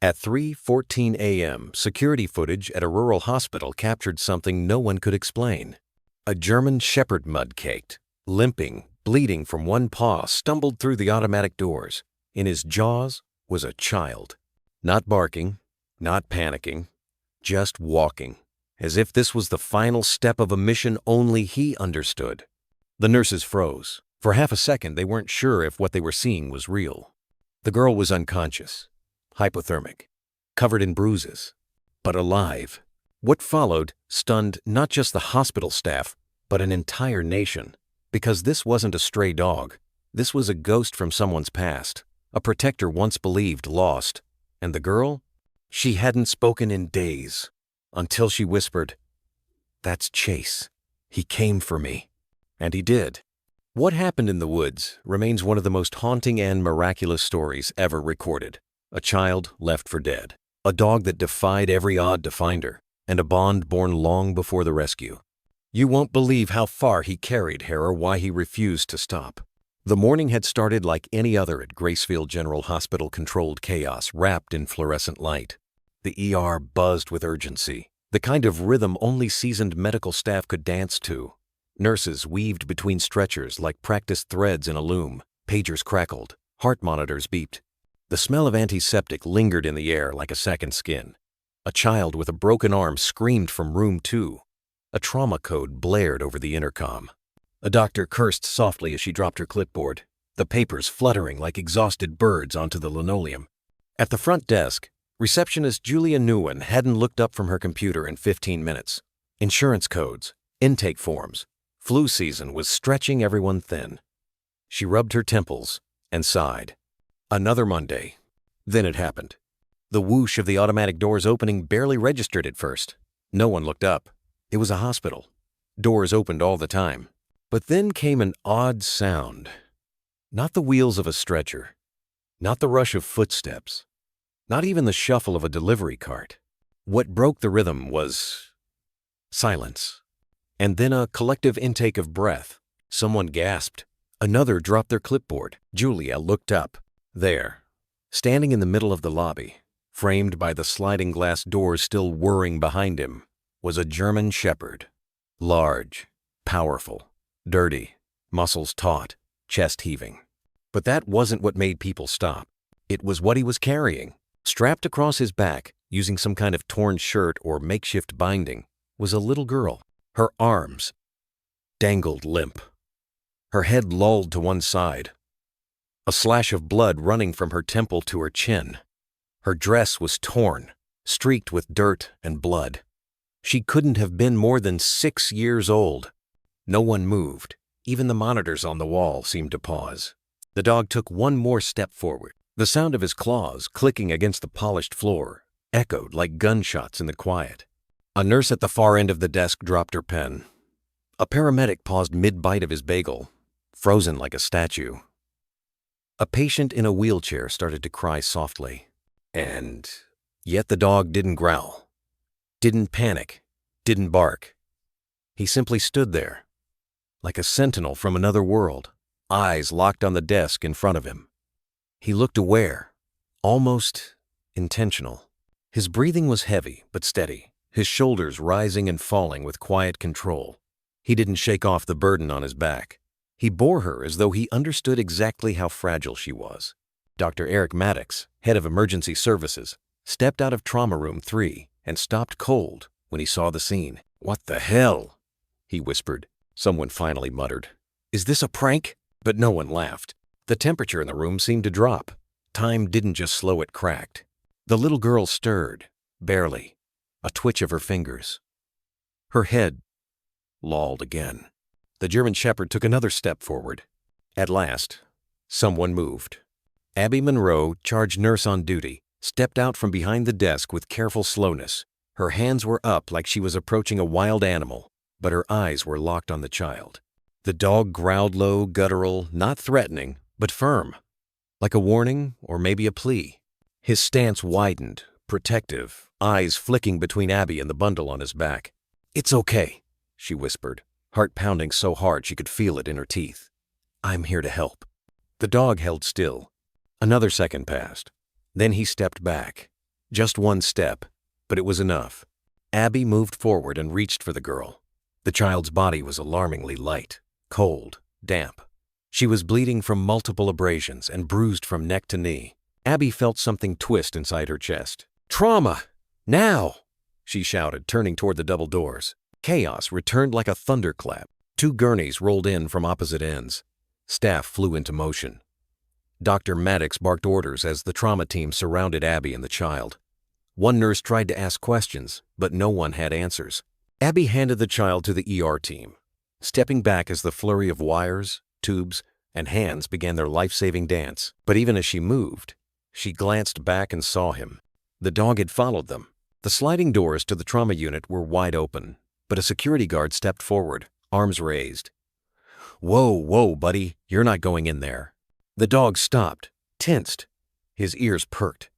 At 3:14 a.m., security footage at a rural hospital captured something no one could explain. A German shepherd mud-caked, limping, bleeding from one paw, stumbled through the automatic doors. In his jaws was a child. Not barking, not panicking, just walking, as if this was the final step of a mission only he understood. The nurses froze. For half a second, they weren't sure if what they were seeing was real. The girl was unconscious, hypothermic, covered in bruises, but alive. What followed stunned not just the hospital staff, but an entire nation. Because this wasn't a stray dog. This was a ghost from someone's past, a protector once believed lost. And the girl? She hadn't spoken in days, until she whispered, "That's Chase. He came for me." And he did. What happened in the woods remains one of the most haunting and miraculous stories ever recorded. A child left for dead, a dog that defied every odd to find her, and a bond born long before the rescue. You won't believe how far he carried her or why he refused to stop. The morning had started like any other at Gracefield General Hospital, controlled chaos wrapped in fluorescent light. The ER buzzed with urgency, the kind of rhythm only seasoned medical staff could dance to. Nurses weaved between stretchers like practiced threads in a loom. Pagers crackled. Heart monitors beeped. The smell of antiseptic lingered in the air like a second skin. A child with a broken arm screamed from room 2. A trauma code blared over the intercom. A doctor cursed softly as she dropped her clipboard, the papers fluttering like exhausted birds onto the linoleum. At the front desk, receptionist Julia Nguyen hadn't looked up from her computer in 15 minutes. Insurance codes, intake forms, flu season was stretching everyone thin. She rubbed her temples and sighed. Another Monday. Then it happened. The whoosh of the automatic doors opening barely registered at first. No one looked up. It was a hospital. Doors opened all the time. But then came an odd sound. Not the wheels of a stretcher. Not the rush of footsteps. Not even the shuffle of a delivery cart. What broke the rhythm was silence. And then a collective intake of breath. Someone gasped. Another dropped their clipboard. Julia looked up. There, standing in the middle of the lobby, framed by the sliding glass doors still whirring behind him, was a German shepherd. Large, powerful, dirty, muscles taut, chest heaving. But that wasn't what made people stop. It was what he was carrying. Strapped across his back, using some kind of torn shirt or makeshift binding, was a little girl. Her arms dangled limp. Her head lolled to one side. A slash of blood running from her temple to her chin. Her dress was torn, streaked with dirt and blood. She couldn't have been more than 6 years old. No one moved. Even the monitors on the wall seemed to pause. The dog took one more step forward. The sound of his claws clicking against the polished floor echoed like gunshots in the quiet. A nurse at the far end of the desk dropped her pen. A paramedic paused mid-bite of his bagel, frozen like a statue. A patient in a wheelchair started to cry softly. And yet the dog didn't growl, didn't panic, didn't bark. He simply stood there, like a sentinel from another world, eyes locked on the desk in front of him. He looked aware, almost intentional. His breathing was heavy but steady, his shoulders rising and falling with quiet control. He didn't shake off the burden on his back. He bore her as though he understood exactly how fragile she was. Dr. Eric Maddox, head of emergency services, stepped out of trauma room 3 and stopped cold when he saw the scene. "What the hell?" he whispered. Someone finally muttered, "Is this a prank?" But no one laughed. The temperature in the room seemed to drop. Time didn't just slow, it cracked. The little girl stirred, barely, a twitch of her fingers. Her head lolled again. The German shepherd took another step forward. At last, someone moved. Abby Monroe, charge nurse on duty, stepped out from behind the desk with careful slowness. Her hands were up like she was approaching a wild animal, but her eyes were locked on the child. The dog growled low, guttural, not threatening, but firm, like a warning or maybe a plea. His stance widened, protective, eyes flicking between Abby and the bundle on his back. "It's okay," she whispered, heart pounding so hard she could feel it in her teeth. "I'm here to help." The dog held still. Another second passed. Then he stepped back, Just one step, but it was enough. Abby moved forward and reached for the girl. The child's body was alarmingly light, cold, damp. She was bleeding from multiple abrasions and bruised from neck to knee. Abby felt something twist inside her chest. "Trauma! Now!" she shouted, turning toward the double doors. Chaos returned like a thunderclap. 2 gurneys rolled in from opposite ends. Staff flew into motion. Dr. Maddox barked orders as the trauma team surrounded Abby and the child. One nurse tried to ask questions, but no one had answers. Abby handed the child to the ER team, stepping back as the flurry of wires, tubes, and hands began their life-saving dance. But even as she moved, she glanced back and saw him. The dog had followed them. The sliding doors to the trauma unit were wide open, but a security guard stepped forward, arms raised. Whoa, buddy, you're not going in there." The dog stopped, tensed. His ears perked.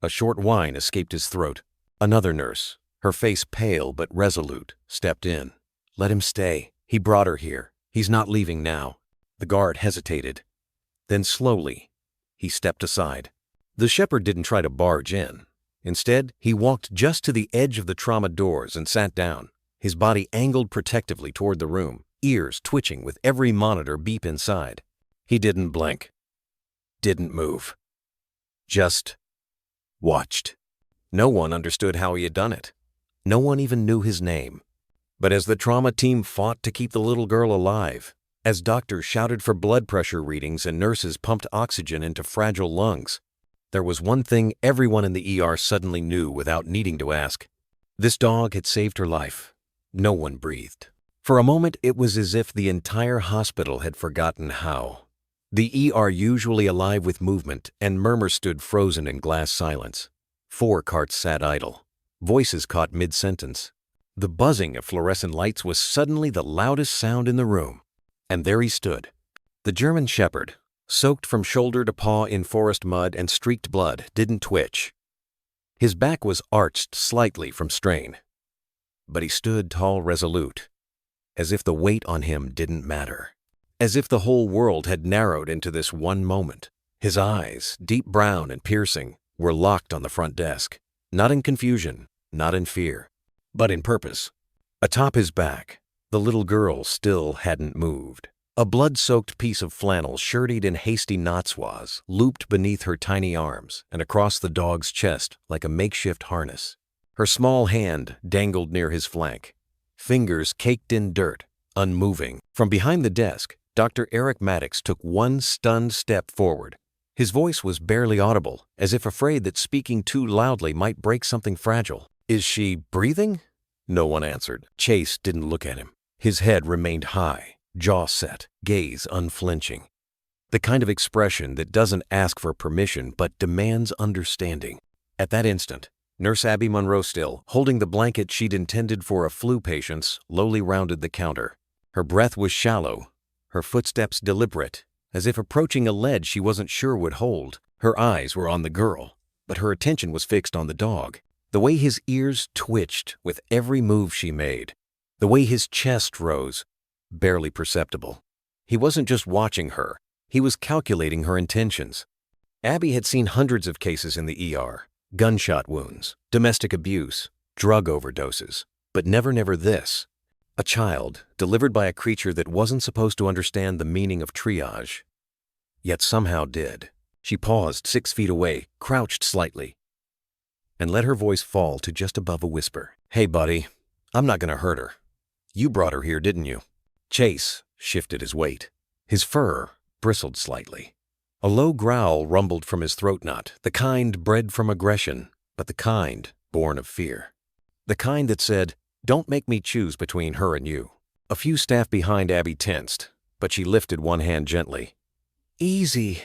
A short whine escaped his throat. Another nurse, her face pale but resolute, stepped in. "Let him stay. He brought her here. He's not leaving now." The guard hesitated. Then slowly, he stepped aside. The shepherd didn't try to barge in. Instead, he walked just to the edge of the trauma doors and sat down, his body angled protectively toward the room, ears twitching with every monitor beep inside. He didn't blink. Didn't move. Just watched. No one understood how he had done it. No one even knew his name. But as the trauma team fought to keep the little girl alive, as doctors shouted for blood pressure readings and nurses pumped oxygen into fragile lungs, there was one thing everyone in the ER suddenly knew without needing to ask. This dog had saved her life. No one breathed. For a moment, it was as if the entire hospital had forgotten how. The ER usually alive with movement, and murmurs stood frozen in glass silence. 4 carts sat idle. Voices caught mid-sentence. The buzzing of fluorescent lights was suddenly the loudest sound in the room. And there he stood, the German shepherd, soaked from shoulder to paw in forest mud and streaked blood, didn't twitch. His back was arched slightly from strain. But he stood tall, resolute, as if the weight on him didn't matter. As if the whole world had narrowed into this one moment. His eyes, deep brown and piercing, were locked on the front desk, not in confusion, not in fear, but in purpose. Atop his back, the little girl still hadn't moved. A blood-soaked piece of flannel shirted in hasty knots was looped beneath her tiny arms and across the dog's chest like a makeshift harness. Her small hand dangled near his flank, fingers caked in dirt, unmoving. From behind the desk, Dr. Eric Maddox took one stunned step forward. His voice was barely audible, as if afraid that speaking too loudly might break something fragile. "Is she breathing?" No one answered. Chase didn't look at him. His head remained high, jaw set, gaze unflinching. The kind of expression that doesn't ask for permission but demands understanding. At that instant, Nurse Abby Monroe Still, holding the blanket she'd intended for a flu patient, slowly rounded the counter. Her breath was shallow, her footsteps deliberate, as if approaching a ledge she wasn't sure would hold. Her eyes were on the girl, but her attention was fixed on the dog. The way his ears twitched with every move she made, the way his chest rose, barely perceptible. He wasn't just watching her, he was calculating her intentions. Abby had seen hundreds of cases in the ER, gunshot wounds, domestic abuse, drug overdoses, but never this. A child delivered by a creature that wasn't supposed to understand the meaning of triage, yet somehow did. She paused 6 feet away, crouched slightly, and let her voice fall to just above a whisper. "Hey, buddy, I'm not gonna hurt her. You brought her here, didn't you?" Chase shifted his weight. His fur bristled slightly. A low growl rumbled from his throat knot, the kind bred from aggression, but the kind born of fear. The kind that said, "Don't make me choose between her and you." A few staff behind Abby tensed, but she lifted one hand gently. "Easy.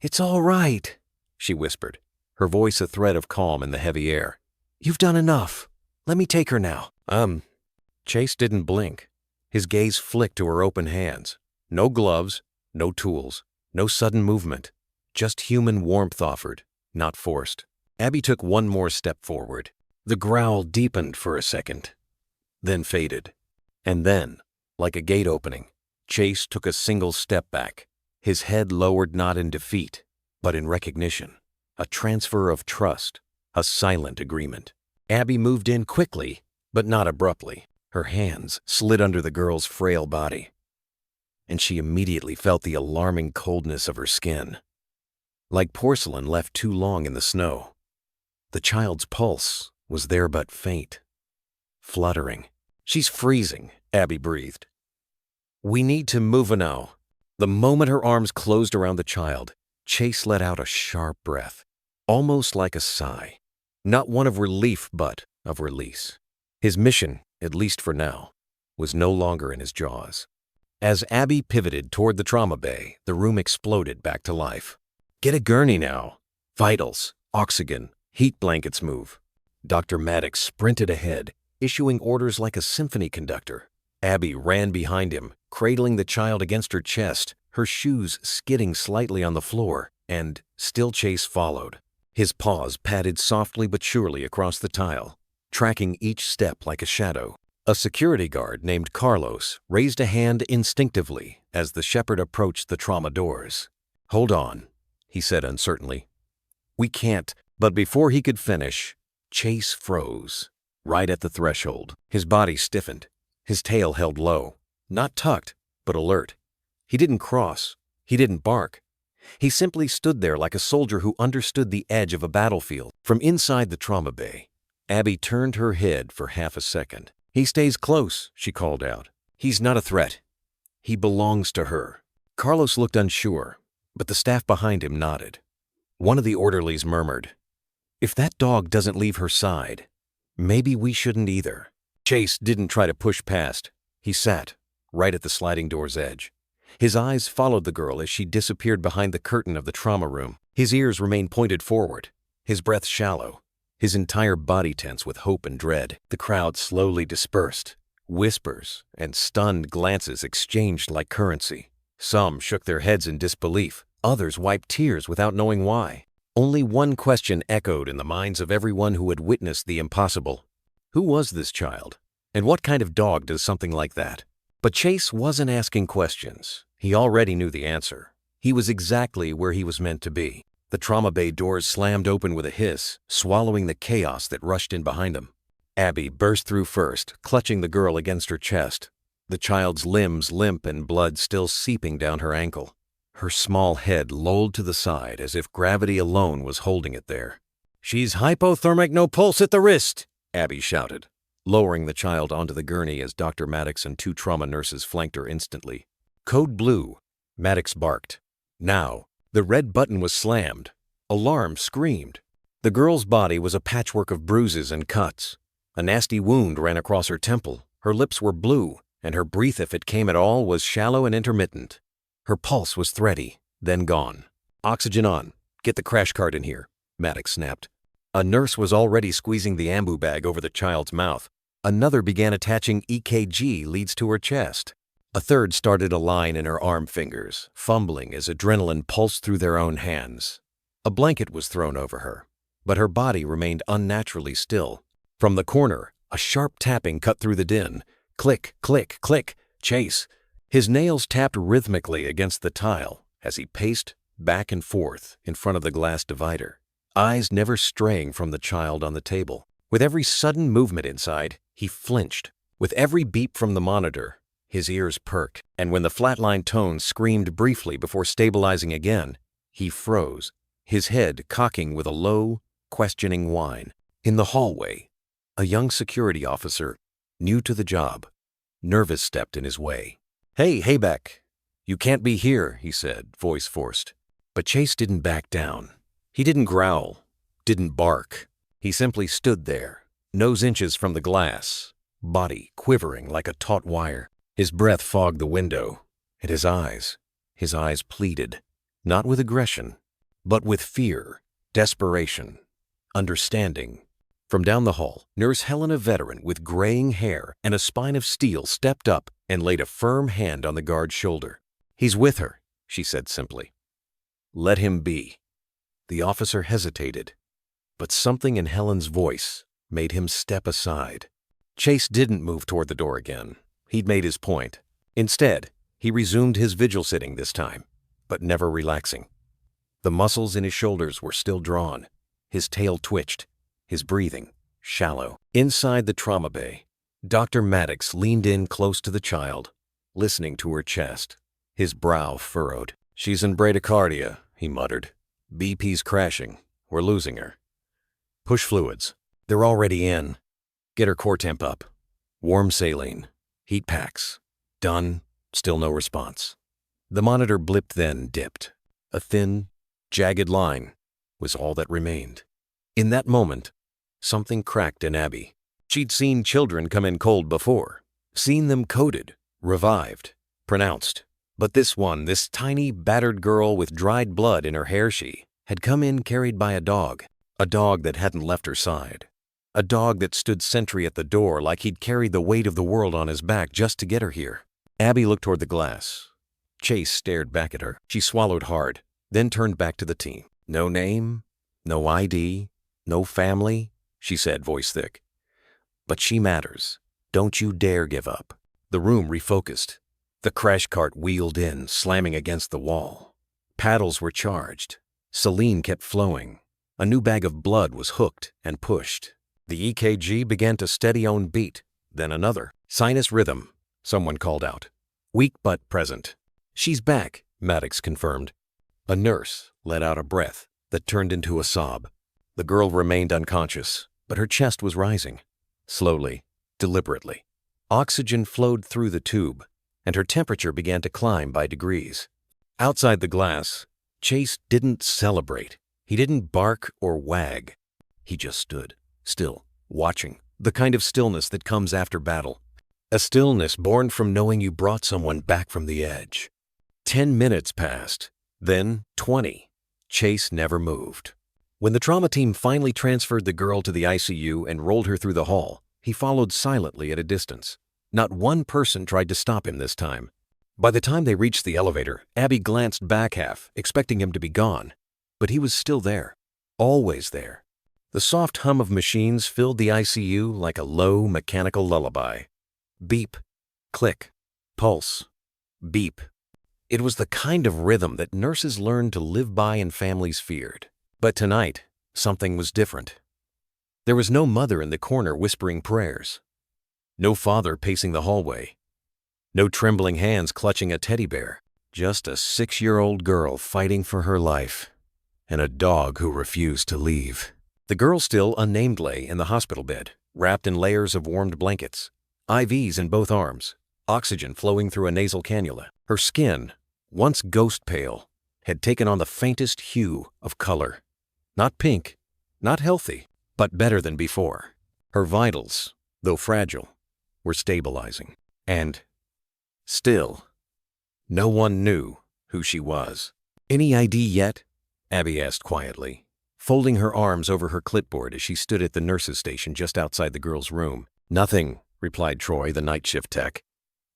It's all right," she whispered, her voice a thread of calm in the heavy air. "You've done enough. Let me take her now." Chase didn't blink. His gaze flicked to her open hands. No gloves, no tools, no sudden movement. Just human warmth offered, not forced. Abby took one more step forward. The growl deepened for a second, then faded. And then, like a gate opening, Chase took a single step back, his head lowered not in defeat, but in recognition. A transfer of trust, A silent agreement. Abby moved in quickly, but not abruptly. Her hands slid under the girl's frail body, and she immediately felt the alarming coldness of her skin, like porcelain left too long in the snow. The child's pulse was there but faint, fluttering. "She's freezing," Abby breathed. "We need to move her now." The moment her arms closed around the child, Chase let out a sharp breath, almost like a sigh. Not one of relief, but of release. His mission, at least for now, was no longer in his jaws. As Abby pivoted toward the trauma bay, the room exploded back to life. "Get a gurney now. Vitals, oxygen, heat blankets move." Dr. Maddox sprinted ahead, issuing orders like a symphony conductor. Abby ran behind him, cradling the child against her chest, her shoes skidding slightly on the floor, and still Chase followed. His paws padded softly but surely across the tile, tracking each step like a shadow. A security guard named Carlos raised a hand instinctively as the shepherd approached the trauma doors. "Hold on," he said uncertainly. "We can't." But before he could finish, Chase froze, right at the threshold. His body stiffened, his tail held low, not tucked, but alert. He didn't cross. He didn't bark. He simply stood there like a soldier who understood the edge of a battlefield. From inside the trauma bay, Abby turned her head for half a second. "He stays close," she called out. "He's not a threat. He belongs to her." Carlos looked unsure, but the staff behind him nodded. One of the orderlies murmured, "If that dog doesn't leave her side, maybe we shouldn't either." Chase didn't try to push past. He sat, right at the sliding door's edge. His eyes followed the girl as she disappeared behind the curtain of the trauma room. His ears remained pointed forward, his breath shallow, his entire body tense with hope and dread. The crowd slowly dispersed. Whispers and stunned glances exchanged like currency. Some shook their heads in disbelief. Others wiped tears without knowing why. Only one question echoed in the minds of everyone who had witnessed the impossible. Who was this child? And what kind of dog does something like that? But Chase wasn't asking questions. He already knew the answer. He was exactly where he was meant to be. The trauma bay doors slammed open with a hiss, swallowing the chaos that rushed in behind him. Abby burst through first, clutching the girl against her chest, the child's limbs limp and blood still seeping down her ankle. Her small head lolled to the side as if gravity alone was holding it there. "She's hypothermic, no pulse at the wrist," Abby shouted, lowering the child onto the gurney as Dr. Maddox and 2 trauma nurses flanked her instantly. "Code blue," Maddox barked. Now, the red button was slammed. Alarm screamed. The girl's body was a patchwork of bruises and cuts. A nasty wound ran across her temple. Her lips were blue, and her breath, if it came at all, was shallow and intermittent. Her pulse was thready, then gone. "Oxygen on. Get the crash cart in here," Maddox snapped. A nurse was already squeezing the ambu bag over the child's mouth. Another began attaching EKG leads to her chest. A third started a line in her arm fingers, fumbling as adrenaline pulsed through their own hands. A blanket was thrown over her, but her body remained unnaturally still. From the corner, a sharp tapping cut through the din. Click, click, click. Chase. His nails tapped rhythmically against the tile as he paced back and forth in front of the glass divider, eyes never straying from the child on the table. With every sudden movement inside, he flinched. With every beep from the monitor, his ears perked, and when the flatline tone screamed briefly before stabilizing again, he froze, his head cocking with a low, questioning whine. In the hallway, a young security officer, new to the job, nervous, stepped in his way. Hey, Beck. You can't be here," he said, voice forced. But Chase didn't back down. He didn't growl, didn't bark. He simply stood there, nose inches from the glass, body quivering like a taut wire. His breath fogged the window, and his eyes pleaded, not with aggression, but with fear, desperation, understanding. From down the hall, Nurse Helen, a veteran with graying hair and a spine of steel, stepped up and laid a firm hand on the guard's shoulder. "He's with her," she said simply. "Let him be." The officer hesitated, but something in Helen's voice made him step aside. Chase didn't move toward the door again. He'd made his point. Instead, he resumed his vigil sitting this time, but never relaxing. The muscles in his shoulders were still drawn. His tail twitched. his breathing shallow. Inside the trauma bay, Dr. Maddox leaned in close to the child, listening to her chest. His brow furrowed. "She's in bradycardia," he muttered. "BP's crashing. We're losing her. Push fluids. They're already in. Get her core temp up. Warm saline. Heat packs. Done. Still no response." The monitor blipped, then dipped. A thin, jagged line was all that remained. In that moment, something cracked in Abby. She'd seen children come in cold before, seen them coded, revived, pronounced. But this one, this tiny, battered girl with dried blood in her hair, she had come in carried by a dog that hadn't left her side, a dog that stood sentry at the door like he'd carried the weight of the world on his back just to get her here. Abby looked toward the glass. Chase stared back at her. She swallowed hard, then turned back to the team. "No name, no ID, no family," she said, voice thick. "But she matters. Don't you dare give up." The room refocused. The crash cart wheeled in, slamming against the wall. Paddles were charged. Saline kept flowing. A new bag of blood was hooked and pushed. The EKG began to steady own beat, then another. "Sinus rhythm," someone called out. "Weak but present." "She's back," Maddox confirmed. A nurse let out a breath that turned into a sob. The girl remained unconscious, but her chest was rising. Slowly, deliberately. Oxygen flowed through the tube, and her temperature began to climb by degrees. Outside the glass, Chase didn't celebrate. He didn't bark or wag. He just stood, still, watching, the kind of stillness that comes after battle. A stillness born from knowing you brought someone back from the edge. 10 minutes passed, then 20. Chase never moved. When the trauma team finally transferred the girl to the ICU and rolled her through the hall, he followed silently at a distance. Not one person tried to stop him this time. By the time they reached the elevator, Abby glanced back half, expecting him to be gone. But he was still there, always there. The soft hum of machines filled the ICU like a low, mechanical lullaby. Beep, click, pulse, beep. It was the kind of rhythm that nurses learned to live by and families feared. But tonight, something was different. There was no mother in the corner whispering prayers. No father pacing the hallway. No trembling hands clutching a teddy bear. Just a 6-year-old girl fighting for her life. And a dog who refused to leave. The girl still unnamed lay in the hospital bed, wrapped in layers of warmed blankets. IVs in both arms. Oxygen flowing through a nasal cannula. Her skin, once ghost pale, had taken on the faintest hue of color. Not pink, not healthy, but better than before. Her vitals, though fragile, were stabilizing. And still, no one knew who she was. "Any ID yet?" Abby asked quietly, folding her arms over her clipboard as she stood at the nurse's station just outside the girl's room. "Nothing," replied Troy, the night shift tech.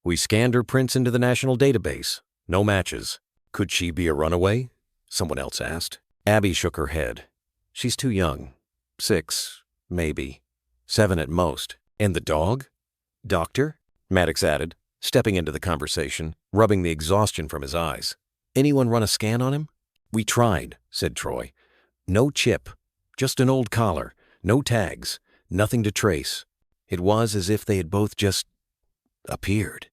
"We scanned her prints into the national database. No matches." "Could she be a runaway?" someone else asked. Abby shook her head. "She's too young. 6, maybe. 7 at most." "And the dog?" "Doctor?" Maddox added, stepping into the conversation, rubbing the exhaustion from his eyes. "Anyone run a scan on him?" "We tried," said Troy. "No chip. Just an old collar. No tags. Nothing to trace. It was as if they had both just appeared.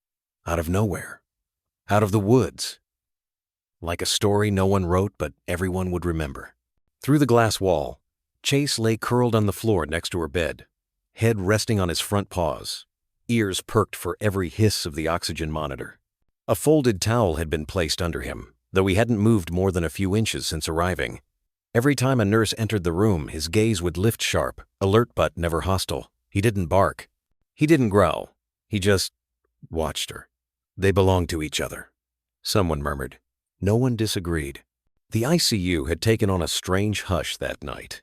Out of nowhere. Out of the woods. Like a story no one wrote but everyone would remember." Through the glass wall, Chase lay curled on the floor next to her bed, head resting on his front paws, ears perked for every hiss of the oxygen monitor. A folded towel had been placed under him, though he hadn't moved more than a few inches since arriving. Every time a nurse entered the room, his gaze would lift sharp, alert but never hostile. He didn't bark. He didn't growl. He just watched her. They belonged to each other. Someone murmured. No one disagreed. The ICU had taken on a strange hush that night.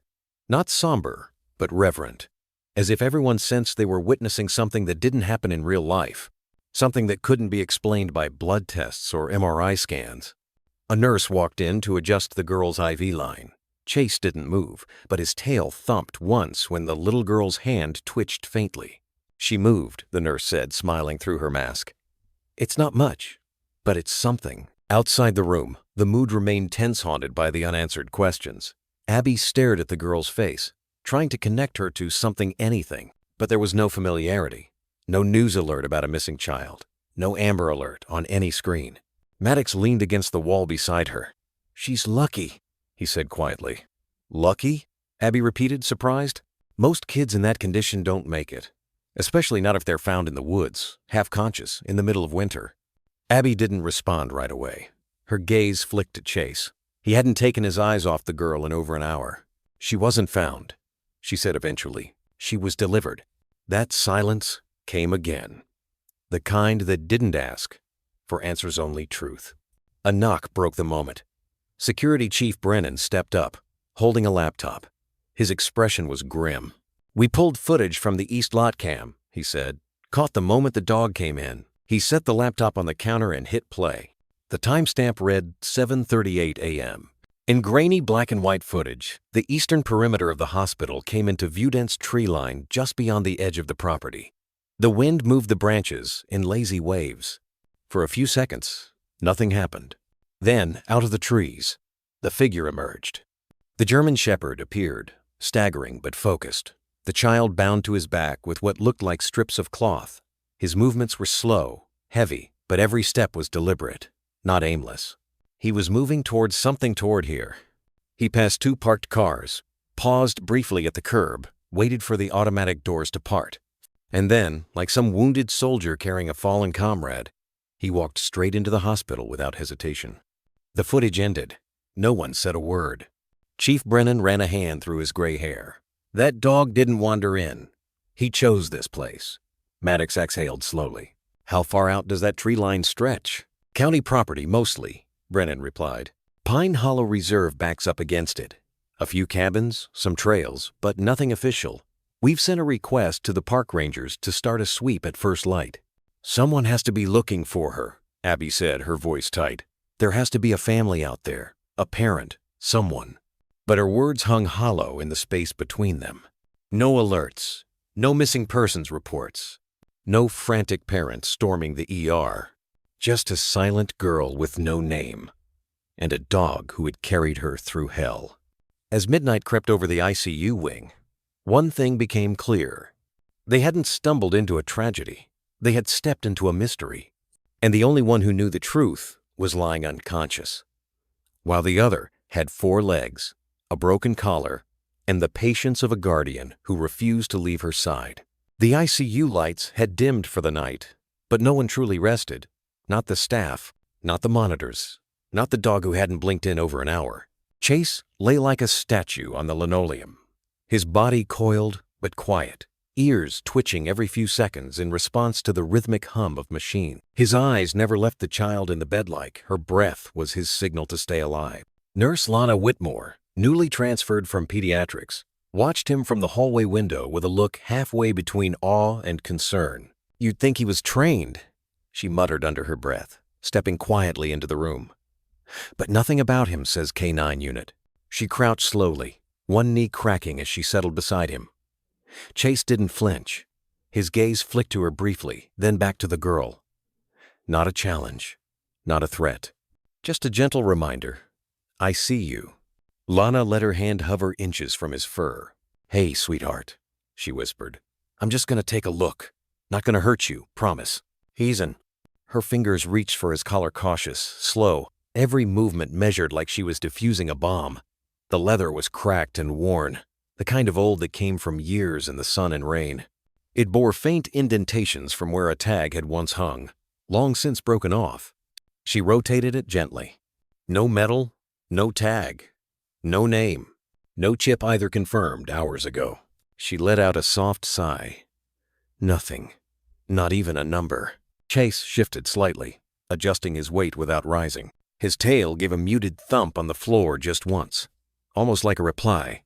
Not somber, but reverent, as if everyone sensed they were witnessing something that didn't happen in real life, something that couldn't be explained by blood tests or MRI scans. A nurse walked in to adjust the girl's IV line. Chase didn't move, but his tail thumped once when the little girl's hand twitched faintly. "She moved," the nurse said, smiling through her mask. "It's not much, but it's something." Outside the room, the mood remained tense, haunted by the unanswered questions. Abby stared at the girl's face. trying to connect her to anything. But there was no familiarity, no news alert about a missing child, no Amber Alert on any screen. Maddox leaned against the wall beside her. "She's lucky," he said quietly. "Lucky?" Abby repeated, surprised. "Most kids in that condition don't make it, especially not if they're found in the woods, half-conscious, in the middle of winter." Abby didn't respond right away. Her gaze flicked to Chase. He hadn't taken his eyes off the girl in over an hour. "She wasn't found," she said eventually. "She was delivered." That silence came again. The kind that didn't ask for answers, only truth. A knock broke the moment. Security Chief Brennan stepped up, holding a laptop. His expression was grim. "We pulled footage from the East Lot cam," he said. "Caught the moment the dog came in." He set the laptop on the counter and hit play. The timestamp read 7:38 a.m. In grainy black and white footage, the eastern perimeter of the hospital came into view-dense tree line just beyond the edge of the property. The wind moved the branches in lazy waves. For a few seconds, nothing happened. Then, out of the trees, the figure emerged. The German Shepherd appeared, staggering but focused, the child bound to his back with what looked like strips of cloth. His movements were slow, heavy, but every step was deliberate, not aimless. He was moving towards something toward here. He passed 2 parked cars, paused briefly at the curb, waited for the automatic doors to part. And then, like some wounded soldier carrying a fallen comrade, he walked straight into the hospital without hesitation. The footage ended. No one said a word. Chief Brennan ran a hand through his gray hair. "That dog didn't wander in. He chose this place." Maddox exhaled slowly. "How far out does that tree line stretch?" "County property, mostly," Brennan replied. "Pine Hollow Reserve backs up against it. A few cabins, some trails, but nothing official. We've sent a request to the park rangers to start a sweep at first light." "Someone has to be looking for her," Abby said, her voice tight. "There has to be a family out there, a parent, someone." But her words hung hollow in the space between them. No alerts, no missing persons reports, no frantic parents storming the ER. Just a silent girl with no name, and a dog who had carried her through hell. As midnight crept over the ICU wing, one thing became clear. They hadn't stumbled into a tragedy. They had stepped into a mystery. And the only one who knew the truth was lying unconscious, while the other had 4 legs, a broken collar, and the patience of a guardian who refused to leave her side. The ICU lights had dimmed for the night, but no one truly rested. Not the staff, not the monitors, not the dog who hadn't blinked in over an hour. Chase lay like a statue on the linoleum, his body coiled but quiet, ears twitching every few seconds in response to the rhythmic hum of machine. His eyes never left the child in the bed, like her breath was his signal to stay alive. Nurse Lana Whitmore, newly transferred from pediatrics, watched him from the hallway window with a look halfway between awe and concern. "You'd think he was trained," she muttered under her breath, stepping quietly into the room. "But nothing about him," says K9 unit. She crouched slowly, one knee cracking as she settled beside him. Chase didn't flinch. His gaze flicked to her briefly, then back to the girl. Not a challenge, not a threat, just a gentle reminder. "I see you." Lana let her hand hover inches from his fur. "Hey, sweetheart," she whispered. "I'm just gonna take a look. Not gonna hurt you, promise." "He's an..." Her fingers reached for his collar, cautious, slow, every movement measured like she was defusing a bomb. The leather was cracked and worn, the kind of old that came from years in the sun and rain. It bore faint indentations from where a tag had once hung, long since broken off. She rotated it gently. No metal, no tag, no name, no chip either confirmed hours ago. She let out a soft sigh. Nothing, not even a number. Chase shifted slightly, adjusting his weight without rising. His tail gave a muted thump on the floor just once, almost like a reply.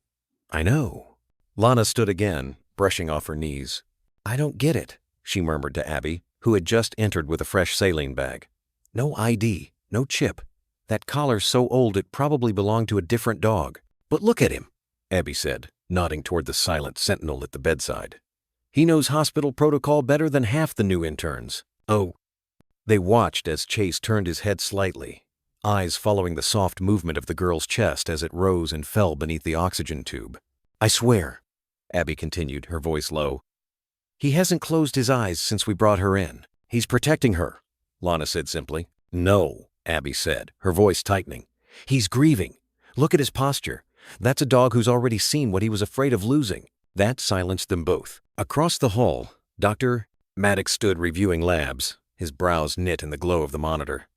"I know." Lana stood again, brushing off her knees. "I don't get it," she murmured to Abby, who had just entered with a fresh saline bag. "No ID, no chip. That collar's so old it probably belonged to a different dog. But look at him," Abby said, nodding toward the silent sentinel at the bedside. "He knows hospital protocol better than half the new interns." "Oh." They watched as Chase turned his head slightly, eyes following the soft movement of the girl's chest as it rose and fell beneath the oxygen tube. "I swear, Abby continued, her voice low. "He hasn't closed his eyes since we brought her in. He's protecting her," Lana said simply. "No," Abby said, her voice tightening. "He's grieving. Look at his posture. That's a dog who's already seen what he was afraid of losing." That silenced them both. Across the hall, Dr. Maddox stood reviewing labs, his brows knit in the glow of the monitor.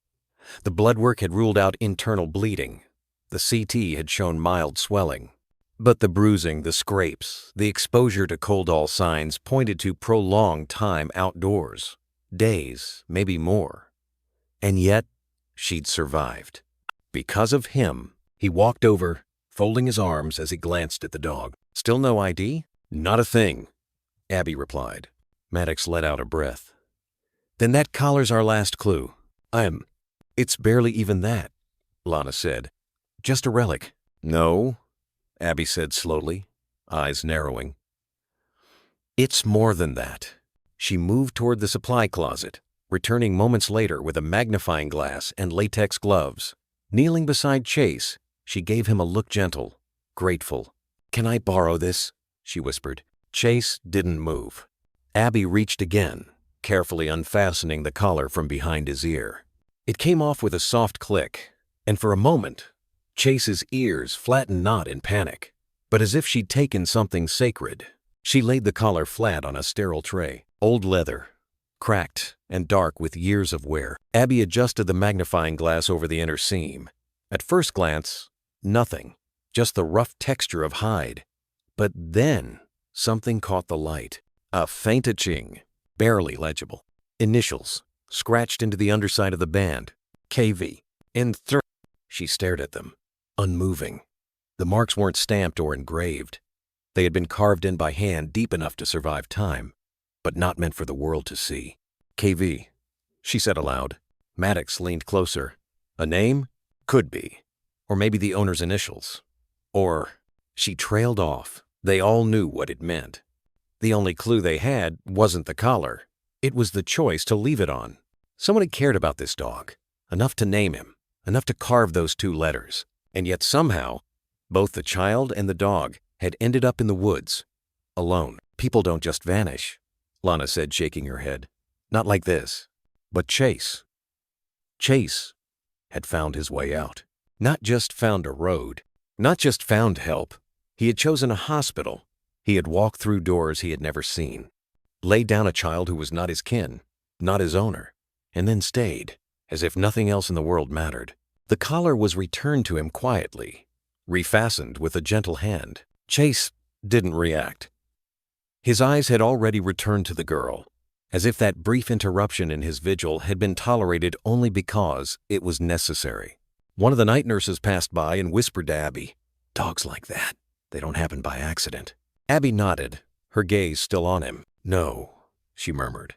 The blood work had ruled out internal bleeding. The CT had shown mild swelling. But the bruising, the scrapes, the exposure to Coldall signs pointed to prolonged time outdoors. Days, maybe more. And yet, she'd survived. Because of him. He walked over, folding his arms as he glanced at the dog. "Still no ID?" "Not a thing," Abby replied. Maddox let out a breath. "Then that collar's our last clue." It's barely even that," Lana said. "Just a relic." "No," Abby said slowly, eyes narrowing. "It's more than that." She moved toward the supply closet, returning moments later with a magnifying glass and latex gloves. Kneeling beside Chase, she gave him a look gentle, grateful. "Can I borrow this?" she whispered. Chase didn't move. Abby reached again, carefully unfastening the collar from behind his ear. It came off with a soft click, and for a moment, Chase's ears flattened not in panic, but as if she'd taken something sacred. She laid the collar flat on a sterile tray, old leather, cracked and dark with years of wear. Abby adjusted the magnifying glass over the inner seam. At first glance, nothing, just the rough texture of hide. But then, something caught the light. A faint itching, barely legible. Initials, scratched into the underside of the band. KV. She stared at them, unmoving. The marks weren't stamped or engraved. They had been carved in by hand deep enough to survive time, but not meant for the world to see. "KV," she said aloud. Maddox leaned closer. "A name? Could be. Or maybe the owner's initials. Or..." She trailed off. They all knew what it meant. The only clue they had wasn't the collar. It was the choice to leave it on. Someone had cared about this dog, enough to name him, enough to carve those 2 letters. And yet somehow, both the child and the dog had ended up in the woods, alone. "People don't just vanish," Lana said, shaking her head. "Not like this." But Chase had found his way out. Not just found a road, not just found help. He had chosen a hospital. He had walked through doors he had never seen, laid down a child who was not his kin, not his owner, and then stayed, as if nothing else in the world mattered. The collar was returned to him quietly, refastened with a gentle hand. Chase didn't react. His eyes had already returned to the girl, as if that brief interruption in his vigil had been tolerated only because it was necessary. One of the night nurses passed by and whispered to Abby, "Dogs like that, they don't happen by accident." Abby nodded, her gaze still on him. "No," she murmured.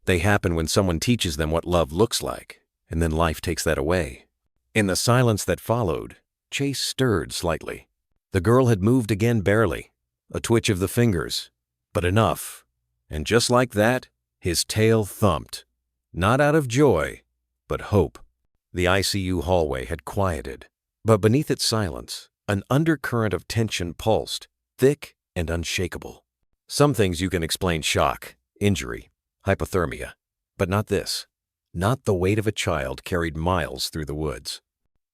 "They happen when someone teaches them what love looks like, and then life takes that away." In the silence that followed, Chase stirred slightly. The girl had moved again barely, a twitch of the fingers, but enough. And just like that, his tail thumped, not out of joy, but hope. The ICU hallway had quieted, but beneath its silence, an undercurrent of tension pulsed, thick and unshakable. Some things you can explain: shock, injury, hypothermia, but not this. Not the weight of a child carried miles through the woods.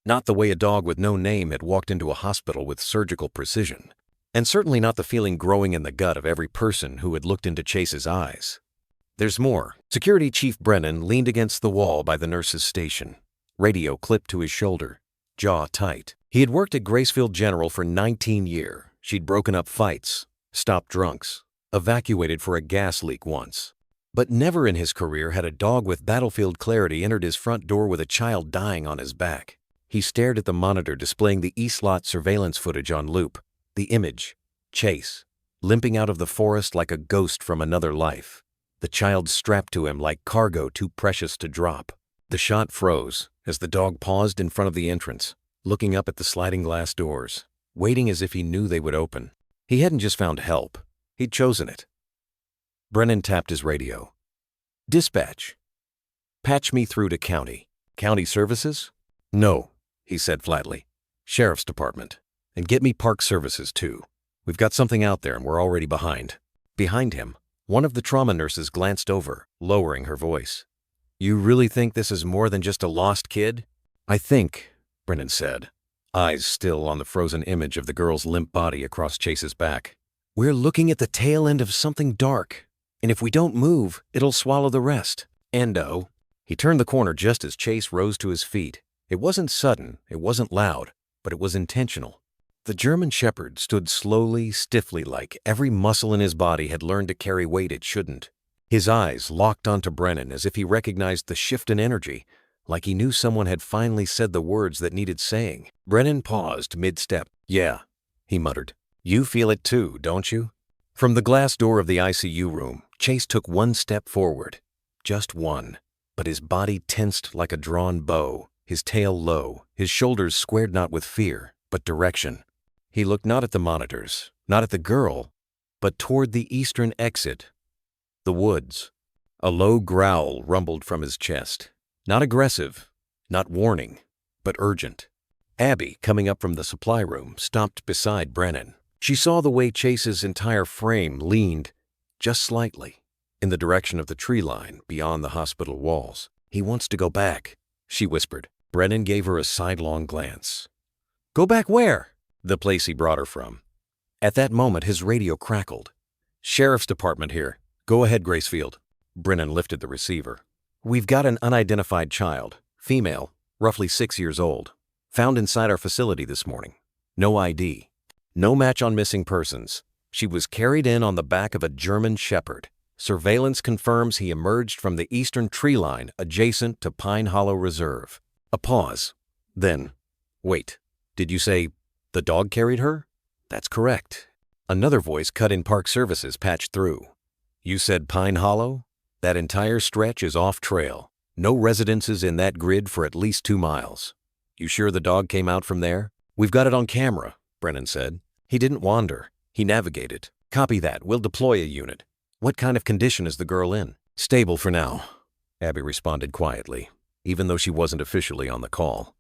Not the way a dog with no name had walked into a hospital with surgical precision. And certainly not the feeling growing in the gut of every person who had looked into Chase's eyes. "There's more." Security Chief Brennan leaned against the wall by the nurse's station, radio clipped to his shoulder, jaw tight. He had worked at Gracefield General for 19 years. She'd broken up fights, stopped drunks, evacuated for a gas leak once. But never in his career had a dog with battlefield clarity entered his front door with a child dying on his back. He stared at the monitor displaying the East Lot surveillance footage on loop. The image, Chase, limping out of the forest like a ghost from another life. The child strapped to him like cargo too precious to drop. The shot froze as the dog paused in front of the entrance, looking up at the sliding glass doors, waiting as if he knew they would open. He hadn't just found help. He'd chosen it. Brennan tapped his radio. "Dispatch. Patch me through to county." "County services?" "No," he said flatly. "Sheriff's Department. And get me park services, too." We've got something out there and we're already behind." Behind him, one of the trauma nurses glanced over, lowering her voice. "You really think this is more than just a lost kid?" "I think," Brennan said, eyes still on the frozen image of the girl's limp body across Chase's back. "We're looking at the tail end of something dark, and if we don't move, it'll swallow the rest. Endo." He turned the corner just as Chase rose to his feet. It wasn't sudden, it wasn't loud, but it was intentional. The German Shepherd stood slowly, stiffly, like every muscle in his body had learned to carry weight it shouldn't. His eyes locked onto Brennan as if he recognized the shift in energy, like he knew someone had finally said the words that needed saying. Brennan paused mid-step. "Yeah," he muttered. "You feel it too, don't you?" From the glass door of the ICU room, Chase took one step forward. Just one. But his body tensed like a drawn bow, his tail low, his shoulders squared not with fear, but direction. He looked not at the monitors, not at the girl, but toward the eastern exit. The woods. A low growl rumbled from his chest. Not aggressive, not warning, but urgent. Abby, coming up from the supply room, stopped beside Brennan. She saw the way Chase's entire frame leaned, just slightly, in the direction of the tree line beyond the hospital walls. "He wants to go back," she whispered. Brennan gave her a sidelong glance. "Go back where?" "The place he brought her from." At that moment, his radio crackled. "Sheriff's Department here. Go ahead, Gracefield." Brennan lifted the receiver. "We've got an unidentified child, female, roughly 6 years old, found inside our facility this morning. No ID. No match on missing persons. She was carried in on the back of a German Shepherd. Surveillance confirms he emerged from the eastern tree line adjacent to Pine Hollow Reserve." A pause. Then, "Wait, did you say the dog carried her?" "That's correct." Another voice cut in Park Services patched through. "You said Pine Hollow? That entire stretch is off trail. No residences in that grid for at least 2 miles. You sure the dog came out from there?" "We've got it on camera," Brennan said. "He didn't wander. He navigated." "Copy that. We'll deploy a unit. What kind of condition is the girl in?" "Stable for now," Abby responded quietly, even though she wasn't officially on the call.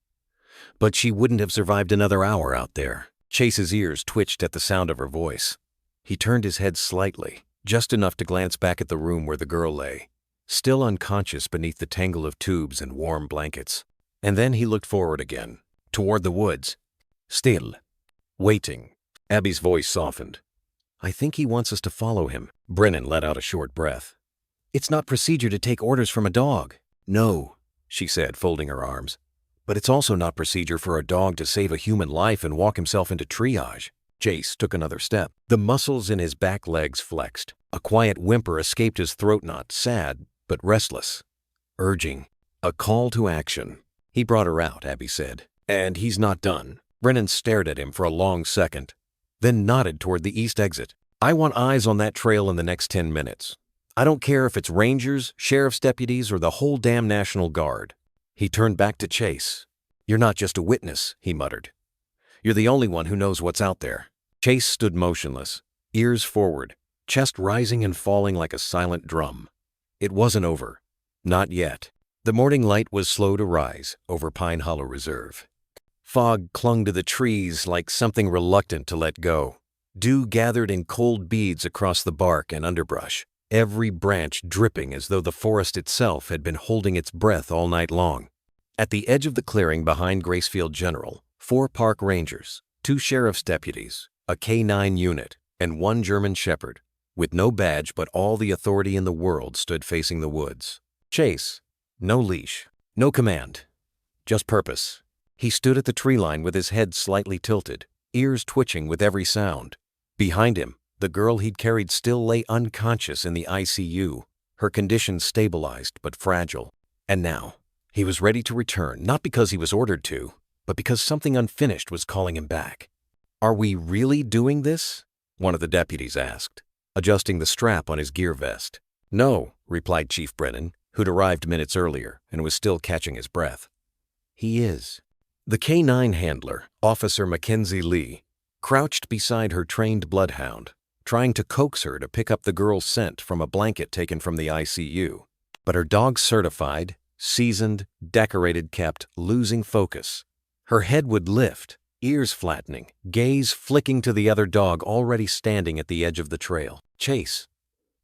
"But she wouldn't have survived another hour out there." Chase's ears twitched at the sound of her voice. He turned his head slightly, just enough to glance back at the room where the girl lay, still unconscious beneath the tangle of tubes and warm blankets. And then he looked forward again, toward the woods. "Still. Waiting." Abby's voice softened. "I think he wants us to follow him." Brennan let out a short breath. "It's not procedure to take orders from a dog." "No," she said, folding her arms. "But it's also not procedure for a dog to save a human life and walk himself into triage." Chase took another step. The muscles in his back legs flexed. A quiet whimper escaped his throat knot, sad but restless. Urging. A call to action. "He brought her out," Abby said. "And he's not done." Brennan stared at him for a long second, then nodded toward the east exit. "I want eyes on that trail in the next 10 minutes. I don't care if it's rangers, sheriff's deputies, or the whole damn National Guard." He turned back to Chase. "You're not just a witness," he muttered. "You're the only one who knows what's out there." Chase stood motionless, ears forward, chest rising and falling like a silent drum. It wasn't over. Not yet. The morning light was slow to rise over Pine Hollow Reserve. Fog clung to the trees like something reluctant to let go. Dew gathered in cold beads across the bark and underbrush, every branch dripping as though the forest itself had been holding its breath all night long. At the edge of the clearing behind Gracefield General, 4 park rangers, 2 sheriff's deputies, a K-9 unit, and 1 German Shepherd, with no badge but all the authority in the world, stood facing the woods. Chase. No leash. No command. Just purpose. He stood at the tree line with his head slightly tilted, ears twitching with every sound. Behind him, the girl he'd carried still lay unconscious in the ICU, her condition stabilized but fragile. And now, he was ready to return, not because he was ordered to, but because something unfinished was calling him back. "Are we really doing this?" one of the deputies asked, adjusting the strap on his gear vest. "No," replied Chief Brennan, who'd arrived minutes earlier and was still catching his breath. "He is." The K-9 handler, Officer Mackenzie Lee, crouched beside her trained bloodhound, trying to coax her to pick up the girl's scent from a blanket taken from the ICU. But her dog certified, seasoned, decorated kept losing focus. Her head would lift, ears flattening, gaze flicking to the other dog already standing at the edge of the trail. Chase.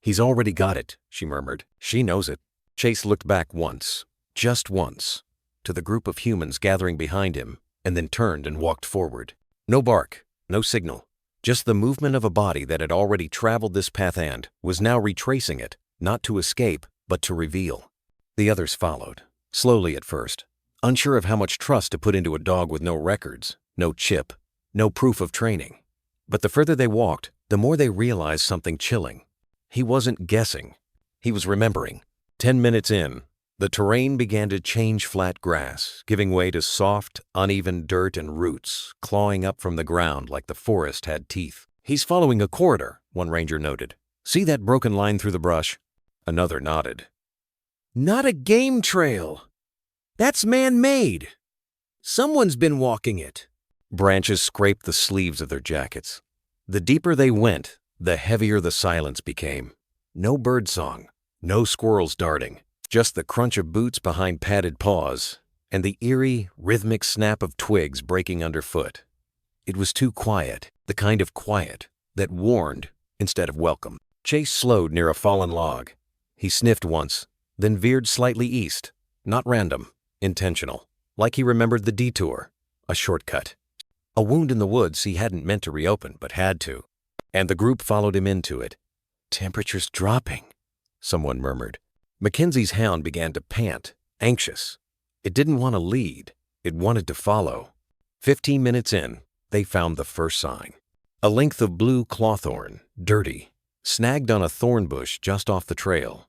He's already got it, she murmured. She knows it. Chase looked back once, just once, to the group of humans gathering behind him, and then turned and walked forward. No bark, no signal, just the movement of a body that had already traveled this path and was now retracing it, not to escape, but to reveal. The others followed, slowly at first, unsure of how much trust to put into a dog with no records, no chip, no proof of training. But the further they walked, the more they realized something chilling. He wasn't guessing. He was remembering. 10 minutes in, the terrain began to change flat grass, giving way to soft, uneven dirt and roots, clawing up from the ground like the forest had teeth. He's following a corridor, one ranger noted. See that broken line through the brush? Another nodded. Not a game trail. That's man-made. Someone's been walking it. Branches scraped the sleeves of their jackets. The deeper they went, the heavier the silence became. No birdsong, no squirrels darting, just the crunch of boots behind padded paws and the eerie, rhythmic snap of twigs breaking underfoot. It was too quiet, the kind of quiet that warned instead of welcome. Chase slowed near a fallen log. He sniffed once, then veered slightly east, not random, intentional, like he remembered the detour, a shortcut. A wound in the woods he hadn't meant to reopen, but had to. And the group followed him into it. Temperature's dropping, someone murmured. Mackenzie's hound began to pant, anxious. It didn't want to lead. It wanted to follow. 15 minutes in, they found the first sign. A length of blue clawthorn, dirty, snagged on a thorn bush just off the trail.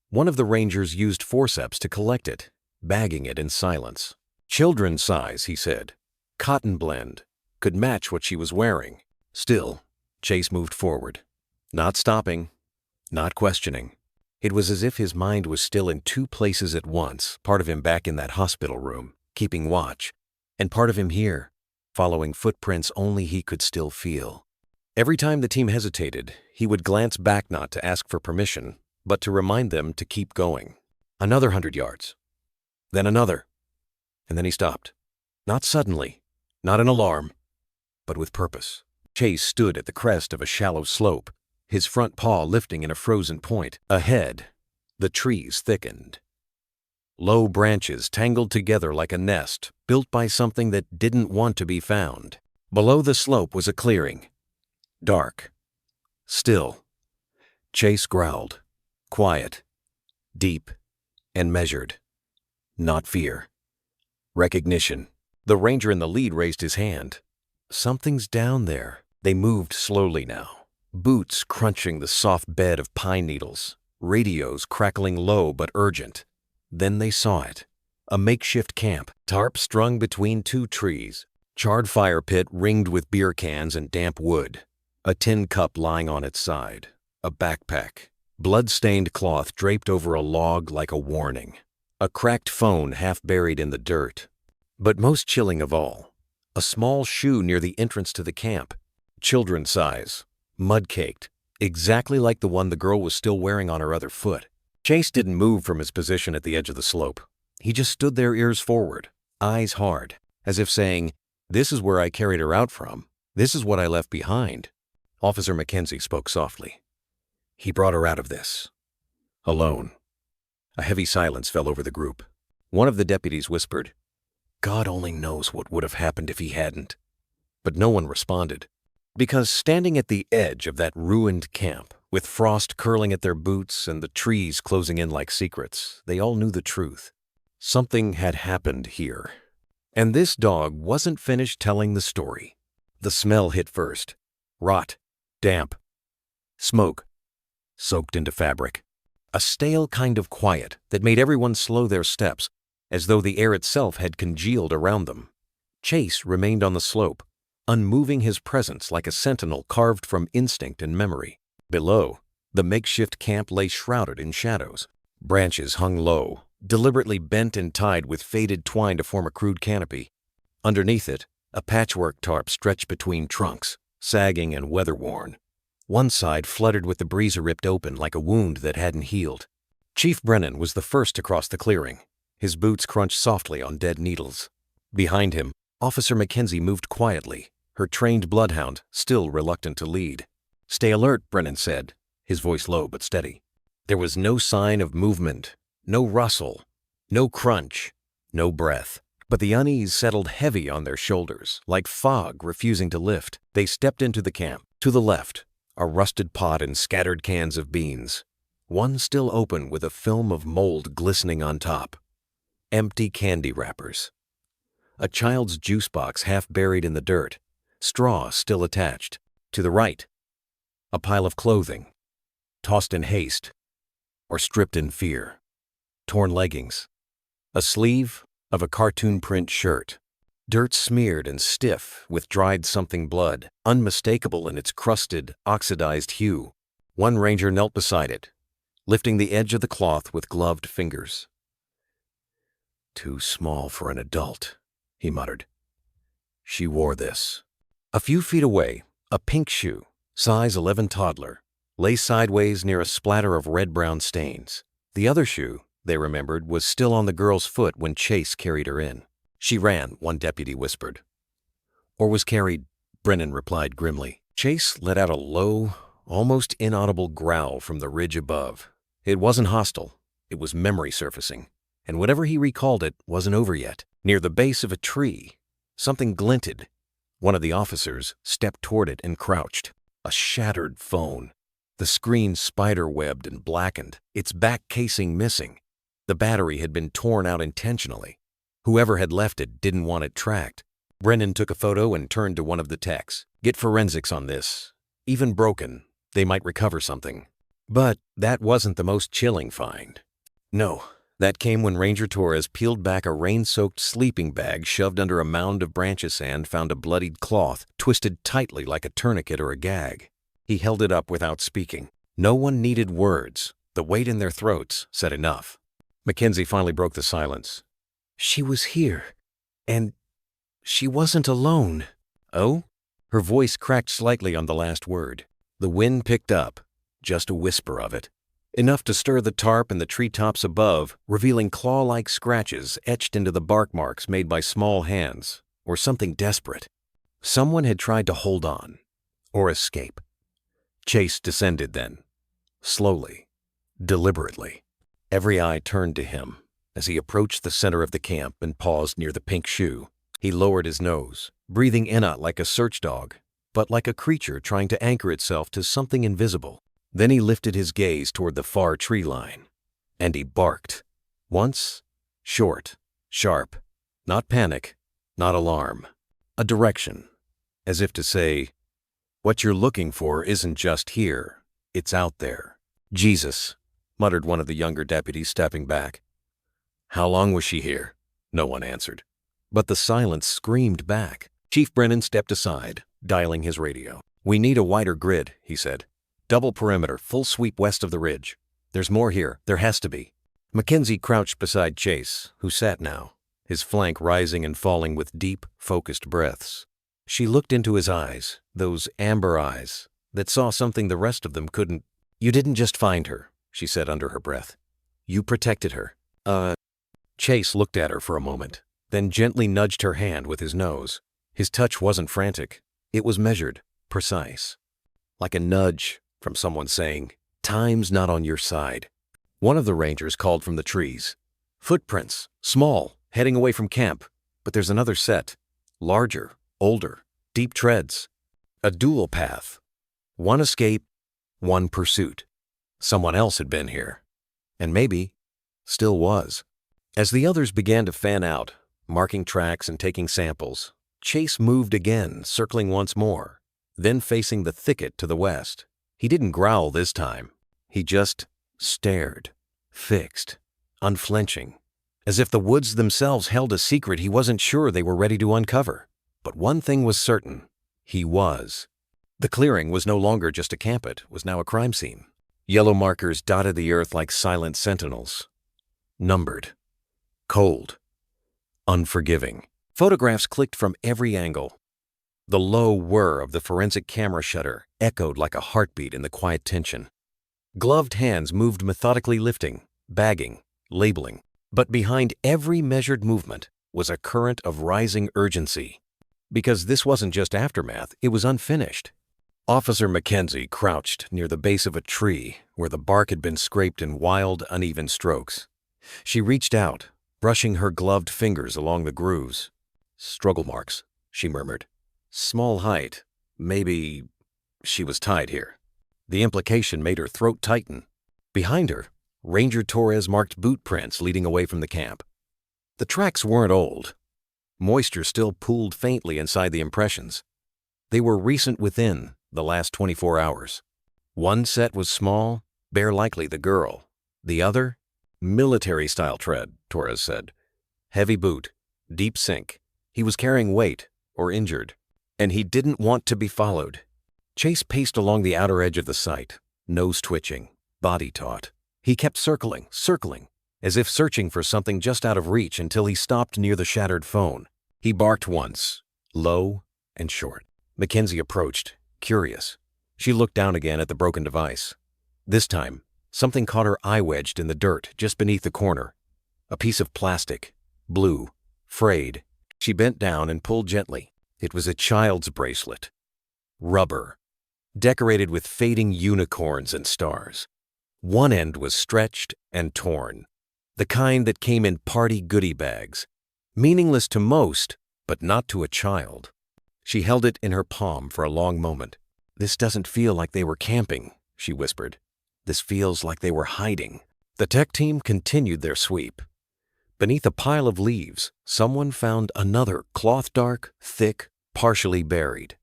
One of the rangers used forceps to collect it, bagging it in silence. Children's size, he said. Cotton blend. Could match what she was wearing. Still, Chase moved forward. Not stopping. Not questioning. It was as if his mind was still in two places at once, part of him back in that hospital room, keeping watch, and part of him here, following footprints only he could still feel. Every time the team hesitated, he would glance back not to ask for permission, but to remind them to keep going. Another 100 yards. Then another. And then he stopped. Not suddenly, not in alarm, but with purpose. Chase stood at the crest of a shallow slope, his front paw lifting in a frozen point. Ahead, the trees thickened. Low branches tangled together like a nest, built by something that didn't want to be found. Below the slope was a clearing. Dark. Still. Chase growled. Quiet. Deep. And measured. Not fear. Recognition. The ranger in the lead raised his hand. Something's down there. They moved slowly now. Boots crunching the soft bed of pine needles. Radios crackling low but urgent. Then they saw it. A makeshift camp, tarp strung between two trees. Charred fire pit ringed with beer cans and damp wood. A tin cup lying on its side. A backpack. Blood-stained cloth draped over a log like a warning. A cracked phone half buried in the dirt. But most chilling of all, a small shoe near the entrance to the camp. Children's size. Mud-caked. Exactly like the one the girl was still wearing on her other foot. Chase didn't move from his position at the edge of the slope. He just stood there, ears forward, eyes hard, as if saying, "This is where I carried her out from. This is what I left behind." Officer Mackenzie spoke softly. "He brought her out of this. Alone." A heavy silence fell over the group. One of the deputies whispered, "God only knows what would have happened if he hadn't." But no one responded. Because standing at the edge of that ruined camp, with frost curling at their boots and the trees closing in like secrets, they all knew the truth. Something had happened here. And this dog wasn't finished telling the story. The smell hit first. Rot. Damp. Smoke. Soaked into fabric. A stale kind of quiet that made everyone slow their steps, as though the air itself had congealed around them. Chase remained on the slope, unmoving his presence like a sentinel carved from instinct and memory. Below, the makeshift camp lay shrouded in shadows. Branches hung low, deliberately bent and tied with faded twine to form a crude canopy. Underneath it, a patchwork tarp stretched between trunks, sagging and weather-worn. One side fluttered with the breeze ripped open like a wound that hadn't healed. Chief Brennan was the first to cross the clearing. His boots crunched softly on dead needles. Behind him, Officer Mackenzie moved quietly, her trained bloodhound still reluctant to lead. "Stay alert," Brennan said, his voice low but steady. There was no sign of movement, no rustle, no crunch, no breath. But the unease settled heavy on their shoulders, like fog refusing to lift. They stepped into the camp. To the left, a rusted pot and scattered cans of beans, one still open with a film of mold glistening on top. Empty candy wrappers. A child's juice box half buried in the dirt, straw still attached. To the right, a pile of clothing, tossed in haste or stripped in fear. Torn leggings, a sleeve of a cartoon print shirt, dirt smeared and stiff with dried something blood, unmistakable in its crusted, oxidized hue. One ranger knelt beside it, lifting the edge of the cloth with gloved fingers. "Too small for an adult," he muttered. "She wore this." A few feet away, a pink shoe, size 11 toddler, lay sideways near a splatter of red-brown stains. The other shoe, they remembered, was still on the girl's foot when Chase carried her in. "She ran," one deputy whispered. "Or was carried," Brennan replied grimly. Chase let out a low, almost inaudible growl from the ridge above. It wasn't hostile. It was memory surfacing. And whatever he recalled it wasn't over yet. Near the base of a tree, something glinted. One of the officers stepped toward it and crouched. A shattered phone. The screen spider-webbed and blackened, its back casing missing. The battery had been torn out intentionally. Whoever had left it didn't want it tracked. Brennan took a photo and turned to one of the techs. "Get forensics on this. Even broken, they might recover something." But that wasn't the most chilling find. No, that came when Ranger Torres peeled back a rain-soaked sleeping bag shoved under a mound of branches and found a bloodied cloth twisted tightly like a tourniquet or a gag. He held it up without speaking. No one needed words. The weight in their throats said enough. Mackenzie finally broke the silence. "She was here, and she wasn't alone." "Oh?" Her voice cracked slightly on the last word. The wind picked up, just a whisper of it. Enough to stir the tarp and the treetops above, revealing claw-like scratches etched into the bark marks made by small hands, or something desperate. Someone had tried to hold on, or escape. Chase descended then, slowly, deliberately. Every eye turned to him as he approached the center of the camp and paused near the pink shoe. He lowered his nose, breathing in like a search dog, but like a creature trying to anchor itself to something invisible. Then he lifted his gaze toward the far tree line, and he barked. Once, short, sharp, not panic, not alarm. A direction, as if to say, "What you're looking for isn't just here, it's out there." "Jesus," muttered one of the younger deputies, stepping back. "How long was she here?" No one answered. But the silence screamed back. Chief Brennan stepped aside, dialing his radio. "We need a wider grid," he said. "Double perimeter, full sweep west of the ridge. There's more here. There has to be." Mackenzie crouched beside Chase, who sat now, his flank rising and falling with deep, focused breaths. She looked into his eyes, those amber eyes that saw something the rest of them couldn't. "You didn't just find her," she said under her breath. "You protected her." Chase looked at her for a moment, then gently nudged her hand with his nose. His touch wasn't frantic. It was measured, precise. Like a nudge from someone saying, "Time's not on your side." One of the rangers called from the trees. "Footprints, small, heading away from camp. But there's another set, larger, older, deep treads. A dual path. One escape, one pursuit. Someone else had been here. And maybe still was." As the others began to fan out, marking tracks and taking samples, Chase moved again, circling once more, then facing the thicket to the west. He didn't growl this time. He just stared, fixed, unflinching, as if the woods themselves held a secret he wasn't sure they were ready to uncover. But one thing was certain. He was. The clearing was no longer just a camp, it was now a crime scene. Yellow markers dotted the earth like silent sentinels. Numbered. Cold. Unforgiving. Photographs clicked from every angle. The low whir of the forensic camera shutter echoed like a heartbeat in the quiet tension. Gloved hands moved methodically, lifting, bagging, labeling. But behind every measured movement was a current of rising urgency. Because this wasn't just aftermath, it was unfinished. Officer Mackenzie crouched near the base of a tree where the bark had been scraped in wild, uneven strokes. She reached out, brushing her gloved fingers along the grooves. "Struggle marks," she murmured. "Small height. Maybe she was tied here." The implication made her throat tighten. Behind her, Ranger Torres marked boot prints leading away from the camp. The tracks weren't old. Moisture still pooled faintly inside the impressions. They were recent within the last 24 hours. One set was small, bare likely the girl. The other, military-style tread, Torres said. Heavy boot, deep sink. He was carrying weight or injured, and he didn't want to be followed. Chase paced along the outer edge of the site, nose twitching, body taut. He kept circling, as if searching for something just out of reach until he stopped near the shattered phone. He barked once, low and short. Mackenzie approached, curious. She looked down again at the broken device. This time, something caught her eye wedged in the dirt just beneath the corner. A piece of plastic, blue, frayed. She bent down and pulled gently. It was a child's bracelet. Rubber, decorated with fading unicorns and stars. One end was stretched and torn, the kind that came in party goodie bags. Meaningless to most, but not to a child. She held it in her palm for a long moment. "This doesn't feel like they were camping," she whispered. "This feels like they were hiding." The tech team continued their sweep. Beneath a pile of leaves, someone found another cloth-dark, thick, partially buried,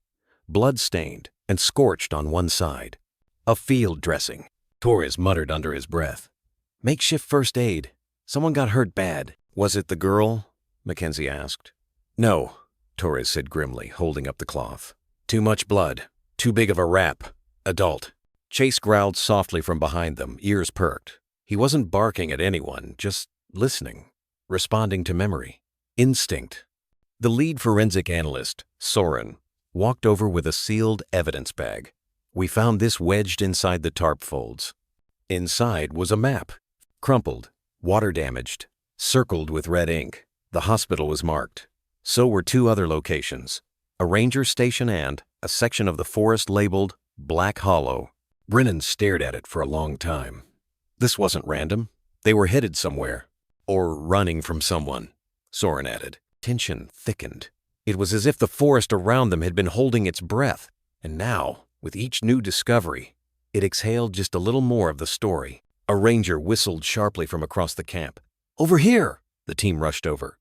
blood-stained and scorched on one side. A field dressing, Torres muttered under his breath. "Makeshift first aid. Someone got hurt bad." "Was it the girl?" Mackenzie asked. "No," Torres said grimly, holding up the cloth. "Too much blood. Too big of a rap. Adult." Chase growled softly from behind them, ears perked. He wasn't barking at anyone, just listening, responding to memory. Instinct. The lead forensic analyst, Soren, walked over with a sealed evidence bag. "We found this wedged inside the tarp folds." Inside was a map, crumpled, water-damaged, circled with red ink. The hospital was marked. So were two other locations, a ranger station and a section of the forest labeled Black Hollow. Brennan stared at it for a long time. This wasn't random. They were headed somewhere. Or running from someone, Soren added. Tension thickened. It was as if the forest around them had been holding its breath, and now, with each new discovery, it exhaled just a little more of the story. A ranger whistled sharply from across the camp. "Over here!" The team rushed over.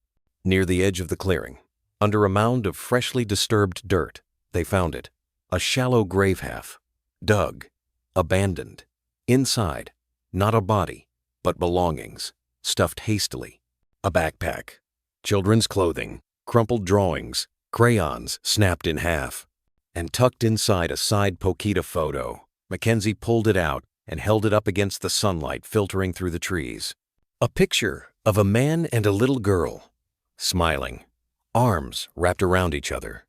Near the edge of the clearing, under a mound of freshly disturbed dirt, they found it. A shallow grave half, dug, abandoned. Inside, not a body, but belongings, stuffed hastily. A backpack, children's clothing, crumpled drawings, crayons snapped in half, and tucked inside a side Pokita photo. Mackenzie pulled it out and held it up against the sunlight filtering through the trees. A picture of a man and a little girl, smiling, arms wrapped around each other.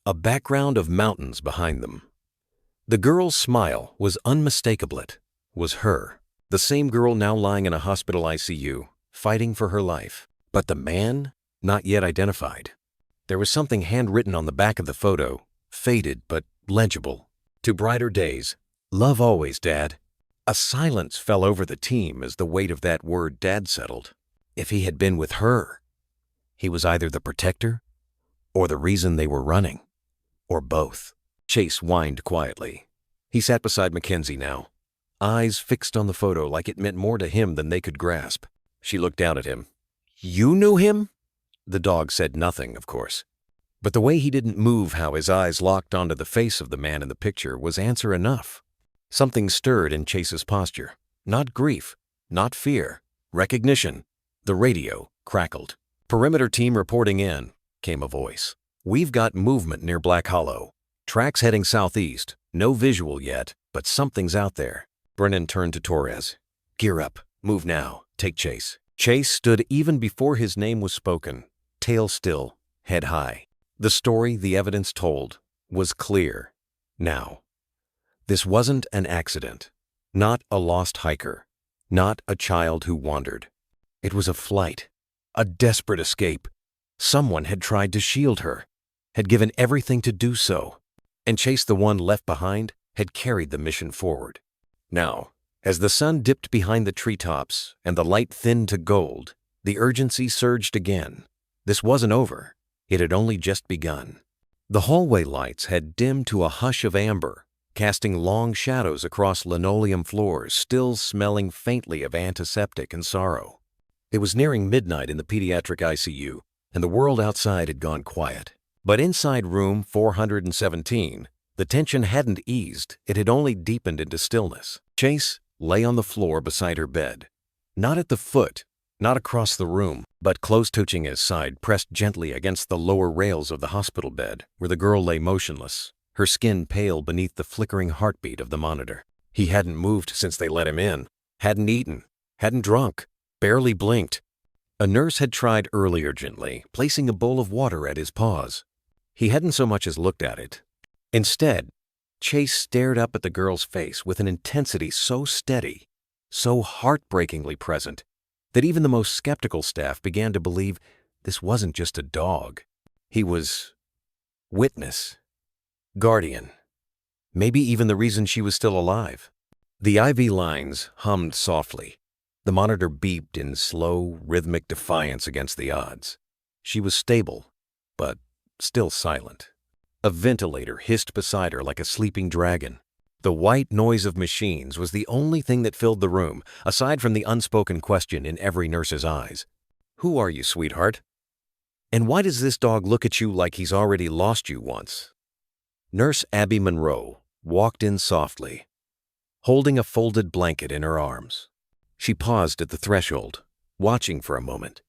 A background of mountains behind them. The girl's smile was unmistakable. It was her, the same girl now lying in a hospital ICU, fighting for her life. But the man, not yet identified. There was something handwritten on the back of the photo, faded but legible. "To brighter days. Love always, Dad." A silence fell over the team as the weight of that word Dad settled. If he had been with her, he was either the protector or the reason they were running, or both. Chase whined quietly. He sat beside Mackenzie now, eyes fixed on the photo like it meant more to him than they could grasp. She looked down at him. "You knew him?" The dog said nothing, of course. But the way he didn't move, how his eyes locked onto the face of the man in the picture, was answer enough. Something stirred in Chase's posture. Not grief, not fear, recognition. The radio crackled. "Perimeter team reporting in," came a voice. "We've got movement near Black Hollow. Tracks heading southeast. No visual yet, but something's out there." Brennan turned to Torres. "Gear up. Move now. Take Chase." Chase stood even before his name was spoken, tail still, head high. The story the evidence told was clear. Now, this wasn't an accident, not a lost hiker, not a child who wandered. It was a flight, a desperate escape, Someone had tried to shield her, had given everything to do so, and Chase, the one left behind, had carried the mission forward. Now, as the sun dipped behind the treetops and the light thinned to gold, the urgency surged again. This wasn't over. It had only just begun. The hallway lights had dimmed to a hush of amber, casting long shadows across linoleum floors, still smelling faintly of antiseptic and sorrow. It was nearing midnight in the pediatric ICU, and the world outside had gone quiet. But inside room 417, the tension hadn't eased, it had only deepened into stillness. Chase lay on the floor beside her bed. Not at the foot, not across the room, but close touching his side, pressed gently against the lower rails of the hospital bed, where the girl lay motionless, her skin pale beneath the flickering heartbeat of the monitor. He hadn't moved since they let him in, hadn't eaten, hadn't drunk, barely blinked. A nurse had tried earlier gently, placing a bowl of water at his paws. He hadn't so much as looked at it. Instead, Chase stared up at the girl's face with an intensity so steady, so heartbreakingly present, that even the most skeptical staff began to believe this wasn't just a dog. He was witness, guardian, maybe even the reason she was still alive. The IV lines hummed softly. The monitor beeped in slow, rhythmic defiance against the odds. She was stable, but still silent. A ventilator hissed beside her like a sleeping dragon. The white noise of machines was the only thing that filled the room, aside from the unspoken question in every nurse's eyes. "Who are you, sweetheart? And why does this dog look at you like he's already lost you once?" Nurse Abby Monroe walked in softly, holding a folded blanket in her arms. She paused at the threshold, watching for a moment.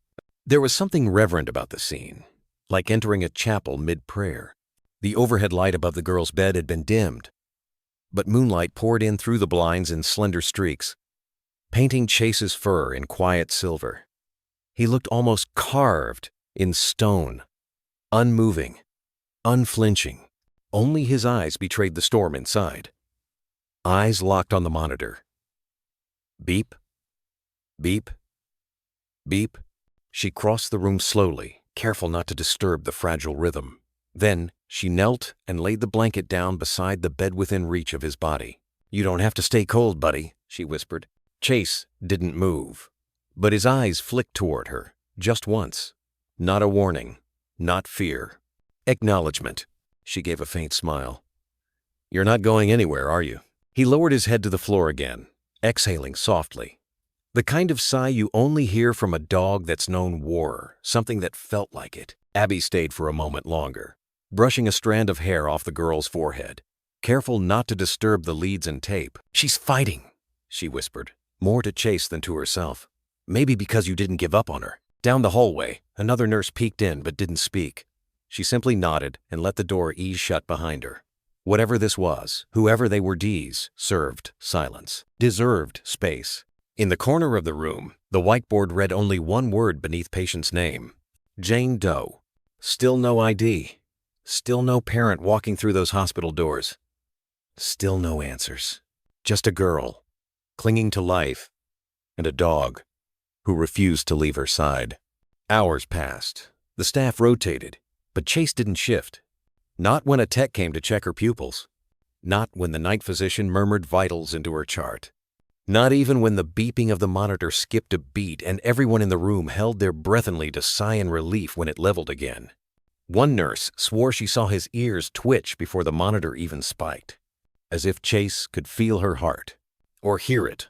There was something reverent about the scene, like entering a chapel mid-prayer. The overhead light above the girl's bed had been dimmed, but moonlight poured in through the blinds in slender streaks, painting Chase's fur in quiet silver. He looked almost carved in stone, unmoving, unflinching. Only his eyes betrayed the storm inside. Eyes locked on the monitor. Beep, beep, beep. She crossed the room slowly, careful not to disturb the fragile rhythm. Then she knelt and laid the blanket down beside the bed within reach of his body. "You don't have to stay cold, buddy," she whispered. Chase didn't move, but his eyes flicked toward her, just once. Not a warning, not fear. Acknowledgement. She gave a faint smile. "You're not going anywhere, are you?" He lowered his head to the floor again, exhaling softly. The kind of sigh you only hear from a dog that's known war, something that felt like it. Abby stayed for a moment longer, brushing a strand of hair off the girl's forehead, careful not to disturb the leads and tape. "She's fighting," she whispered, more to Chase than to herself. "Maybe because you didn't give up on her." Down the hallway, another nurse peeked in but didn't speak. She simply nodded and let the door ease shut behind her. Whatever this was, whoever they were, D's served silence, deserved space. In the corner of the room, the whiteboard read only one word beneath patient's name: Jane Doe. Still no ID. Still no parent walking through those hospital doors. Still no answers. Just a girl, clinging to life, and a dog who refused to leave her side. Hours passed. The staff rotated, but Chase didn't shift. Not when a tech came to check her pupils. Not when the night physician murmured vitals into her chart. Not even when the beeping of the monitor skipped a beat and everyone in the room held their breathenly to sigh in relief when it leveled again. One nurse swore she saw his ears twitch before the monitor even spiked, as if Chase could feel her heart, or hear it,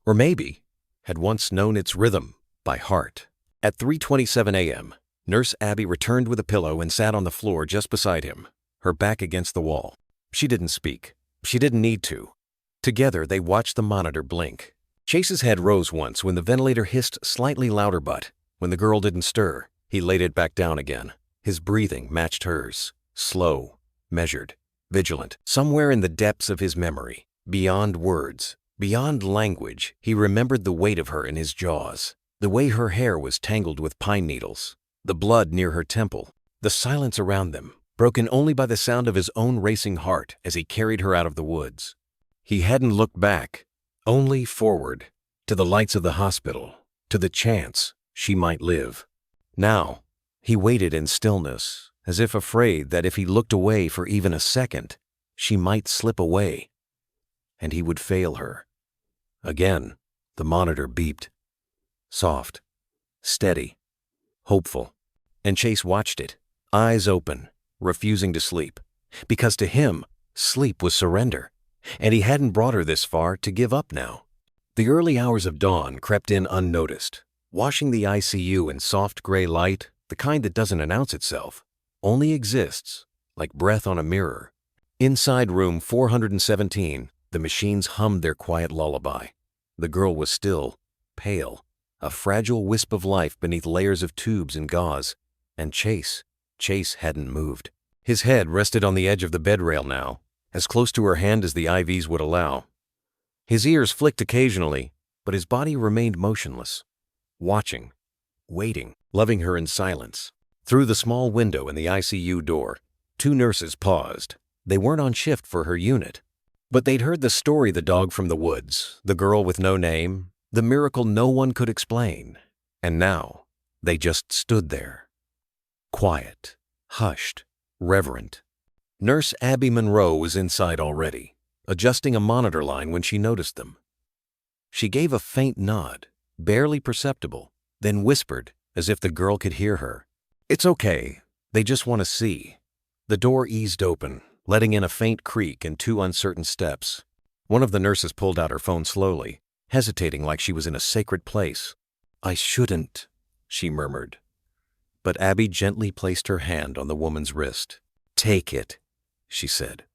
or maybe had once known its rhythm by heart. At 3:27 a.m., Nurse Abby returned with a pillow and sat on the floor just beside him, her back against the wall. She didn't speak. She didn't need to. Together, they watched the monitor blink. Chase's head rose once when the ventilator hissed slightly louder, but when the girl didn't stir, he laid it back down again. His breathing matched hers, slow, measured, vigilant. Somewhere in the depths of his memory, beyond words, beyond language, he remembered the weight of her in his jaws, the way her hair was tangled with pine needles, the blood near her temple, the silence around them, broken only by the sound of his own racing heart as he carried her out of the woods. He hadn't looked back, only forward, to the lights of the hospital, to the chance she might live. Now, He waited in stillness, as if afraid that if he looked away for even a second, she might slip away, and he would fail her. Again, the monitor beeped. Soft, steady, hopeful. And Chase watched it, eyes open, refusing to sleep, because to him, sleep was surrender, and he hadn't brought her this far to give up now. The early hours of dawn crept in unnoticed, washing the ICU in soft gray light, the kind that doesn't announce itself, only exists, like breath on a mirror. Inside room 417, the machines hummed their quiet lullaby. The girl was still, pale, a fragile wisp of life beneath layers of tubes and gauze. And Chase hadn't moved. His head rested on the edge of the bed rail now, as close to her hand as the IVs would allow. His ears flicked occasionally, but his body remained motionless, watching, waiting, loving her in silence. Through the small window in the ICU door, 2 nurses paused. They weren't on shift for her unit, but they'd heard the story: the dog from the woods, the girl with no name, the miracle no one could explain. And now, they just stood there. Quiet, hushed, reverent. Nurse Abby Monroe was inside already, adjusting a monitor line when she noticed them. She gave a faint nod, barely perceptible, then whispered, as if the girl could hear her. "It's okay. They just want to see." The door eased open, letting in a faint creak and 2 uncertain steps. One of the nurses pulled out her phone slowly, hesitating like she was in a sacred place. "I shouldn't," she murmured. But Abby gently placed her hand on the woman's wrist. "Take it," she said.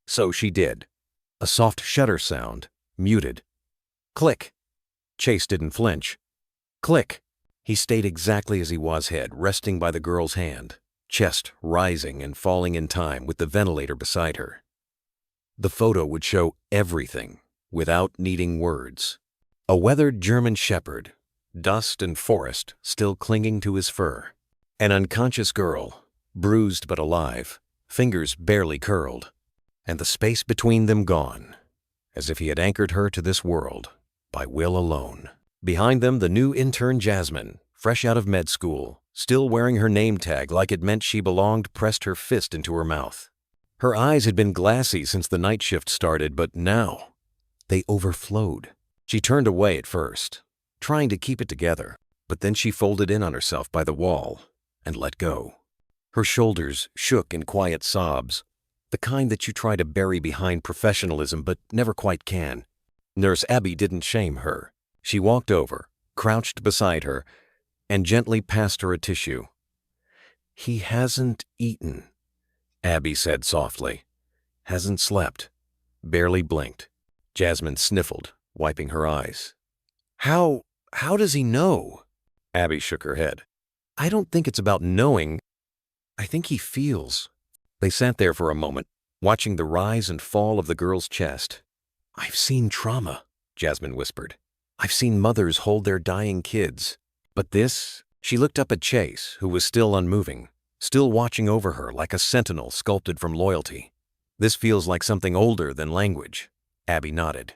So she did. A soft shutter sound, muted. Click. Chase didn't flinch. Click. He stayed exactly as he was, head resting by the girl's hand, chest rising and falling in time with the ventilator beside her. The photo would show everything without needing words. A weathered German shepherd, dust and forest still clinging to his fur. An unconscious girl, bruised but alive, fingers barely curled, and the space between them gone, as if he had anchored her to this world by will alone. Behind them, the new intern Jasmine, fresh out of med school, still wearing her name tag like it meant she belonged, pressed her fist into her mouth. Her eyes had been glassy since the night shift started, but now they overflowed. She turned away at first, trying to keep it together, but then she folded in on herself by the wall and let go. Her shoulders shook in quiet sobs, the kind that you try to bury behind professionalism but never quite can. Nurse Abby didn't shame her. She walked over, crouched beside her, and gently passed her a tissue. "He hasn't eaten," Abby said softly. "Hasn't slept. Barely blinked." Jasmine sniffled, wiping her eyes. How does he know?" Abby shook her head. "I don't think it's about knowing. I think he feels." They sat there for a moment, watching the rise and fall of the girl's chest. "I've seen trauma," Jasmine whispered. "I've seen mothers hold their dying kids. But this," she looked up at Chase, who was still unmoving, still watching over her like a sentinel sculpted from loyalty. "This feels like something older than language." Abby nodded.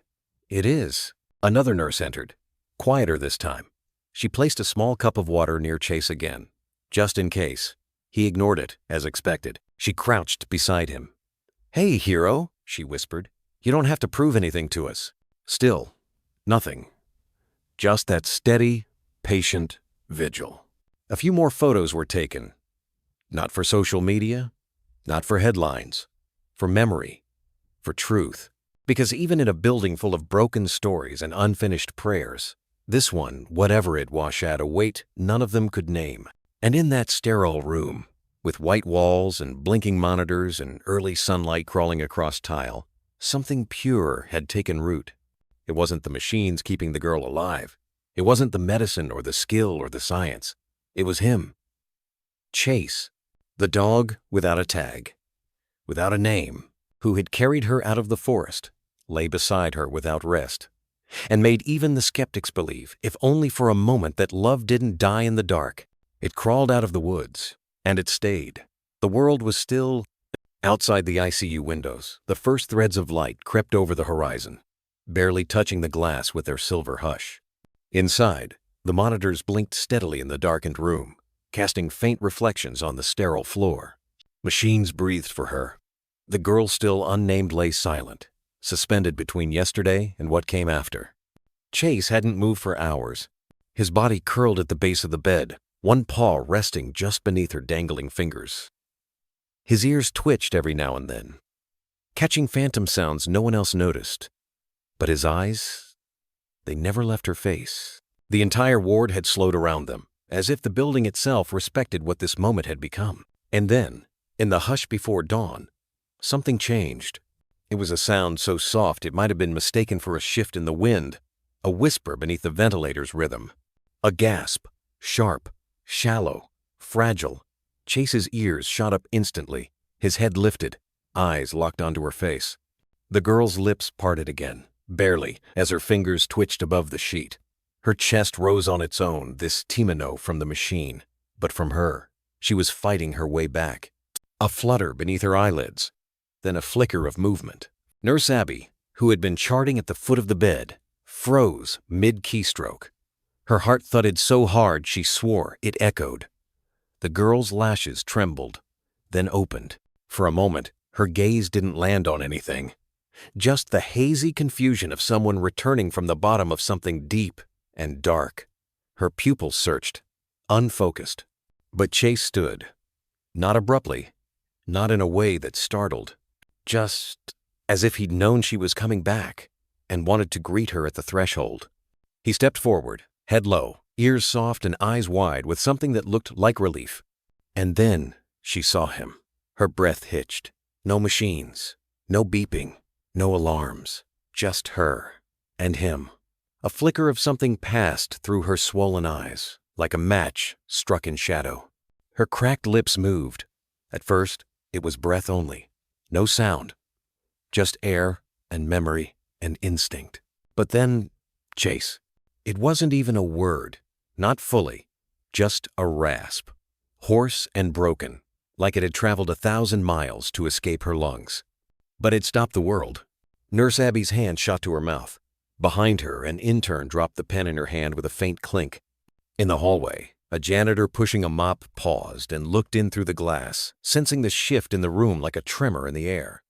"It is." Another nurse entered, quieter this time. She placed a small cup of water near Chase again, just in case. He ignored it, as expected. She crouched beside him. "Hey, hero," she whispered. "You don't have to prove anything to us." Still, nothing. Just that steady, patient vigil. A few more photos were taken. Not for social media, not for headlines, for memory, for truth. Because even in a building full of broken stories and unfinished prayers, this one, whatever it was, had a weight none of them could name. And in that sterile room, with white walls and blinking monitors and early sunlight crawling across tile, something pure had taken root. It wasn't the machines keeping the girl alive. It wasn't the medicine or the skill or the science. It was him. Chase, the dog without a tag, without a name, who had carried her out of the forest, lay beside her without rest, and made even the skeptics believe, if only for a moment, that love didn't die in the dark. It crawled out of the woods, and it stayed. The world was still. Outside the ICU windows, the first threads of light crept over the horizon, barely touching the glass with their silver hush. Inside, the monitors blinked steadily in the darkened room, casting faint reflections on the sterile floor. Machines breathed for her. The girl still unnamed lay silent, suspended between yesterday and what came after. Chase hadn't moved for hours. His body curled at the base of the bed, one paw resting just beneath her dangling fingers. His ears twitched every now and then, catching phantom sounds no one else noticed. But his eyes, they never left her face. The entire ward had slowed around them, as if the building itself respected what this moment had become. And then, in the hush before dawn, something changed. It was a sound so soft it might have been mistaken for a shift in the wind, a whisper beneath the ventilator's rhythm. A gasp, sharp, shallow, fragile. Chase's ears shot up instantly, his head lifted, eyes locked onto her face. The girl's lips parted again, barely, as her fingers twitched above the sheet. Her chest rose on its own, this Timano from the machine. But from her, she was fighting her way back. A flutter beneath her eyelids, then a flicker of movement. Nurse Abby, who had been charting at the foot of the bed, froze mid-keystroke. Her heart thudded so hard she swore it echoed. The girl's lashes trembled, then opened. For a moment, her gaze didn't land on anything. Just the hazy confusion of someone returning from the bottom of something deep and dark. Her pupils searched, unfocused. But Chase stood. Not abruptly, not in a way that startled. Just as if he'd known she was coming back and wanted to greet her at the threshold. He stepped forward, head low, ears soft and eyes wide with something that looked like relief. And then she saw him. Her breath hitched. No machines, no beeping, no alarms. Just her and him. A flicker of something passed through her swollen eyes, like a match struck in shadow. Her cracked lips moved. At first, it was breath only. No sound. Just air and memory and instinct. But then, Chase. It wasn't even a word. Not fully. Just a rasp. Hoarse and broken, like it had traveled 1,000 miles to escape her lungs. But it stopped the world. Nurse Abby's hand shot to her mouth. Behind her, an intern dropped the pen in her hand with a faint clink. In the hallway, a janitor pushing a mop paused and looked in through the glass, sensing the shift in the room like a tremor in the air.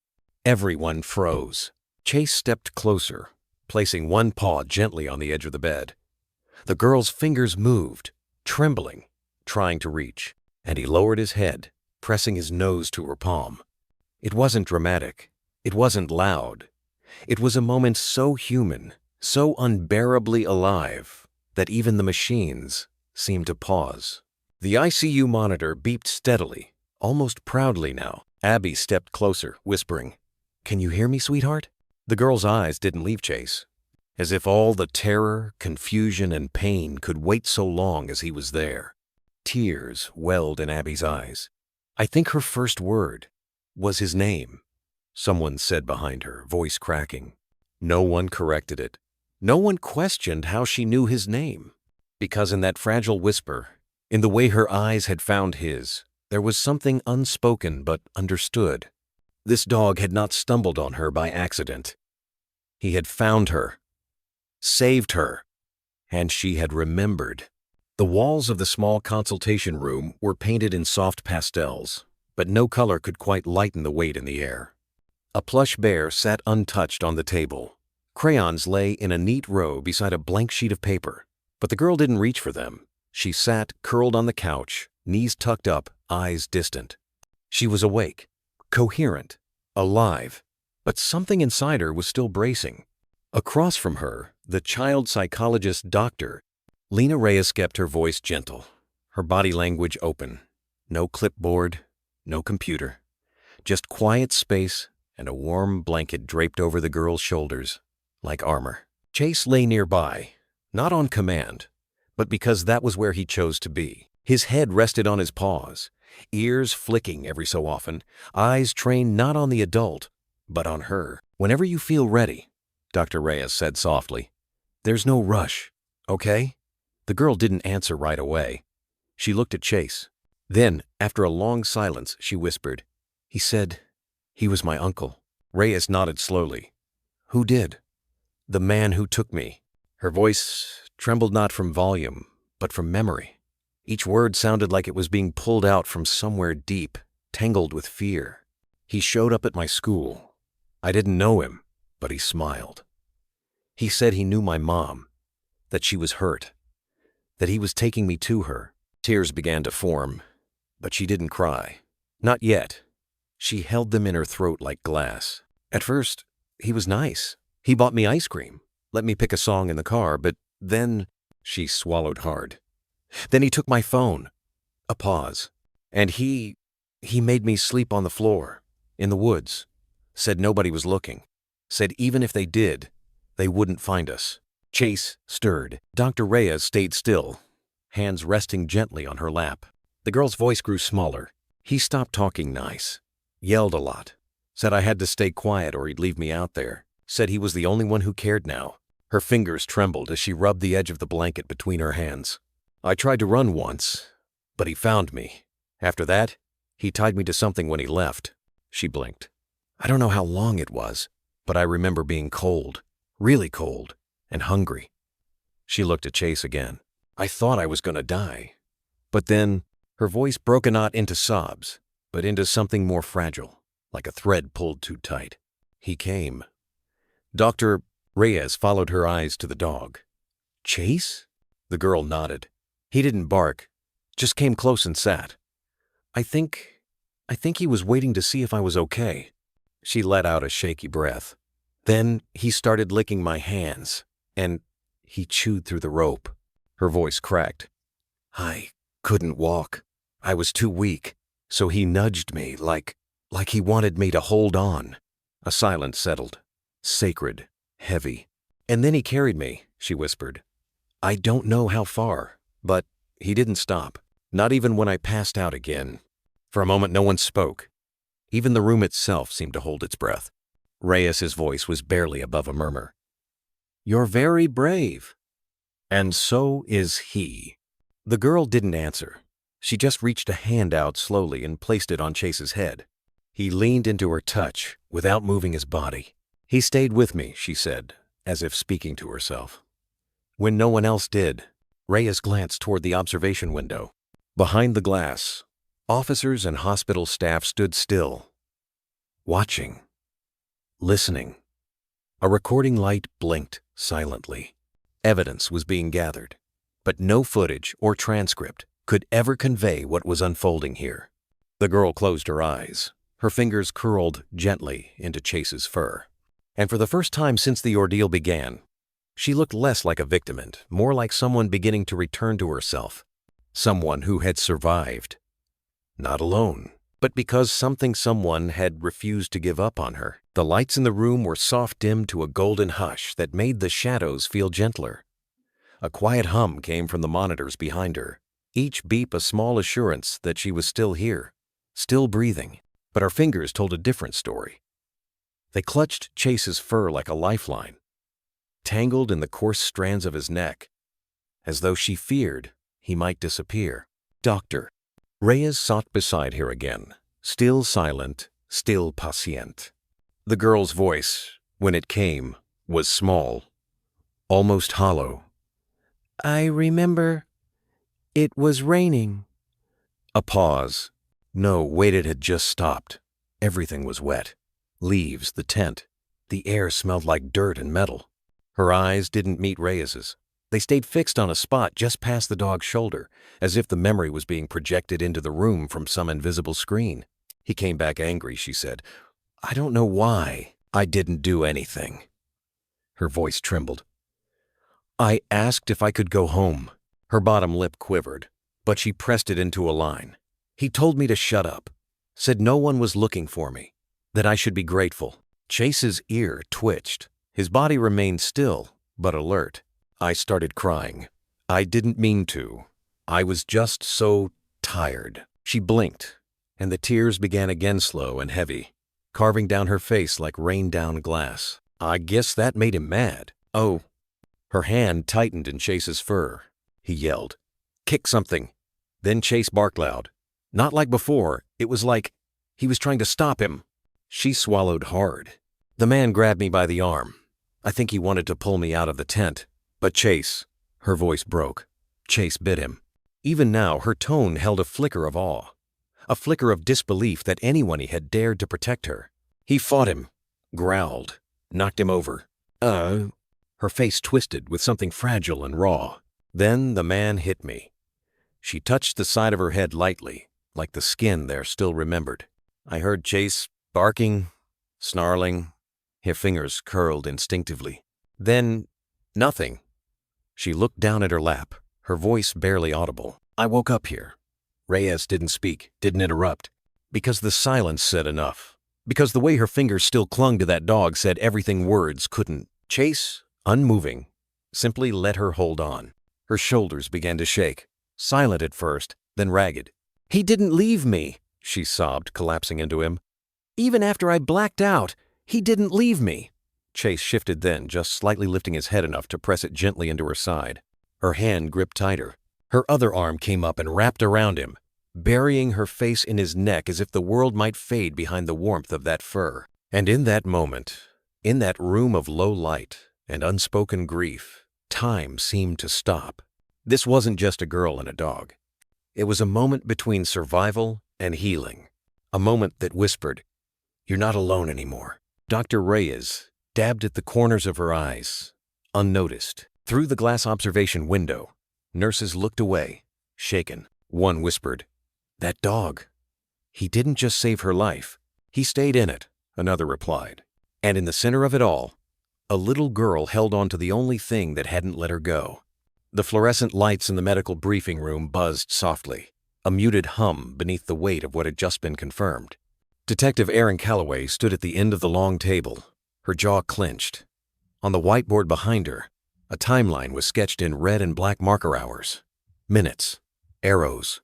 Everyone froze. Chase stepped closer, placing one paw gently on the edge of the bed. The girl's fingers moved, trembling, trying to reach, and he lowered his head, pressing his nose to her palm. It wasn't dramatic. It wasn't loud. It was a moment so human, so unbearably alive, that even the machines seemed to pause. The ICU monitor beeped steadily, almost proudly now. Abby stepped closer, whispering, "Can you hear me, sweetheart?" The girl's eyes didn't leave Chase, as if all the terror, confusion, and pain could wait so long as he was there. Tears welled in Abby's eyes. I think her first word was his name. Someone said behind her, voice cracking. No one corrected it. No one questioned how she knew his name. Because in that fragile whisper, in the way her eyes had found his, there was something unspoken but understood. This dog had not stumbled on her by accident. He had found her, saved her, and she had remembered. The walls of the small consultation room were painted in soft pastels, but no color could quite lighten the weight in the air. A plush bear sat untouched on the table. Crayons lay in a neat row beside a blank sheet of paper, but the girl didn't reach for them. She sat curled on the couch, knees tucked up, eyes distant. She was awake, coherent, alive, but something inside her was still bracing. Across from her, the child psychologist doctor, Lena Reyes kept her voice gentle, her body language open. No clipboard, no computer, just quiet space and a warm blanket draped over the girl's shoulders, like armor. Chase lay nearby, not on command, but because that was where he chose to be. His head rested on his paws, ears flicking every so often, eyes trained not on the adult, but on her. Whenever you feel ready, Dr. Reyes said softly. There's no rush, okay? The girl didn't answer right away. She looked at Chase. Then, after a long silence, she whispered, He said he was my uncle. Reyes nodded slowly. Who did? The man who took me. Her voice trembled not from volume, but from memory. Each word sounded like it was being pulled out from somewhere deep, tangled with fear. He showed up at my school. I didn't know him, but he smiled. He said he knew my mom, that she was hurt, that he was taking me to her. Tears began to form, but she didn't cry. Not yet. She held them in her throat like glass. At first, he was nice. He bought me ice cream, let me pick a song in the car, but then she swallowed hard. Then he took my phone. A pause. And he made me sleep on the floor, in the woods. Said nobody was looking. Said even if they did, they wouldn't find us. Chase stirred. Dr. Reyes stayed still, hands resting gently on her lap. The girl's voice grew smaller. He stopped talking nice. Yelled a lot. Said I had to stay quiet or he'd leave me out there. Said he was the only one who cared now. Her fingers trembled as she rubbed the edge of the blanket between her hands. I tried to run once, but he found me. After that, he tied me to something when he left. She blinked. I don't know how long it was, but I remember being cold, really cold, and hungry. She looked at Chase again. I thought I was going to die. But then, her voice broke not into sobs, but into something more fragile, like a thread pulled too tight. He came. Dr. Reyes followed her eyes to the dog. Chase? The girl nodded. He didn't bark, just came close and sat. I think he was waiting to see if I was okay. She let out a shaky breath. Then he started licking my hands, and he chewed through the rope. Her voice cracked. I couldn't walk. I was too weak, so he nudged me like he wanted me to hold on. A silence settled, sacred, heavy. And then he carried me, she whispered. I don't know how far, but he didn't stop, not even when I passed out again. For a moment no one spoke. Even the room itself seemed to hold its breath. Reyes's voice was barely above a murmur. You're very brave. And so is he. The girl didn't answer. She just reached a hand out slowly and placed it on Chase's head. He leaned into her touch without moving his body. He stayed with me, she said, as if speaking to herself. When no one else did, Reyes glanced toward the observation window. Behind the glass, officers and hospital staff stood still, watching, listening. A recording light blinked silently. Evidence was being gathered, but no footage or transcript could ever convey what was unfolding here. The girl closed her eyes. Her fingers curled gently into Chase's fur. And for the first time since the ordeal began, she looked less like a victim and more like someone beginning to return to herself. Someone who had survived. Not alone, but because someone had refused to give up on her. The lights in the room were soft-dimmed to a golden hush that made the shadows feel gentler. A quiet hum came from the monitors behind her, each beep a small assurance that she was still here, still breathing. But her fingers told a different story. They clutched Chase's fur like a lifeline, tangled in the coarse strands of his neck, as though she feared he might disappear. Doctor. Reyes sat beside her again, still silent, still patient. The girl's voice, when it came, was small, almost hollow. I remember it was raining. A pause. No, wait, it had just stopped. Everything was wet. Leaves, the tent. The air smelled like dirt and metal. Her eyes didn't meet Reyes's. They stayed fixed on a spot just past the dog's shoulder, as if the memory was being projected into the room from some invisible screen. He came back angry, she said. I don't know why. I didn't do anything. Her voice trembled. I asked if I could go home. Her bottom lip quivered, but she pressed it into a line. He told me to shut up, said no one was looking for me, that I should be grateful. Chase's ear twitched. His body remained still, but alert. I started crying. I didn't mean to. I was just so tired. She blinked, and the tears began again slow and heavy, carving down her face like rain-down glass. I guess that made him mad. Oh. Her hand tightened in Chase's fur. He yelled, "Kick something." Then Chase barked loud. Not like before, it was like he was trying to stop him. She swallowed hard. The man grabbed me by the arm. I think he wanted to pull me out of the tent. But Chase, her voice broke. Chase bit him. Even now, her tone held a flicker of awe, a flicker of disbelief that anyone had dared to protect her. He fought him, growled, knocked him over. Her face twisted with something fragile and raw. Then the man hit me. She touched the side of her head lightly, like the skin there still remembered. I heard Chase barking, snarling. Her fingers curled instinctively. Then, nothing. She looked down at her lap, her voice barely audible. I woke up here. Reyes didn't speak, didn't interrupt, because the silence said enough. Because the way her fingers still clung to that dog said everything words couldn't. Chase, unmoving, simply let her hold on. Her shoulders began to shake, silent at first, then ragged. He didn't leave me, she sobbed, collapsing into him. Even after I blacked out, he didn't leave me. Chase shifted then, just slightly lifting his head enough to press it gently into her side. Her hand gripped tighter. Her other arm came up and wrapped around him, burying her face in his neck as if the world might fade behind the warmth of that fur. And in that moment, in that room of low light and unspoken grief, time seemed to stop. This wasn't just a girl and a dog. It was a moment between survival and healing. A moment that whispered, "You're not alone anymore." Dr. Reyes dabbed at the corners of her eyes, unnoticed. Through the glass observation window, nurses looked away, shaken. One whispered, "That dog. He didn't just save her life. He stayed in it," another replied. And in the center of it all, a little girl held on to the only thing that hadn't let her go. The fluorescent lights in the medical briefing room buzzed softly, a muted hum beneath the weight of what had just been confirmed. Detective Erin Calloway stood at the end of the long table, her jaw clenched. On the whiteboard behind her, a timeline was sketched in red and black marker hours. Minutes. Arrows.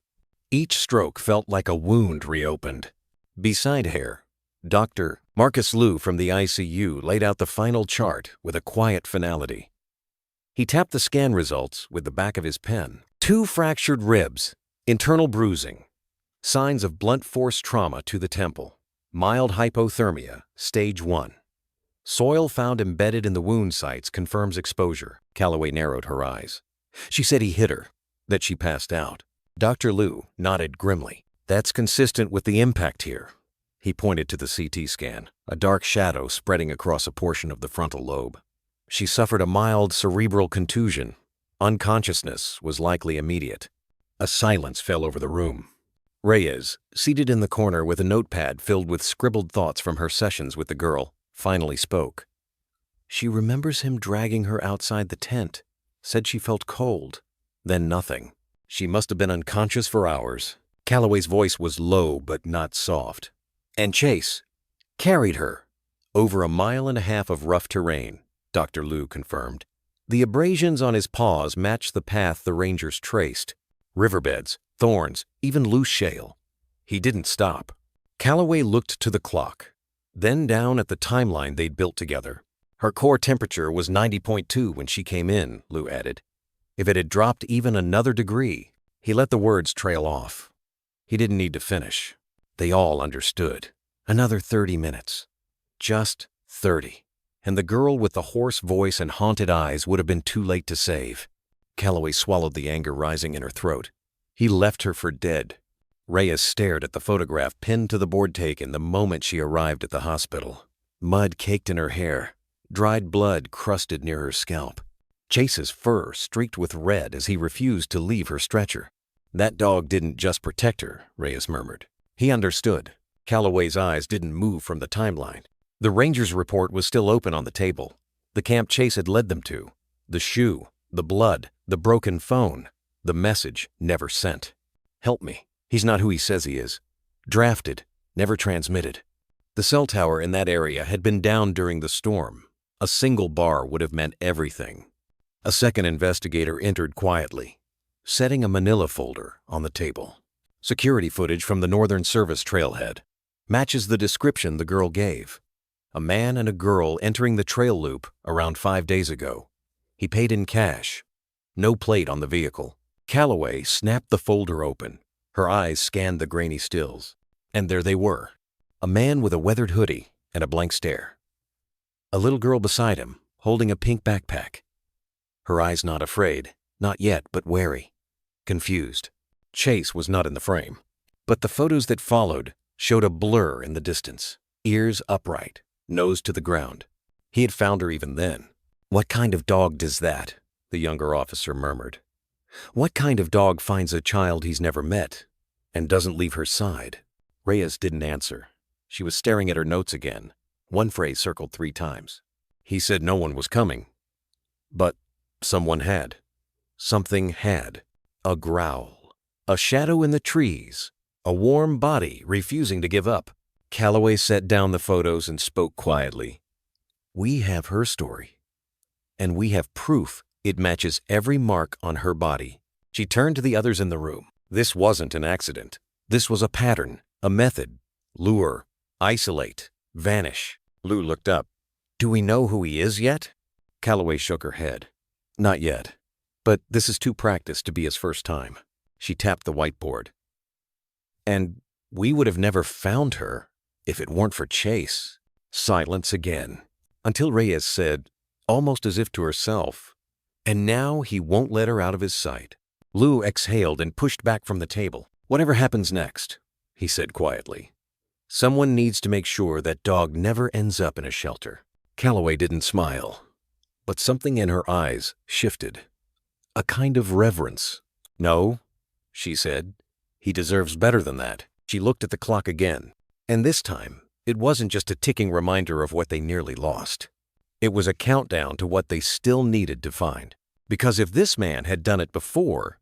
Each stroke felt like a wound reopened. Beside her, Dr. Marcus Liu from the ICU laid out the final chart with a quiet finality. He tapped the scan results with the back of his pen. 2 fractured ribs, internal bruising, signs of blunt force trauma to the temple, mild hypothermia, stage 1. Soil found embedded in the wound sites confirms exposure. Calloway narrowed her eyes. She said he hit her, that she passed out. Dr. Liu nodded grimly. That's consistent with the impact here. He pointed to the CT scan, a dark shadow spreading across a portion of the frontal lobe. She suffered a mild cerebral contusion. Unconsciousness was likely immediate. A silence fell over the room. Reyes, seated in the corner with a notepad filled with scribbled thoughts from her sessions with the girl, finally spoke. She remembers him dragging her outside the tent, said she felt cold, then nothing. She must have been unconscious for hours. Calloway's voice was low but not soft. And Chase carried her over 1.5 miles of rough terrain, Dr. Liu confirmed. The abrasions on his paws matched the path the rangers traced. Riverbeds, thorns, even loose shale. He didn't stop. Calloway looked to the clock, then down at the timeline they'd built together. Her core temperature was 90.2 when she came in, Liu added. If it had dropped even another degree, he let the words trail off. He didn't need to finish. They all understood. Another 30 minutes. Just 30. And the girl with the hoarse voice and haunted eyes would have been too late to save. Calloway swallowed the anger rising in her throat. He left her for dead. Reyes stared at the photograph pinned to the board taken the moment she arrived at the hospital. Mud caked in her hair, dried blood crusted near her scalp. Chase's fur streaked with red as he refused to leave her stretcher. That dog didn't just protect her, Reyes murmured. He understood. Calloway's eyes didn't move from the timeline. The ranger's report was still open on the table. The camp Chase had led them to. The shoe, the blood, the broken phone, the message never sent. Help me. He's not who he says he is. Drafted, never transmitted. The cell tower in that area had been down during the storm. A single bar would have meant everything. A second investigator entered quietly, setting a manila folder on the table. Security footage from the Northern Service trailhead. Matches the description the girl gave. A man and a girl entering the trail loop around 5 days ago. He paid in cash. No plate on the vehicle. Calloway snapped the folder open. Her eyes scanned the grainy stills. And there they were. A man with a weathered hoodie and a blank stare. A little girl beside him, holding a pink backpack. Her eyes not afraid, not yet, but wary. confused. Chase was not in the frame. But the photos that followed showed a blur in the distance, ears upright, nose to the ground. He had found her even then. "What kind of dog does that?" the younger officer murmured. "What kind of dog finds a child he's never met and doesn't leave her side?" Reyes didn't answer. She was staring at her notes again, one phrase circled 3 times. He said no one was coming. But someone had. Something had. A growl. A shadow in the trees. A warm body refusing to give up. Calloway set down the photos and spoke quietly. "We have her story. And we have proof it matches every mark on her body." She turned to the others in the room. This wasn't an accident. This was a pattern, a method. Lure, isolate, vanish. Lou looked up. "Do we know who he is yet?" Calloway shook her head. "Not yet. But this is too practiced to be his first time." She tapped the whiteboard. "And we would have never found her if it weren't for Chase." Silence again, until Reyes said, almost as if to herself, "And now he won't let her out of his sight." Lou exhaled and pushed back from the table. "Whatever happens next," he said quietly, "someone needs to make sure that dog never ends up in a shelter." Calloway didn't smile, but something in her eyes shifted. A kind of reverence. "No," she said. "He deserves better than that." She looked at the clock again, and this time it wasn't just a ticking reminder of what they nearly lost. It was a countdown to what they still needed to find. Because if this man had done it before,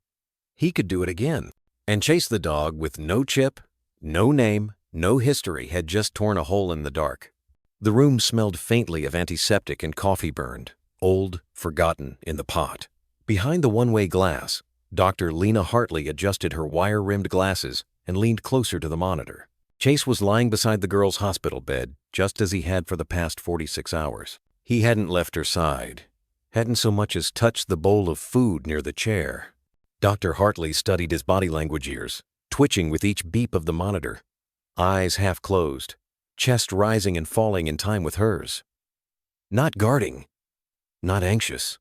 he could do it again. And Chase the dog, with no chip, no name, no history, had just torn a hole in the dark. The room smelled faintly of antiseptic and coffee burned, old, forgotten, in the pot. Behind the one-way glass, Dr. Lena Hartley adjusted her wire-rimmed glasses and leaned closer to the monitor. Chase was lying beside the girl's hospital bed, just as he had for the past 46 hours. He hadn't left her side, hadn't so much as touched the bowl of food near the chair. Dr. Hartley studied his body language ears, twitching with each beep of the monitor. Eyes half closed, chest rising and falling in time with hers. Not guarding, not anxious,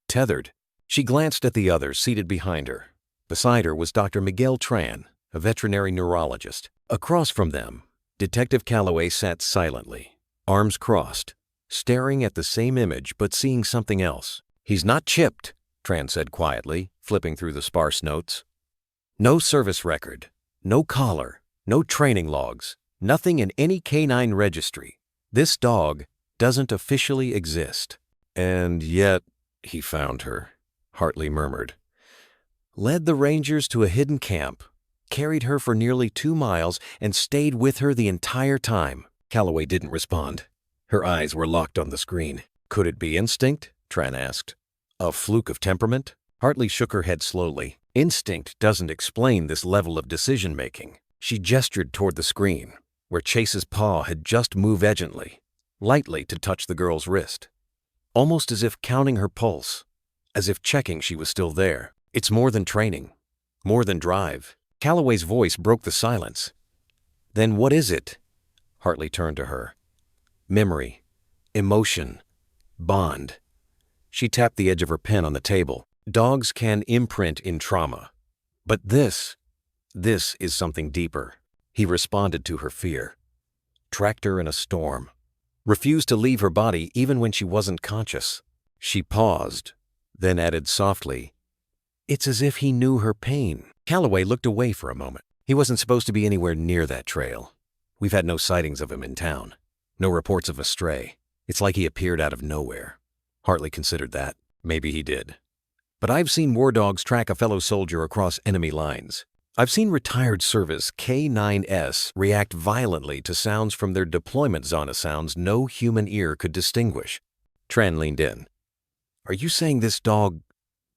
tethered. She glanced at the others seated behind her. Beside her was Dr. Miguel Tran, a veterinary neurologist. Across from them, Detective Calloway sat silently, arms crossed, staring at the same image but seeing something else. "He's not chipped," Tran said quietly, flipping through the sparse notes. "No service record, no collar, no training logs, nothing in any canine registry. This dog doesn't officially exist." "And yet he found her," Hartley murmured. "Led the rangers to a hidden camp, carried her for nearly 2 miles, and stayed with her the entire time." Calloway didn't respond. Her eyes were locked on the screen. "Could it be instinct?" Tran asked. "A fluke of temperament?" Hartley shook her head slowly. "Instinct doesn't explain this level of decision-making." She gestured toward the screen, where Chase's paw had just moved gently, lightly to touch the girl's wrist, almost as if counting her pulse, as if checking she was still there. "It's more than training, more than drive." Calloway's voice broke the silence. "Then what is it?" Hartley turned to her. "Memory, emotion, bond." She tapped the edge of her pen on the table. "Dogs can imprint in trauma. But this is something deeper." He responded to her fear. Tracked her in a storm. Refused to leave her body even when she wasn't conscious. She paused, then added softly, "It's as if he knew her pain." Calloway looked away for a moment. He wasn't supposed to be anywhere near that trail. We've had no sightings of him in town. No reports of a stray. It's like he appeared out of nowhere. Hartley considered that. Maybe he did. But I've seen war dogs track a fellow soldier across enemy lines. I've seen retired service K9S react violently to sounds from their deployment zone, sounds no human ear could distinguish. Tran leaned in. "Are you saying this dog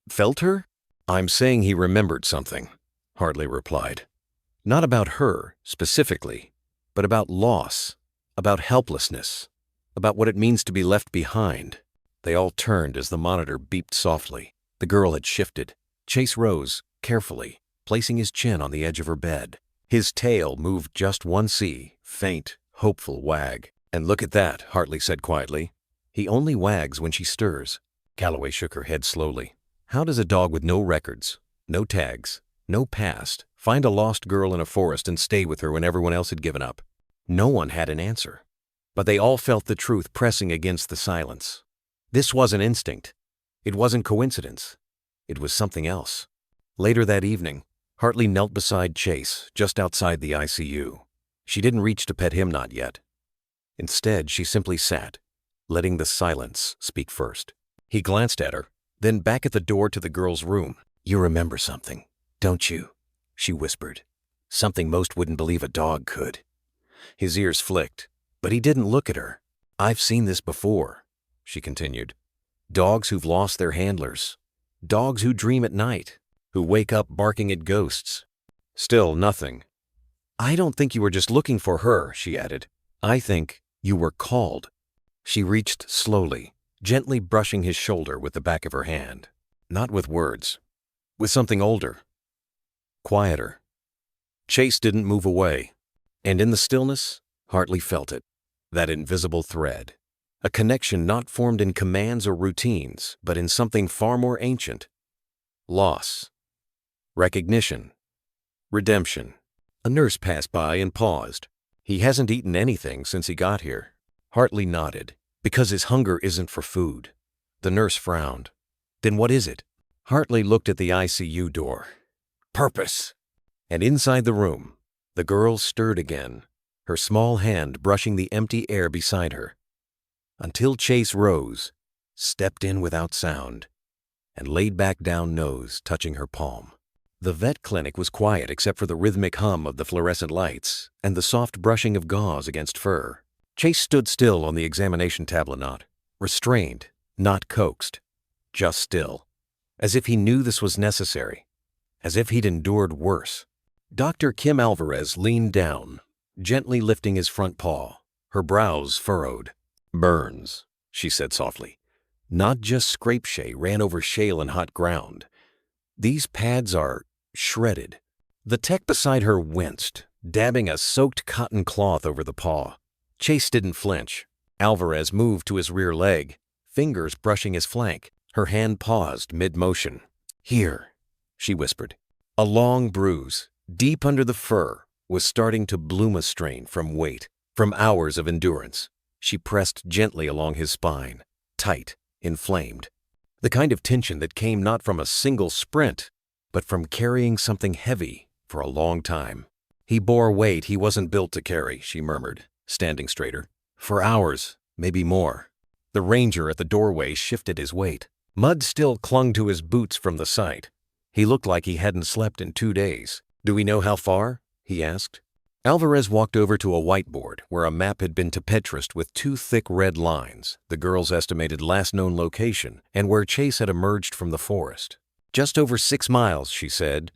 felt her?" "I'm saying he remembered something," Hartley replied. "Not about her, specifically, but about loss, about helplessness, about what it means to be left behind." They all turned as the monitor beeped softly. The girl had shifted. Chase rose, carefully, placing his chin on the edge of her bed. His tail moved just one faint, hopeful wag. "And look at that," Hartley said quietly. "He only wags when she stirs." Calloway shook her head slowly. "How does a dog with no records, No tags, no past. Find a lost girl in a forest and stay with her when everyone else had given up. No one had an answer. But they all felt the truth pressing against the silence. This wasn't instinct. It wasn't coincidence. It was something else. Later that evening, Hartley knelt beside Chase, just outside the ICU. She didn't reach to pet him, not yet. Instead, she simply sat, letting the silence speak first. He glanced at her, then back at the door to the girl's room. "You remember something, don't you?" she whispered. Something most wouldn't believe a dog could. His ears flicked, but he didn't look at her. "I've seen this before," she continued. "Dogs who've lost their handlers. Dogs who dream at night, who wake up barking at ghosts." Still nothing. "I don't think you were just looking for her," she added. "I think you were called." She reached slowly, gently brushing his shoulder with the back of her hand. Not with words. With something older. Quieter. Chase didn't move away. And in the stillness, Hartley felt it. That invisible thread. A connection not formed in commands or routines, but in something far more ancient. Loss. Recognition. Redemption. A nurse passed by and paused. "He hasn't eaten anything since he got here." Hartley nodded. "Because his hunger isn't for food." The nurse frowned. "Then what is it?" Hartley looked at the ICU door. "Purpose." And inside the room, the girl stirred again, her small hand brushing the empty air beside her. Until Chase rose, stepped in without sound, and laid back down, nose touching her palm. The vet clinic was quiet except for the rhythmic hum of the fluorescent lights and the soft brushing of gauze against fur. Chase stood still on the examination tablinot, restrained, not coaxed, just still, as if he knew this was necessary, as if he'd endured worse. Dr. Kim Alvarez leaned down, gently lifting his front paw, her brows furrowed. "Burns," she said softly. "Not just scrape shea ran over shale and hot ground. These pads are shredded." The tech beside her winced, dabbing a soaked cotton cloth over the paw. Chase didn't flinch. Alvarez moved to his rear leg, fingers brushing his flank. Her hand paused mid-motion. "Here," she whispered. A long bruise, deep under the fur, was starting to bloom a strain from weight, from hours of endurance. She pressed gently along his spine, tight, inflamed. The kind of tension that came not from a single sprint, but from carrying something heavy for a long time. "He bore weight he wasn't built to carry," she murmured, standing straighter. "For hours, maybe more." The ranger at the doorway shifted his weight. Mud still clung to his boots from the sight. He looked like he hadn't slept in 2 days. "Do we know how far?" he asked. Alvarez walked over to a whiteboard where a map had been tapetrised with 2 thick red lines, the girl's estimated last known location, and where Chase had emerged from the forest. "Just over 6 miles, she said,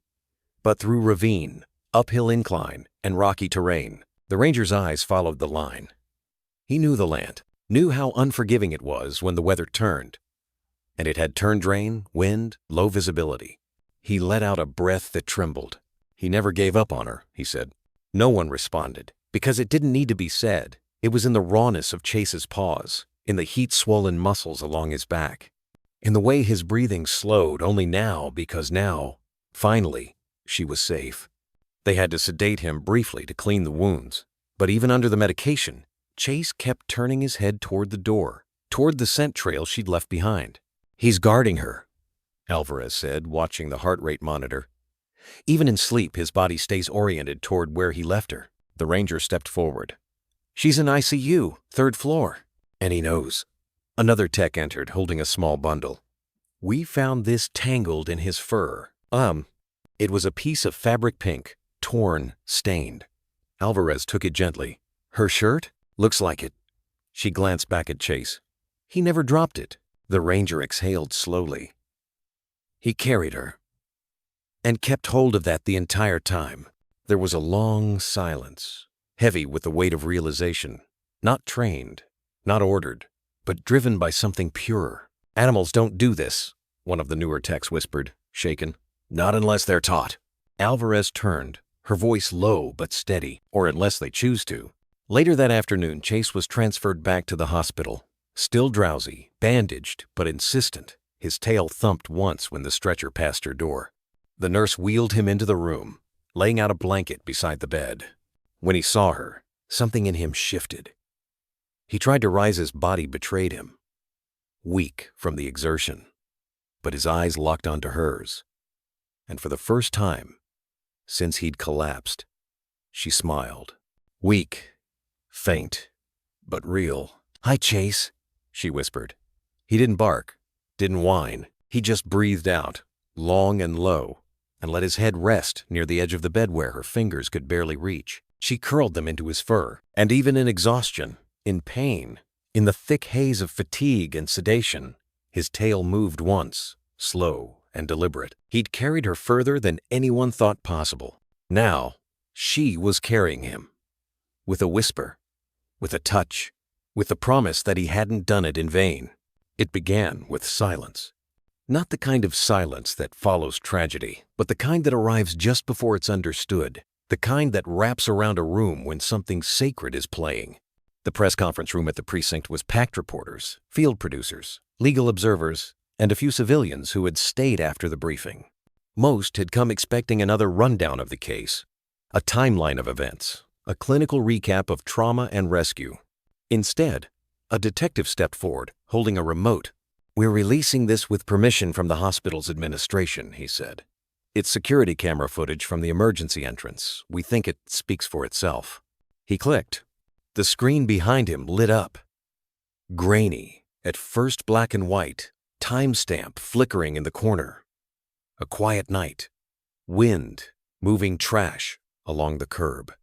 but through ravine, uphill incline, and rocky terrain." The ranger's eyes followed the line. He knew the land, knew how unforgiving it was when the weather turned. And it had turn drain, wind, low visibility. He let out a breath that trembled. He never gave up on her, he said. No one responded, because it didn't need to be said. It was in the rawness of Chase's pause, in the heat-swollen muscles along his back, in the way his breathing slowed only now because now, finally, she was safe. They had to sedate him briefly to clean the wounds, but even under the medication, Chase kept turning his head toward the door, toward the scent trail she'd left behind. "He's guarding her," Alvarez said, watching the heart rate monitor. "Even in sleep, his body stays oriented toward where he left her." The ranger stepped forward. "She's in ICU, 3rd floor." "And he knows." Another tech entered, holding a small bundle. "We found this tangled in his fur." It was a piece of fabric pink, torn, stained. Alvarez took it gently. "Her shirt? Looks like it." She glanced back at Chase. "He never dropped it." The ranger exhaled slowly. "He carried her. And kept hold of that the entire time." There was a long silence, heavy with the weight of realization. Not trained, not ordered, but driven by something pure. "Animals don't do this," one of the newer techs whispered, shaken. "Not unless they're taught." Alvarez turned, her voice low but steady, or unless they choose to. Later that afternoon, Chase was transferred back to the hospital. Still drowsy, bandaged, but insistent. His tail thumped once when the stretcher passed her door. The nurse wheeled him into the room, laying out a blanket beside the bed. When he saw her, something in him shifted. He tried to rise, his body betrayed him, weak from the exertion, but his eyes locked onto hers, and for the first time since he'd collapsed, she smiled. Weak, faint, but real. "Hi, Chase," she whispered. He didn't bark, didn't whine. He just breathed out, long and low, and let his head rest near the edge of the bed where her fingers could barely reach. She curled them into his fur, and even in exhaustion, in pain, in the thick haze of fatigue and sedation, his tail moved once, slow and deliberate. He'd carried her further than anyone thought possible. Now, she was carrying him. With a whisper, with a touch, with the promise that he hadn't done it in vain. It began with silence. Not the kind of silence that follows tragedy, but the kind that arrives just before it's understood. The kind that wraps around a room when something sacred is playing. The press conference room at the precinct was packed. Reporters, field producers, legal observers, and a few civilians who had stayed after the briefing. Most had come expecting another rundown of the case, a timeline of events, a clinical recap of trauma and rescue. Instead, a detective stepped forward, holding a remote. "We're releasing this with permission from the hospital's administration," he said. "It's security camera footage from the emergency entrance. We think it speaks for itself." He clicked. The screen behind him lit up. Grainy, at first black and white, timestamp flickering in the corner. A quiet night. Wind, moving trash along the curb.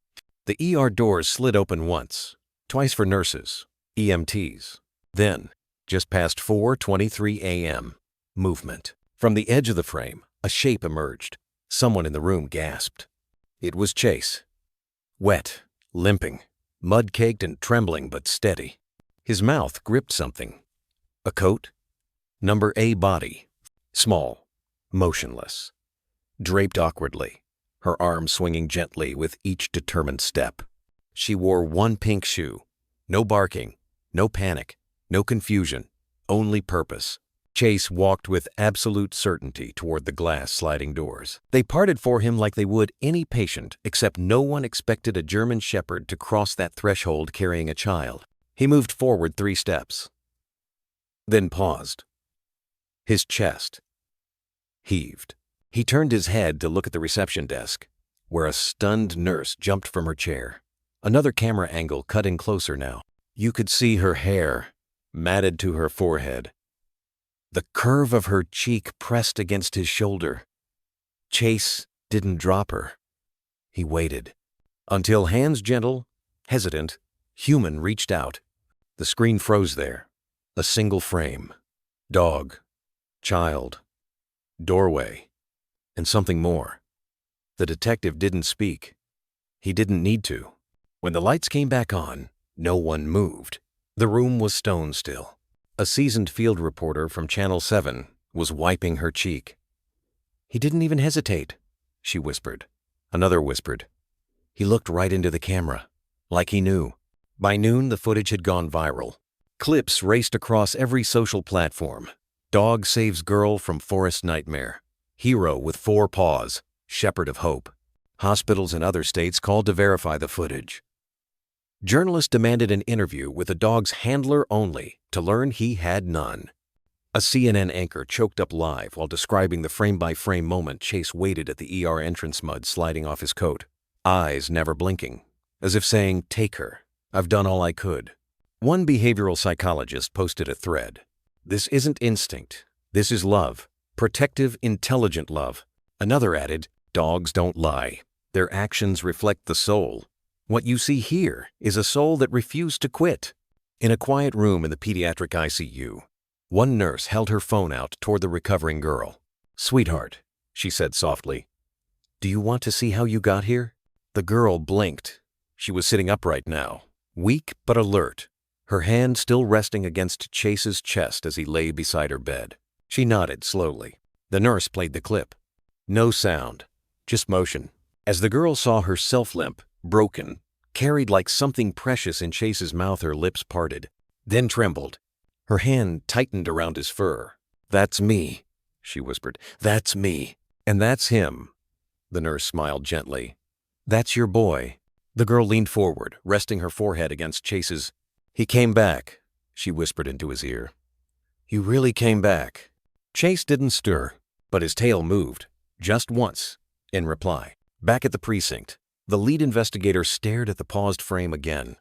The ER doors slid open once, twice for nurses, EMTs. Then, just past 4:23 a.m., movement. From the edge of the frame, a shape emerged. Someone in the room gasped. It was Chase. Wet, limping, mud-caked and trembling but steady. His mouth gripped something. A coat? Number A body. Small, motionless, draped awkwardly, her arms swinging gently with each determined step. She wore one pink shoe. No barking, no panic, no confusion, only purpose. Chase walked with absolute certainty toward the glass sliding doors. They parted for him like they would any patient, except no one expected a German shepherd to cross that threshold carrying a child. He moved forward 3 steps, then paused. His chest heaved. He turned his head to look at the reception desk, where a stunned nurse jumped from her chair. Another camera angle cut in closer now. You could see her hair, matted to her forehead. The curve of her cheek pressed against his shoulder. Chase didn't drop her. He waited, until hands gentle, hesitant, human reached out. The screen froze there. A single frame. Dog, child, doorway, and something more. The detective didn't speak. He didn't need to. When the lights came back on, no one moved. The room was stone still. A seasoned field reporter from Channel 7 was wiping her cheek. "He didn't even hesitate," she whispered. Another whispered. He looked right into the camera, like he knew. By noon, the footage had gone viral. Clips raced across every social platform. Dog saves girl from forest nightmare. Hero with 4 paws. Shepherd of hope. Hospitals in other states called to verify the footage. Journalists demanded an interview with the dog's handler only to learn he had none. A CNN anchor choked up live while describing the frame-by-frame moment Chase waited at the ER entrance mud sliding off his coat, eyes never blinking, as if saying, "Take her. I've done all I could." One behavioral psychologist posted a thread. "This isn't instinct. This is love. Protective, intelligent love." Another added, "Dogs don't lie. Their actions reflect the soul. What you see here is a soul that refused to quit." In a quiet room in the pediatric ICU, one nurse held her phone out toward the recovering girl. "Sweetheart," she said softly, "do you want to see how you got here?" The girl blinked. She was sitting upright now, weak but alert, her hand still resting against Chase's chest as he lay beside her bed. She nodded slowly. The nurse played the clip. No sound, just motion. As the girl saw herself limp, broken, carried like something precious in Chase's mouth, her lips parted, then trembled. Her hand tightened around his fur. "That's me," she whispered. "That's me." "And that's him." The nurse smiled gently. "That's your boy." The girl leaned forward, resting her forehead against Chase's. "He came back," she whispered into his ear. "You really came back." Chase didn't stir, but his tail moved, just once, in reply. Back at the precinct, the lead investigator stared at the paused frame again.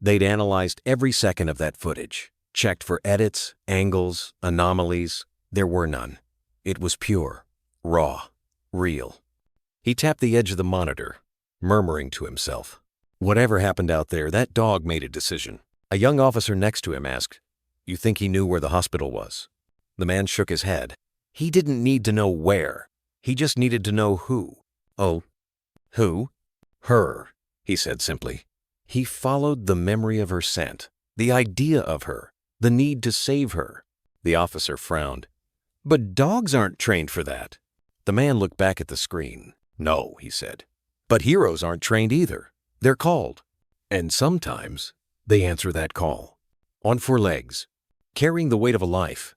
They'd analyzed every second of that footage, checked for edits, angles, anomalies. There were none. It was pure, raw, real. He tapped the edge of the monitor, murmuring to himself. Whatever happened out there, that dog made a decision. A young officer next to him asked, "You think he knew where the hospital was?" The man shook his head. He didn't need to know where. He just needed to know who. "Oh, who?" "Her," he said simply. He followed the memory of her scent, the idea of her, the need to save her. The officer frowned. "But dogs aren't trained for that." The man looked back at the screen. "No," he said. "But heroes aren't trained either. They're called. And sometimes they answer that call. On four legs, carrying the weight of a life."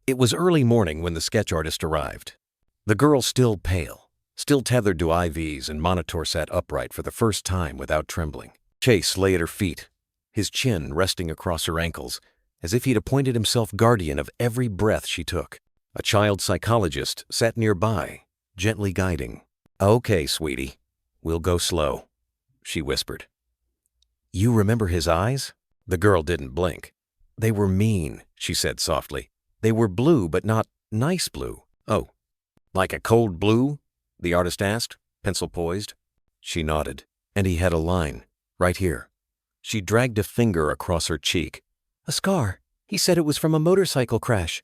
It was early morning when the sketch artist arrived. The girl still pale, still tethered to IVs, and Monitor sat upright for the first time without trembling. Chase lay at her feet, his chin resting across her ankles, as if he'd appointed himself guardian of every breath she took. A child psychologist sat nearby, gently guiding. "Okay, sweetie, we'll go slow," she whispered. "You remember his eyes?" The girl didn't blink. "They were mean," she said softly. "They were blue, but not nice blue." "Oh, like a cold blue?" the artist asked, pencil poised. She nodded. "And he had a line, right here." She dragged a finger across her cheek. "A scar. He said it was from a motorcycle crash."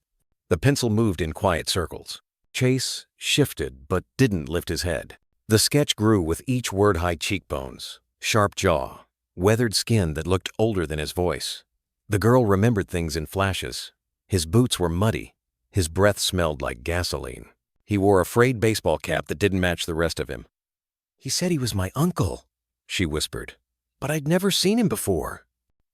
The pencil moved in quiet circles. Chase shifted, but didn't lift his head. The sketch grew with each word: high cheekbones, sharp jaw, weathered skin that looked older than his voice. The girl remembered things in flashes. His boots were muddy. His breath smelled like gasoline. He wore a frayed baseball cap that didn't match the rest of him. "He said he was my uncle," she whispered, "but I'd never seen him before."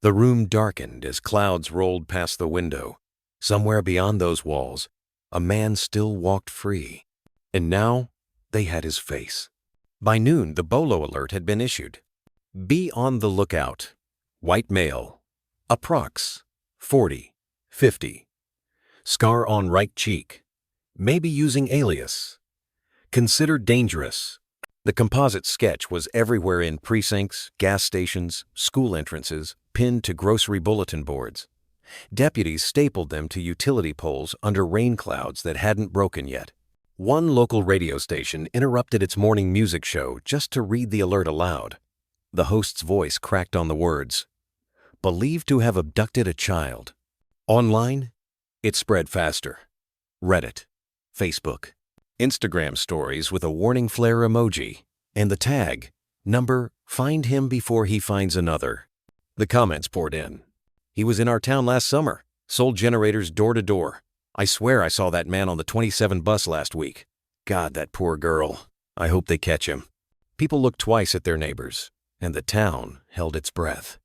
The room darkened as clouds rolled past the window. Somewhere beyond those walls, a man still walked free. And now they had his face. By noon, the BOLO alert had been issued. "Be on the lookout. White male. Approx. 40, 50. Scar on right cheek. Maybe using alias. Considered dangerous." The composite sketch was everywhere in precincts, gas stations, school entrances, pinned to grocery bulletin boards. Deputies stapled them to utility poles under rain clouds that hadn't broken yet. One local radio station interrupted its morning music show just to read the alert aloud. The host's voice cracked on the words, "Believed to have abducted a child." Online, it spread faster. Reddit, Facebook, Instagram stories with a warning flare emoji, and the tag, number, "Find him before he finds another." The comments poured in. "He was in our town last summer, sold generators door to door. I swear I saw that man on the 27 bus last week. God, that poor girl. I hope they catch him." People looked twice at their neighbors, and the town held its breath.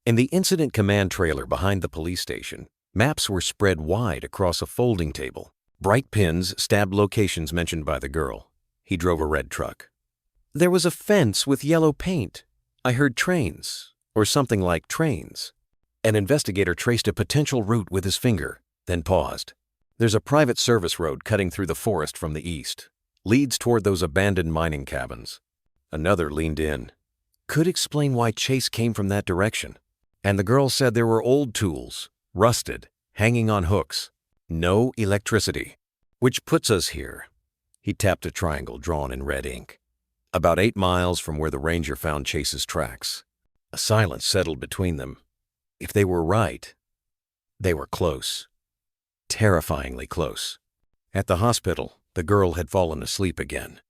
In the incident command trailer behind the police station, maps were spread wide across a folding table. Bright pins stabbed locations mentioned by the girl. He drove a red truck. "There was a fence with yellow paint. I heard trains, or something like trains." An investigator traced a potential route with his finger, then paused. "There's a private service road cutting through the forest from the east. Leads toward those abandoned mining cabins." Another leaned in. "Could explain why Chase came from that direction." And the girl said there were old tools, rusted, hanging on hooks. No electricity. "Which puts us here." He tapped a triangle drawn in red ink. "About 8 miles from where the ranger found Chase's tracks." A silence settled between them. If they were right, they were close. Terrifyingly close. At the hospital, the girl had fallen asleep again.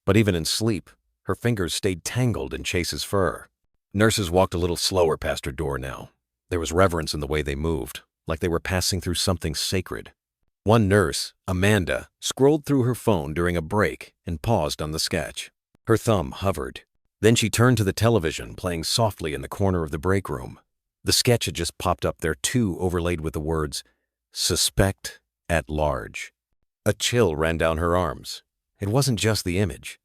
But even in sleep, her fingers stayed tangled in Chase's fur. Nurses walked a little slower past her door now. There was reverence in the way they moved, like they were passing through something sacred. One nurse, Amanda, scrolled through her phone during a break and paused on the sketch. Her thumb hovered. Then she turned to the television playing softly in the corner of the break room. The sketch had just popped up there too, overlaid with the words, "Suspect at large." A chill ran down her arms. It wasn't just the image.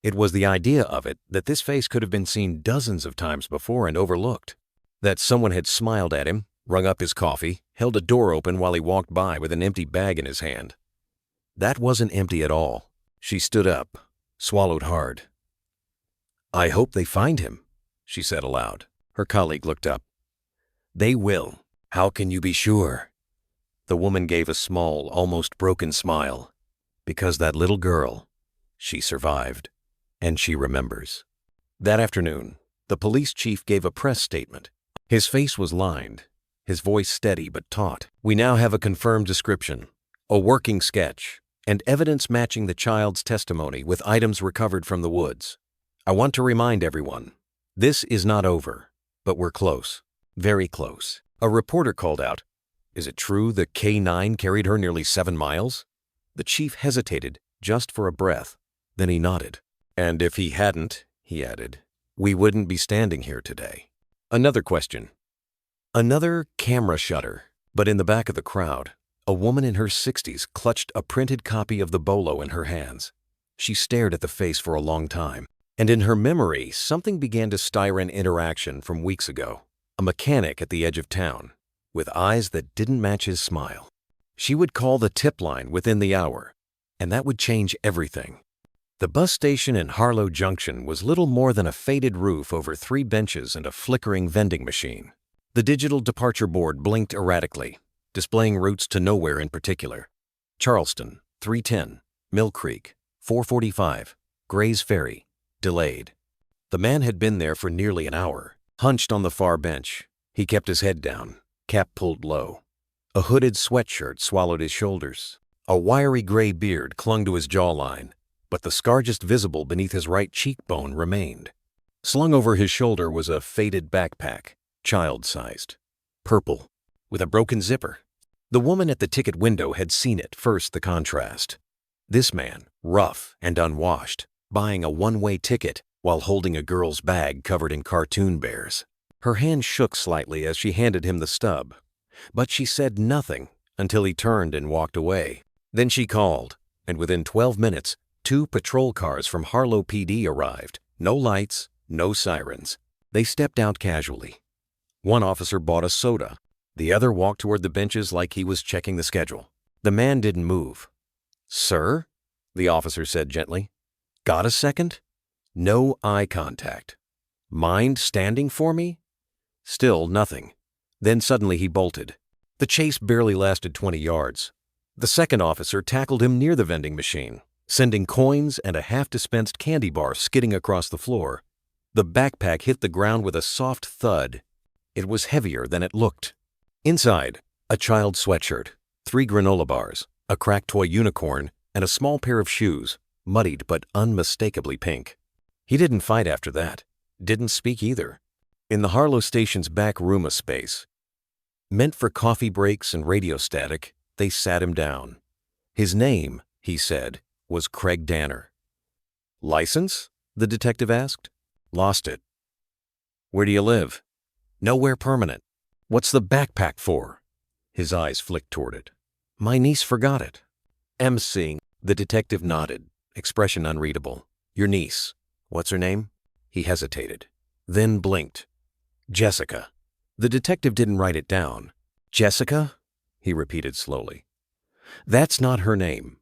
It was the idea of it that this face could have been seen dozens of times before and overlooked. That someone had smiled at him, rung up his coffee, held a door open while he walked by with an empty bag in his hand. That wasn't empty at all. She stood up, swallowed hard. "I hope they find him," she said aloud. Her colleague looked up. "They will. How can you be sure?" The woman gave a small, almost broken smile. "Because that little girl, she survived, and she remembers." That afternoon, the police chief gave a press statement. His face was lined, his voice steady but taut. "We now have a confirmed description, a working sketch, and evidence matching the child's testimony with items recovered from the woods. I want to remind everyone, this is not over, but we're close, very close." A reporter called out, "Is it true the K-9 carried her nearly 7 miles? The chief hesitated just for a breath. Then he nodded. "And if he hadn't," he added, "we wouldn't be standing here today." Another question. Another camera shutter. But in the back of the crowd, a woman in her 60s clutched a printed copy of the bolo in her hands. She stared at the face for a long time, and in her memory, something began to stir an interaction from weeks ago. A mechanic at the edge of town, with eyes that didn't match his smile. She would call the tip line within the hour, and that would change everything. The bus station in Harlow Junction was little more than a faded roof over 3 benches and a flickering vending machine. The digital departure board blinked erratically, displaying routes to nowhere in particular. Charleston, 3:10, Mill Creek, 4:45, Gray's Ferry, delayed. The man had been there for nearly an hour, hunched on the far bench. He kept his head down, cap pulled low. A hooded sweatshirt swallowed his shoulders. A wiry gray beard clung to his jawline, but the scar just visible beneath his right cheekbone remained. Slung over his shoulder was a faded backpack, child-sized, purple, with a broken zipper. The woman at the ticket window had seen it first, the contrast. This man, rough and unwashed, buying a one-way ticket while holding a girl's bag covered in cartoon bears. Her hand shook slightly as she handed him the stub, but she said nothing until he turned and walked away. Then she called, and within 12 minutes, 2 patrol cars from Harlow PD arrived. No lights, no sirens. They stepped out casually. One officer bought a soda. The other walked toward the benches like he was checking the schedule. The man didn't move. "Sir?" the officer said gently. "Got a second?" No eye contact. "Mind standing for me?" Still nothing. Then suddenly he bolted. The chase barely lasted 20 yards. The second officer tackled him near the vending machine, sending coins and a half-dispensed candy bar skidding across the floor. The backpack hit the ground with a soft thud. It was heavier than it looked. Inside, a child's sweatshirt, 3 granola bars, a cracked toy unicorn, and a small pair of shoes, muddied but unmistakably pink. He didn't fight after that. Didn't speak either. In the Harlow station's back room, a space meant for coffee breaks and radio static, they sat him down. His name, he said, was Craig Danner. "License?" the detective asked. "Lost it." "Where do you live?" "Nowhere permanent." "What's the backpack for?" His eyes flicked toward it. "My niece forgot it." "MC." The detective nodded, expression unreadable. "Your niece. What's her name?" He hesitated, then blinked. "Jessica." The detective didn't write it down. "Jessica?" he repeated slowly. "That's not her name."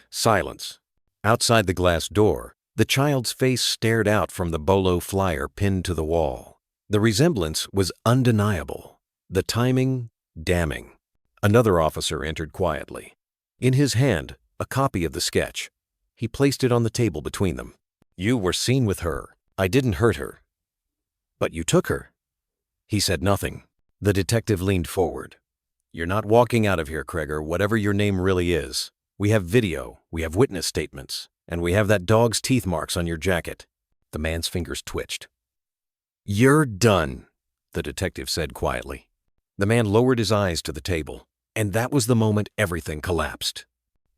Silence. Outside the glass door, the child's face stared out from the bolo flyer pinned to the wall. The resemblance was undeniable. The timing, damning. Another officer entered quietly. In his hand, a copy of the sketch. He placed it on the table between them. "You were seen with her. I didn't hurt her." "But you took her." He said nothing. The detective leaned forward. "You're not walking out of here, Kreger, whatever your name really is. We have video, we have witness statements, and we have that dog's teeth marks on your jacket." The man's fingers twitched. "You're done," the detective said quietly. The man lowered his eyes to the table, and that was the moment everything collapsed.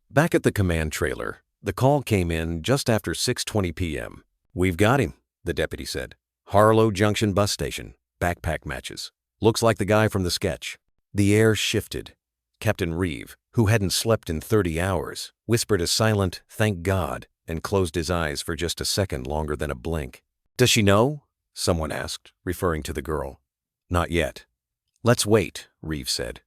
Back at the command trailer, the call came in just after 6:20 p.m. "We've got him," the deputy said. "Harlow Junction bus station. Backpack matches. Looks like the guy from the sketch." The air shifted. Captain Reeve, who hadn't slept in 30 hours, whispered a silent, "Thank God," and closed his eyes for just a second longer than a blink. "Does she know?" someone asked, referring to the girl. "Not yet." "Let's wait," Reeve said.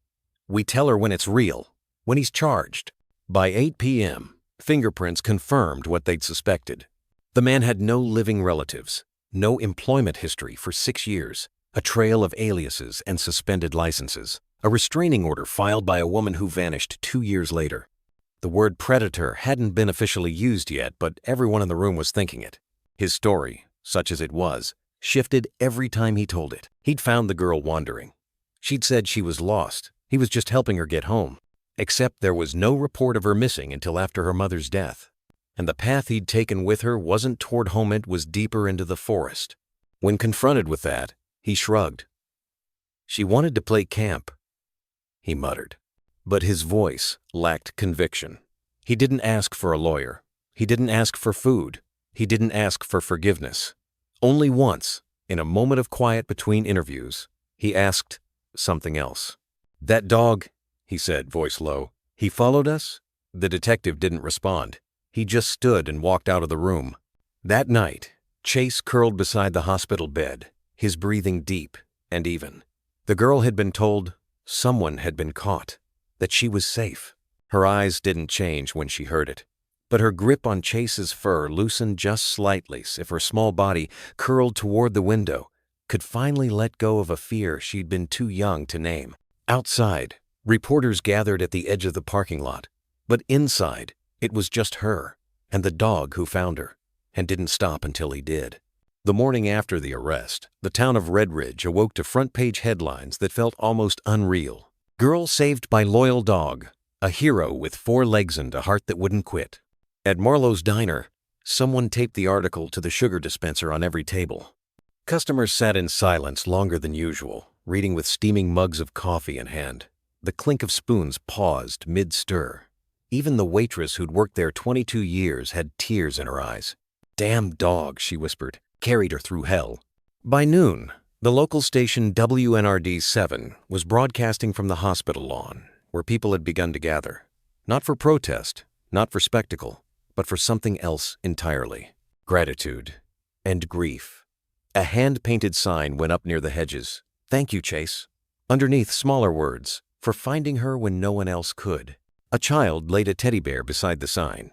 "We tell her when it's real, when he's charged." By 8 p.m., fingerprints confirmed what they'd suspected. The man had no living relatives, no employment history for 6 years, a trail of aliases and suspended licenses, a restraining order filed by a woman who vanished 2 years later. The word predator hadn't been officially used yet, but everyone in the room was thinking it. His story, such as it was, shifted every time he told it. He'd found the girl wandering. She'd said she was lost. He was just helping her get home. Except there was no report of her missing until after her mother's death. And the path he'd taken with her wasn't toward home, it was deeper into the forest. When confronted with that, he shrugged. "She wanted to play camp," he muttered. But his voice lacked conviction. He didn't ask for a lawyer. He didn't ask for food. He didn't ask for forgiveness. Only once, in a moment of quiet between interviews, he asked something else. "That dog," he said, voice low, "he followed us?" The detective didn't respond. He just stood and walked out of the room. That night, Chase curled beside the hospital bed, his breathing deep and even. The girl had been told someone had been caught, that she was safe. Her eyes didn't change when she heard it, but her grip on Chase's fur loosened just slightly as if her small body, curled toward the window, could finally let go of a fear she'd been too young to name. Outside, reporters gathered at the edge of the parking lot, but inside, it was just her and the dog who found her, and didn't stop until he did. The morning after the arrest, the town of Red Ridge awoke to front-page headlines that felt almost unreal. "Girl saved by loyal dog, a hero with 4 legs and a heart that wouldn't quit." At Marlowe's Diner, someone taped the article to the sugar dispenser on every table. Customers sat in silence longer than usual, reading with steaming mugs of coffee in hand. The clink of spoons paused mid-stir. Even the waitress who'd worked there 22 years had tears in her eyes. "Damn dog," she whispered, "carried her through hell." By noon, the local station WNRD 7 was broadcasting from the hospital lawn, where people had begun to gather. Not for protest, not for spectacle, but for something else entirely. Gratitude and grief. A hand-painted sign went up near the hedges. "Thank you, Chase." Underneath, smaller words, "For finding her when no one else could." A child laid a teddy bear beside the sign.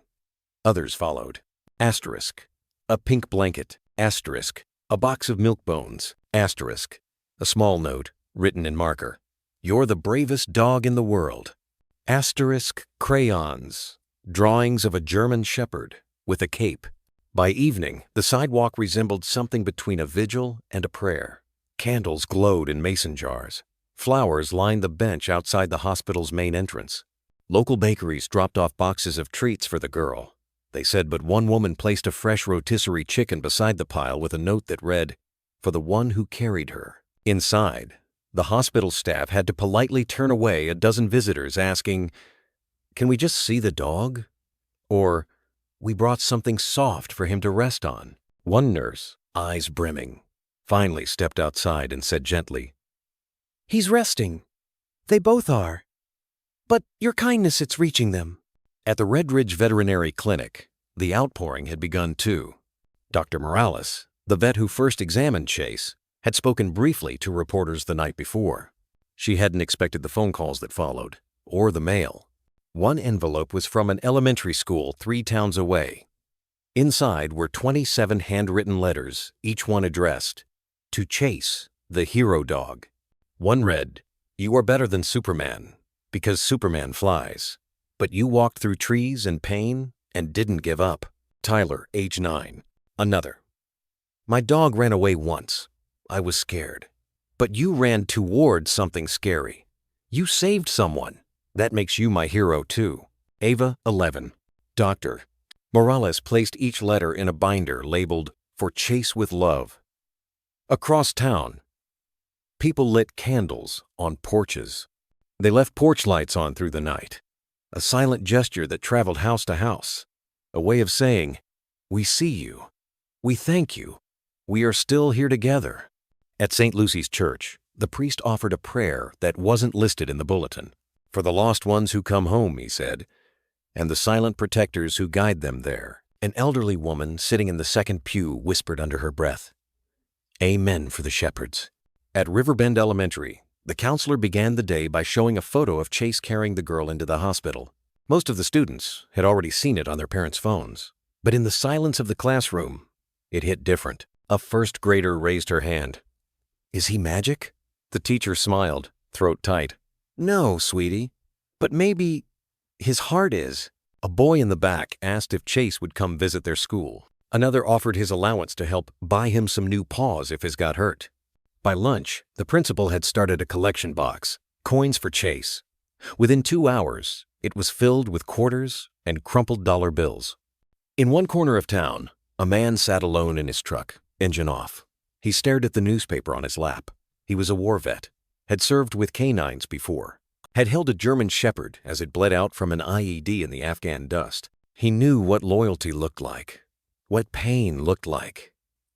Others followed. Asterisk. A pink blanket. Asterisk. A box of milk bones. Asterisk. A small note, written in marker. "You're the bravest dog in the world." Asterisk crayons. Drawings of a German shepherd with a cape. By evening, the sidewalk resembled something between a vigil and a prayer. Candles glowed in mason jars. Flowers lined the bench outside the hospital's main entrance. Local bakeries dropped off boxes of treats for the girl. They said but one woman placed a fresh rotisserie chicken beside the pile with a note that read, "For the one who carried her." Inside, the hospital staff had to politely turn away a dozen visitors asking, "Can we just see the dog?" Or, "We brought something soft for him to rest on." One nurse, eyes brimming, finally stepped outside and said gently, "He's resting. They both are. But your kindness, it's reaching them." At the Red Ridge Veterinary Clinic, the outpouring had begun too. Dr. Morales, the vet who first examined Chase, had spoken briefly to reporters the night before. She hadn't expected the phone calls that followed, or the mail. One envelope was from an elementary school 3 towns away. Inside were 27 handwritten letters, each one addressed to Chase, the hero dog. One read, "You are better than Superman, because Superman flies. But you walked through trees and pain and didn't give up. Tyler, age 9. Another. My dog ran away once. I was scared. But you ran toward something scary. You saved someone. That makes you my hero too. Ava, 11. Doctor." Morales placed each letter in a binder labeled, "For Chase with Love." Across town, people lit candles on porches. They left porch lights on through the night. A silent gesture that traveled house to house. A way of saying, "We see you. We thank you. We are still here together." At St. Lucy's Church, the priest offered a prayer that wasn't listed in the bulletin. For the lost ones who come home, he said, and the silent protectors who guide them there. An elderly woman sitting in the second pew whispered under her breath, "Amen for the shepherds." At Riverbend Elementary, the counselor began the day by showing a photo of Chase carrying the girl into the hospital. Most of the students had already seen it on their parents' phones, but in the silence of the classroom, it hit different. A first grader raised her hand. "Is he magic?" The teacher smiled, throat tight. "No, sweetie, but maybe his heart is." A boy in the back asked if Chase would come visit their school. Another offered his allowance to help buy him some new paws if his got hurt. By lunch, the principal had started a collection box, coins for Chase. Within 2 hours, it was filled with quarters and crumpled dollar bills. In one corner of town, a man sat alone in his truck, engine off. He stared at the newspaper on his lap. He was a war vet, had served with canines before, had held a German shepherd as it bled out from an IED in the Afghan dust. He knew what loyalty looked like, what pain looked like,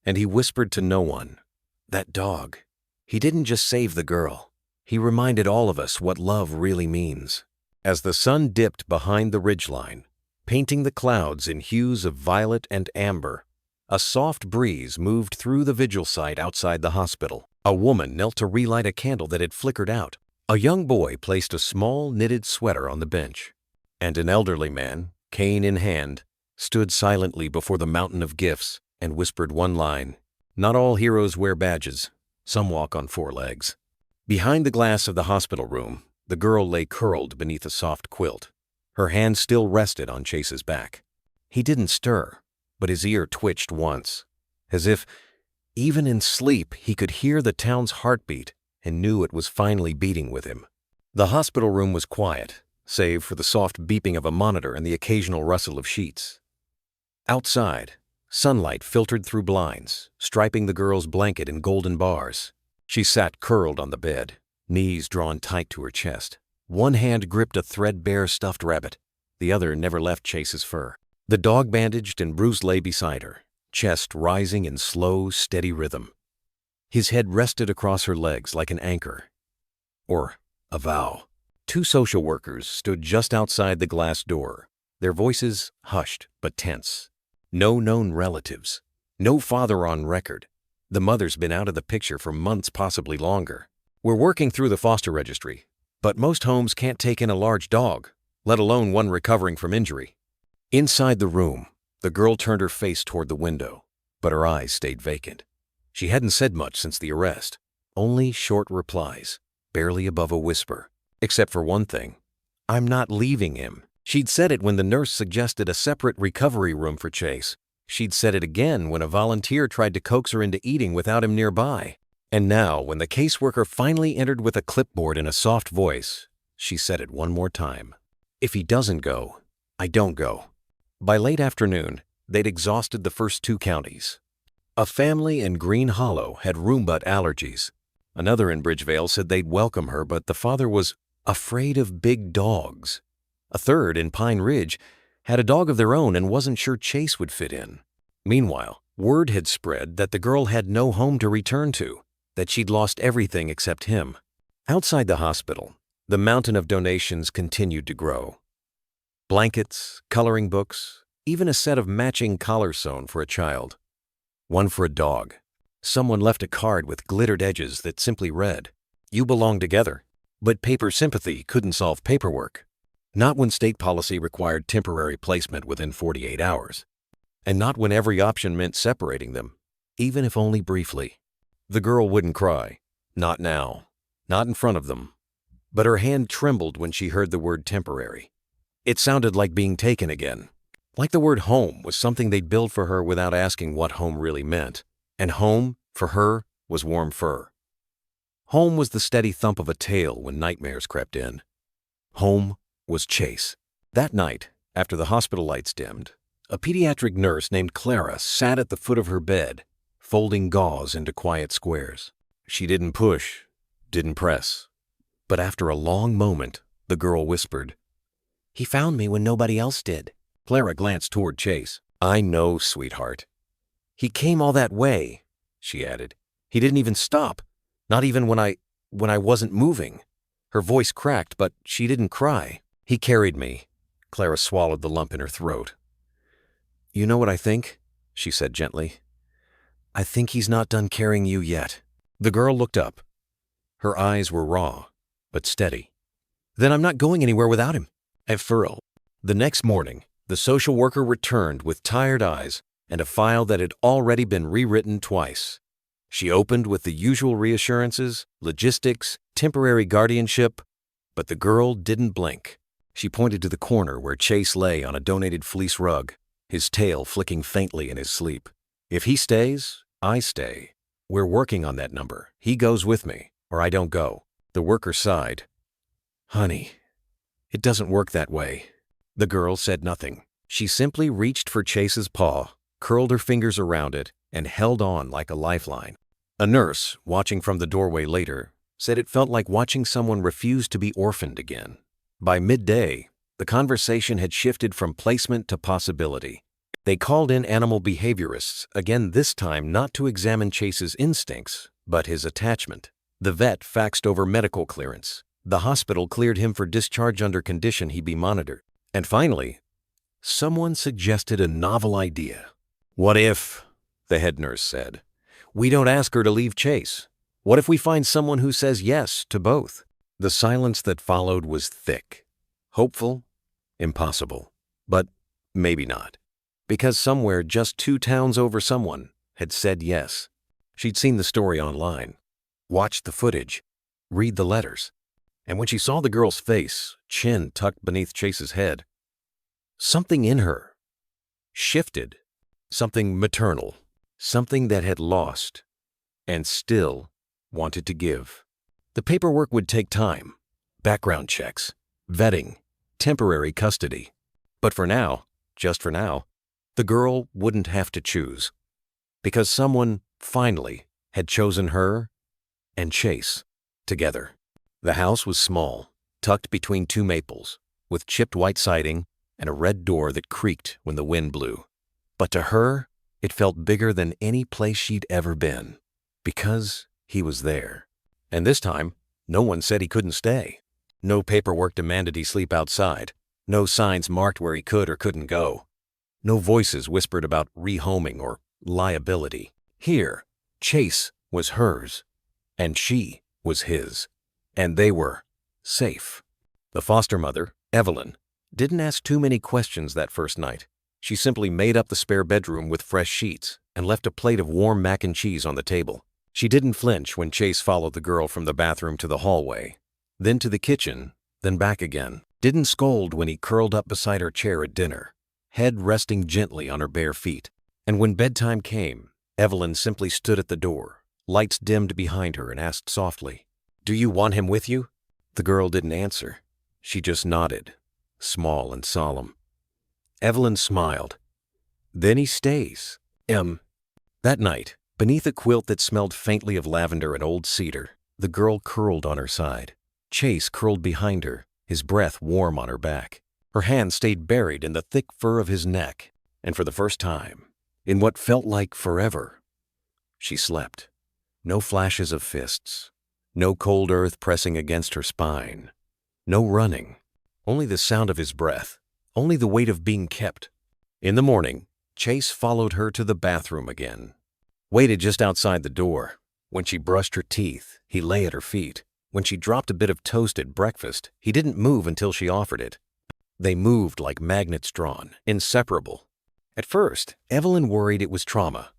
and he whispered to no one, "That dog, he didn't just save the girl. He reminded all of us what love really means." As the sun dipped behind the ridgeline, painting the clouds in hues of violet and amber, a soft breeze moved through the vigil site outside the hospital. A woman knelt to relight a candle that had flickered out. A young boy placed a small knitted sweater on the bench, and an elderly man, cane in hand, stood silently before the mountain of gifts and whispered one line, "Not all heroes wear badges. Some walk on 4 legs." Behind the glass of the hospital room, the girl lay curled beneath a soft quilt. Her hand still rested on Chase's back. He didn't stir, but his ear twitched once, as if, even in sleep, he could hear the town's heartbeat and knew it was finally beating with him. The hospital room was quiet, save for the soft beeping of a monitor and the occasional rustle of sheets. Outside, sunlight filtered through blinds, striping the girl's blanket in golden bars. She sat curled on the bed, knees drawn tight to her chest. One hand gripped a threadbare stuffed rabbit. The other never left Chase's fur. The dog bandaged and bruised lay beside her, chest rising in slow, steady rhythm. His head rested across her legs like an anchor, or a vow. 2 social workers stood just outside the glass door, their voices hushed but tense. No known relatives, no father on record. The mother's been out of the picture for months, possibly longer. "We're working through the foster registry, but most homes can't take in a large dog, let alone one recovering from injury." Inside the room, the girl turned her face toward the window, but her eyes stayed vacant. She hadn't said much since the arrest, only short replies, barely above a whisper, except for one thing, "I'm not leaving him." She'd said it when the nurse suggested a separate recovery room for Chase. She'd said it again when a volunteer tried to coax her into eating without him nearby. And now, when the caseworker finally entered with a clipboard and a soft voice, she said it one more time. "If he doesn't go, I don't go." By late afternoon, they'd exhausted the first 2 counties. A family in Green Hollow had Roombutt allergies. Another in Bridgevale said they'd welcome her, but the father was afraid of big dogs. A third in Pine Ridge had a dog of their own and wasn't sure Chase would fit in. Meanwhile, word had spread that the girl had no home to return to, that she'd lost everything except him. Outside the hospital, the mountain of donations continued to grow. Blankets, coloring books, even a set of matching collars sewn for a child. One for a dog. Someone left a card with glittered edges that simply read, "You belong together." But paper sympathy couldn't solve paperwork. Not when state policy required temporary placement within 48 hours. And not when every option meant separating them, even if only briefly. The girl wouldn't cry. Not now. Not in front of them. But her hand trembled when she heard the word temporary. It sounded like being taken again. Like the word home was something they'd build for her without asking what home really meant. And home, for her, was warm fur. Home was the steady thump of a tail when nightmares crept in. Home was Chase. That night, after the hospital lights dimmed, a pediatric nurse named Clara sat at the foot of her bed, folding gauze into quiet squares. She didn't push, didn't press. But after a long moment, the girl whispered, "He found me when nobody else did." Clara glanced toward Chase. "I know, sweetheart." "He came all that way," she added. "He didn't even stop, not even when I wasn't moving." Her voice cracked, but she didn't cry. "He carried me." Clara swallowed the lump in her throat. "You know what I think?" she said gently. "I think he's not done carrying you yet." The girl looked up. Her eyes were raw, but steady. "Then I'm not going anywhere without him." At furrow. The next morning, the social worker returned with tired eyes and a file that had already been rewritten twice. She opened with the usual reassurances, logistics, temporary guardianship, but the girl didn't blink. She pointed to the corner where Chase lay on a donated fleece rug, his tail flicking faintly in his sleep. "If he stays, I stay. We're working on that number. He goes with me, or I don't go." The worker sighed. "Honey, it doesn't work that way." The girl said nothing. She simply reached for Chase's paw, curled her fingers around it, and held on like a lifeline. A nurse, watching from the doorway later, said it felt like watching someone refuse to be orphaned again. By midday, the conversation had shifted from placement to possibility. They called in animal behaviorists, again this time not to examine Chase's instincts, but his attachment. The vet faxed over medical clearance. The hospital cleared him for discharge under condition he be monitored. And finally, someone suggested a novel idea. "What if," the head nurse said, "we don't ask her to leave Chase? What if we find someone who says yes to both?" The silence that followed was thick. Hopeful, impossible, but maybe not. Because somewhere just 2 towns over someone had said yes. She'd seen the story online, watched the footage, read the letters, and when she saw the girl's face, chin tucked beneath Chase's head, something in her shifted. Something maternal, something that had lost and still wanted to give. The paperwork would take time, background checks, vetting, temporary custody. But for now, just for now, the girl wouldn't have to choose. Because someone, finally, had chosen her and Chase together. The house was small, tucked between 2 maples, with chipped white siding and a red door that creaked when the wind blew. But to her, it felt bigger than any place she'd ever been, because he was there. And this time, no one said he couldn't stay. No paperwork demanded he sleep outside. No signs marked where he could or couldn't go. No voices whispered about rehoming or liability. Here, Chase was hers, and she was his. And they were safe. The foster mother, Evelyn, didn't ask too many questions that first night. She simply made up the spare bedroom with fresh sheets and left a plate of warm mac and cheese on the table. She didn't flinch when Chase followed the girl from the bathroom to the hallway, then to the kitchen, then back again. Didn't scold when he curled up beside her chair at dinner, head resting gently on her bare feet. And when bedtime came, Evelyn simply stood at the door, lights dimmed behind her, and asked softly, "Do you want him with you?" The girl didn't answer. She just nodded, small and solemn. Evelyn smiled. "Then he stays." That night, beneath a quilt that smelled faintly of lavender and old cedar, the girl curled on her side. Chase curled behind her, his breath warm on her back. Her hand stayed buried in the thick fur of his neck, and for the first time, in what felt like forever, she slept. No flashes of fists, no cold earth pressing against her spine, no running, only the sound of his breath. Only the weight of being kept. In the morning, Chase followed her to the bathroom again. Waited just outside the door. When she brushed her teeth, he lay at her feet. When she dropped a bit of toast at breakfast, he didn't move until she offered it. They moved like magnets drawn, inseparable. At first, Evelyn worried it was trauma.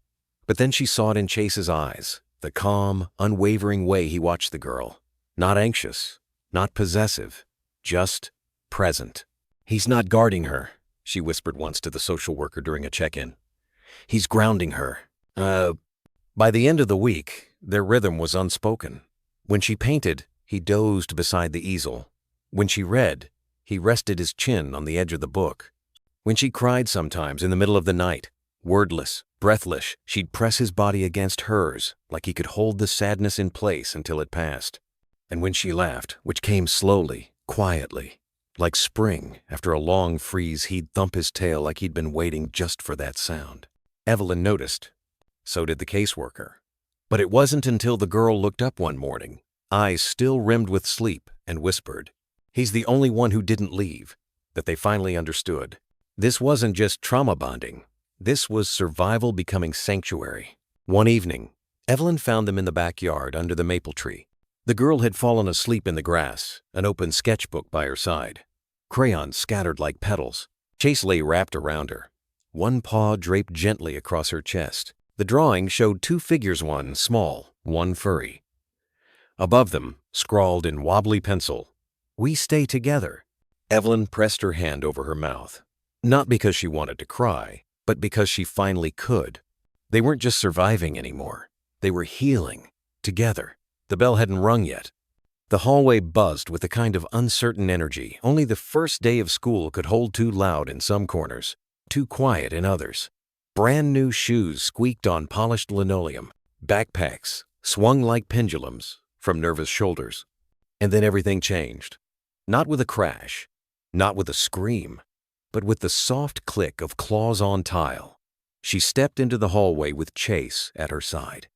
But then she saw it in Chase's eyes, the calm, unwavering way he watched the girl. Not anxious, not possessive, just present. "He's not guarding her," she whispered once to the social worker during a check-in. "He's grounding her." By the end of the week, their rhythm was unspoken. When she painted, he dozed beside the easel. When she read, he rested his chin on the edge of the book. When she cried sometimes in the middle of the night, wordless, breathless, she'd press his body against hers like he could hold the sadness in place until it passed. And when she laughed, which came slowly, quietly, like spring, after a long freeze, he'd thump his tail like he'd been waiting just for that sound. Evelyn noticed. So did the caseworker. But it wasn't until the girl looked up one morning, eyes still rimmed with sleep and whispered. He's the only one who didn't leave, that they finally understood. This wasn't just trauma bonding. This was survival becoming sanctuary. One evening, Evelyn found them in the backyard under the maple tree. The girl had fallen asleep in the grass, an open sketchbook by her side. Crayons scattered like petals. Chase lay wrapped around her, one paw draped gently across her chest. The drawing showed two figures, one small, one furry. Above them, scrawled in wobbly pencil, "We stay together." Evelyn pressed her hand over her mouth, not because she wanted to cry, but because she finally could. They weren't just surviving anymore. They were healing, together. The bell hadn't rung yet. The hallway buzzed with the kind of uncertain energy only the first day of school could hold, too loud in some corners, too quiet in others. Brand new shoes squeaked on polished linoleum. Backpacks swung like pendulums from nervous shoulders. And then everything changed. Not with a crash, not with a scream, but with the soft click of claws on tile. She stepped into the hallway with Chase at her side.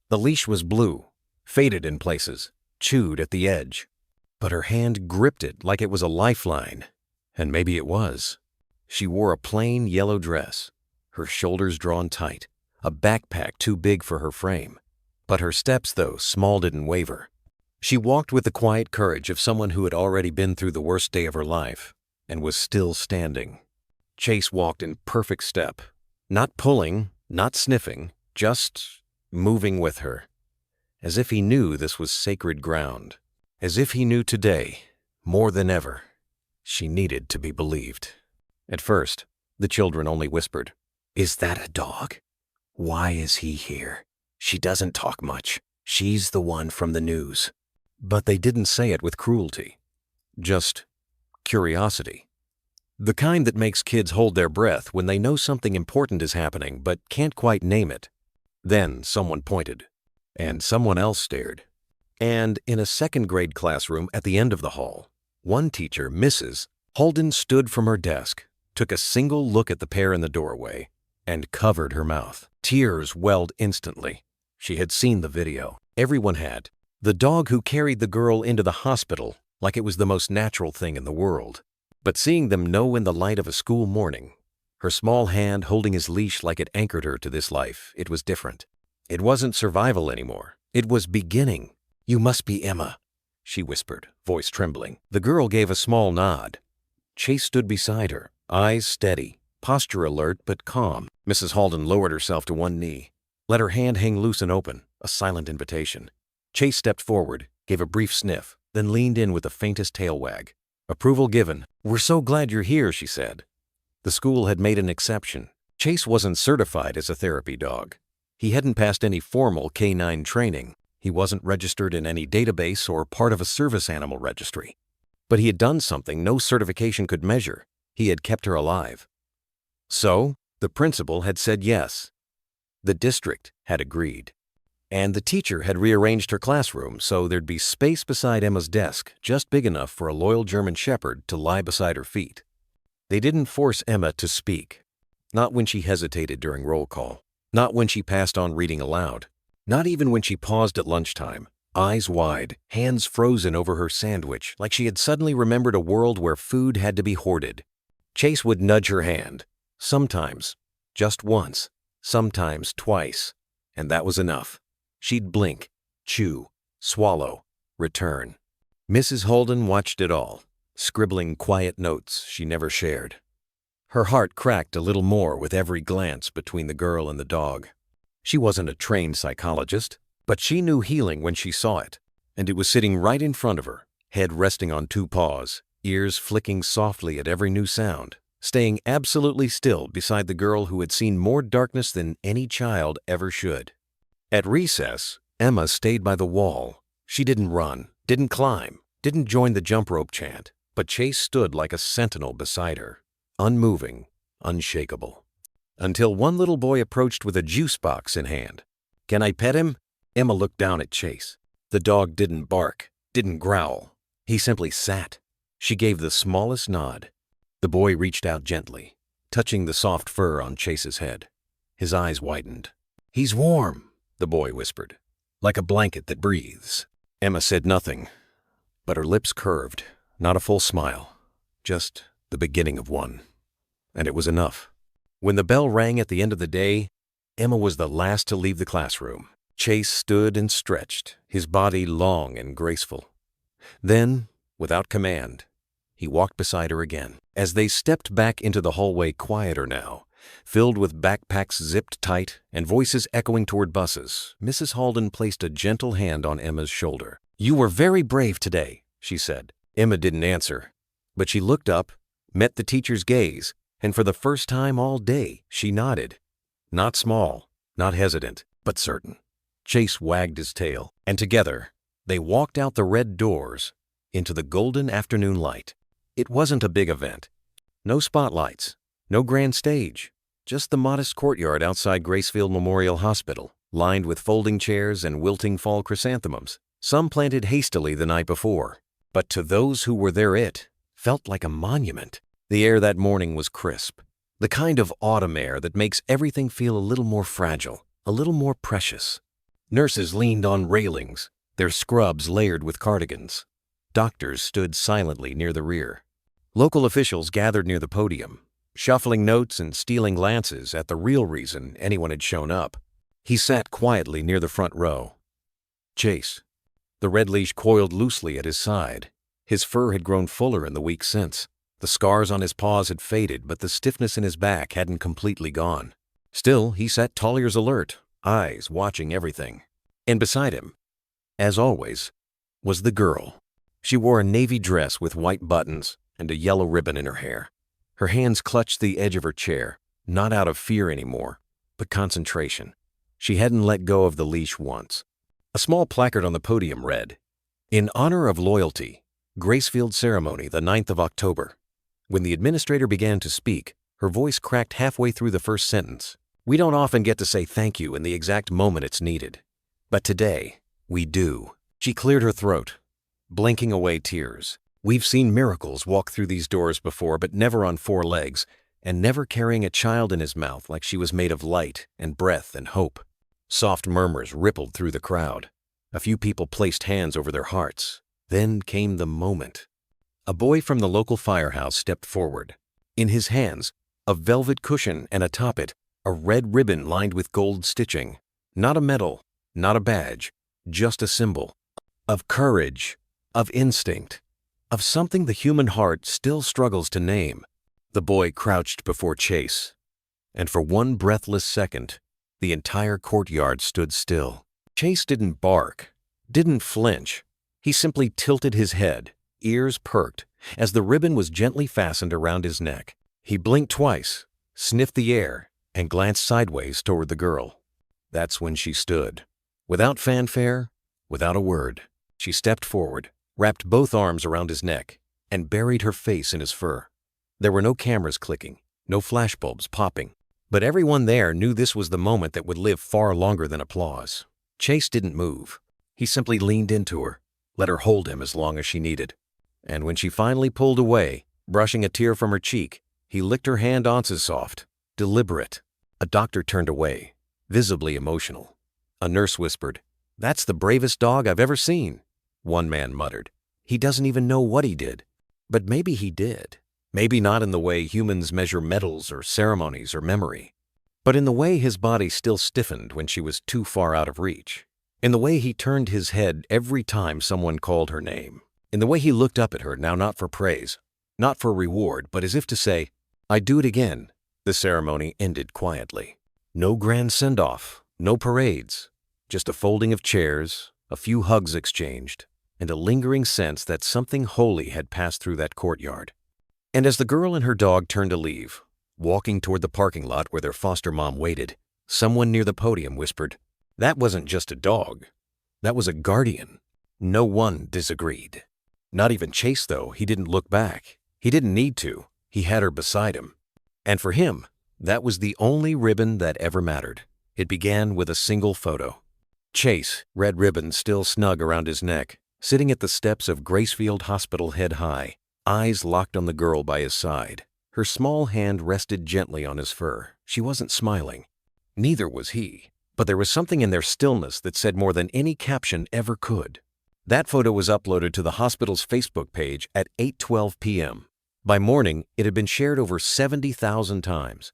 The leash was blue, faded in places, chewed at the edge. But her hand gripped it like it was a lifeline, and maybe it was. She wore a plain yellow dress, her shoulders drawn tight, a backpack too big for her frame. But her steps, though small, didn't waver. She walked with the quiet courage of someone who had already been through the worst day of her life and was still standing. Chase walked in perfect step, not pulling, not sniffing, just moving with her, as if he knew this was sacred ground, as if he knew today, more than ever, she needed to be believed. At first, the children only whispered, "Is that a dog? Why is he here? She doesn't talk much. She's the one from the news." But they didn't say it with cruelty, just curiosity. The kind that makes kids hold their breath when they know something important is happening but can't quite name it. Then someone pointed, and someone else stared. And in a second-grade classroom at the end of the hall, one teacher, Mrs. Holden, stood from her desk, took a single look at the pair in the doorway, and covered her mouth. Tears welled instantly. She had seen the video. Everyone had. The dog who carried the girl into the hospital like it was the most natural thing in the world. But seeing them know in the light of a school morning, her small hand holding his leash like it anchored her to this life, it was different. It wasn't survival anymore. It was beginning. "You must be Emma," she whispered, voice trembling. The girl gave a small nod. Chase stood beside her, eyes steady, posture alert but calm. Mrs. Holden lowered herself to one knee, let her hand hang loose and open, a silent invitation. Chase stepped forward, gave a brief sniff, then leaned in with the faintest tail wag. Approval given. "We're so glad you're here," she said. The school had made an exception. Chase wasn't certified as a therapy dog. He hadn't passed any formal K-9 training. He wasn't registered in any database or part of a service animal registry. But he had done something no certification could measure. He had kept her alive. So, the principal had said yes. The district had agreed. And the teacher had rearranged her classroom so there'd be space beside Emma's desk, just big enough for a loyal German shepherd to lie beside her feet. They didn't force Emma to speak. Not when she hesitated during roll call. Not when she passed on reading aloud. Not even when she paused at lunchtime, eyes wide, hands frozen over her sandwich, like she had suddenly remembered a world where food had to be hoarded. Chase would nudge her hand. Sometimes, just once, sometimes twice, and that was enough. She'd blink, chew, swallow, return. Mrs. Holden watched it all, scribbling quiet notes she never shared. Her heart cracked a little more with every glance between the girl and the dog. She wasn't a trained psychologist, but she knew healing when she saw it, and it was sitting right in front of her, head resting on two paws, ears flicking softly at every new sound, staying absolutely still beside the girl who had seen more darkness than any child ever should. At recess, Emma stayed by the wall. She didn't run, didn't climb, didn't join the jump rope chant, but Chase stood like a sentinel beside her, unmoving, unshakable. Until one little boy approached with a juice box in hand. "Can I pet him?" Emma looked down at Chase. The dog didn't bark, didn't growl. He simply sat. She gave the smallest nod. The boy reached out gently, touching the soft fur on Chase's head. His eyes widened. "He's warm," the boy whispered, "like a blanket that breathes." Emma said nothing. But her lips curved, not a full smile, just the beginning of one. And it was enough. When the bell rang at the end of the day, Emma was the last to leave the classroom. Chase stood and stretched, his body long and graceful. Then, without command, he walked beside her again. As they stepped back into the hallway, quieter now, filled with backpacks zipped tight and voices echoing toward buses, Mrs. Halden placed a gentle hand on Emma's shoulder. "You were very brave today," she said. Emma didn't answer, but she looked up, met the teacher's gaze, and for the first time all day, she nodded. Not small, not hesitant, but certain. Chase wagged his tail, and together, they walked out the red doors into the golden afternoon light. It wasn't a big event. No spotlights, no grand stage, just the modest courtyard outside Gracefield Memorial Hospital, lined with folding chairs and wilting fall chrysanthemums, some planted hastily the night before. But to those who were there, it felt like a monument. The air that morning was crisp, the kind of autumn air that makes everything feel a little more fragile, a little more precious. Nurses leaned on railings, their scrubs layered with cardigans. Doctors stood silently near the rear. Local officials gathered near the podium, shuffling notes and stealing glances at the real reason anyone had shown up. He sat quietly near the front row. Chase. The red leash coiled loosely at his side. His fur had grown fuller in the weeks since. The scars on his paws had faded, but the stiffness in his back hadn't completely gone. Still, he sat Talyer's alert, eyes watching everything. And beside him, as always, was the girl. She wore a navy dress with white buttons and a yellow ribbon in her hair. Her hands clutched the edge of her chair, not out of fear anymore, but concentration. She hadn't let go of the leash once. A small placard on the podium read, "In honor of loyalty, Gracefield ceremony, the 9th of October. When the administrator began to speak, her voice cracked halfway through the first sentence. "We don't often get to say thank you in the exact moment it's needed. But today, we do." She cleared her throat, blinking away tears. "We've seen miracles walk through these doors before, but never on 4 legs, and never carrying a child in his mouth like she was made of light and breath and hope." Soft murmurs rippled through the crowd. A few people placed hands over their hearts. Then came the moment. A boy from the local firehouse stepped forward. In his hands, a velvet cushion, and atop it, a red ribbon lined with gold stitching. Not a medal, not a badge, just a symbol. Of courage, of instinct, of something the human heart still struggles to name. The boy crouched before Chase, and for one breathless second, the entire courtyard stood still. Chase didn't bark, didn't flinch. He simply tilted his head, ears perked, as the ribbon was gently fastened around his neck. He blinked twice, sniffed the air, and glanced sideways toward the girl. That's when she stood. Without fanfare, without a word, she stepped forward, wrapped both arms around his neck, and buried her face in his fur. There were no cameras clicking, no flashbulbs popping, but everyone there knew this was the moment that would live far longer than applause. Chase didn't move. He simply leaned into her, let her hold him as long as she needed. And when she finally pulled away, brushing a tear from her cheek, he licked her hand onto soft, deliberate. A doctor turned away, visibly emotional. A nurse whispered, "That's the bravest dog I've ever seen." One man muttered, "He doesn't even know what he did." But maybe he did. Maybe not in the way humans measure medals or ceremonies or memory, but in the way his body still stiffened when she was too far out of reach. In the way he turned his head every time someone called her name. In the way he looked up at her, now not for praise, not for reward, but as if to say, "I'd do it again." The ceremony ended quietly. No grand send-off, no parades, just a folding of chairs, a few hugs exchanged, and a lingering sense that something holy had passed through that courtyard. And as the girl and her dog turned to leave, walking toward the parking lot where their foster mom waited, someone near the podium whispered, "That wasn't just a dog. That was a guardian." No one disagreed. Not even Chase, though. He didn't look back. He didn't need to. He had her beside him. And for him, that was the only ribbon that ever mattered. It began with a single photo. Chase, red ribbon still snug around his neck, sitting at the steps of Gracefield Hospital head high, eyes locked on the girl by his side. Her small hand rested gently on his fur. She wasn't smiling. Neither was he. But there was something in their stillness that said more than any caption ever could. That photo was uploaded to the hospital's Facebook page at 8:12 p.m. By morning, it had been shared over 70,000 times.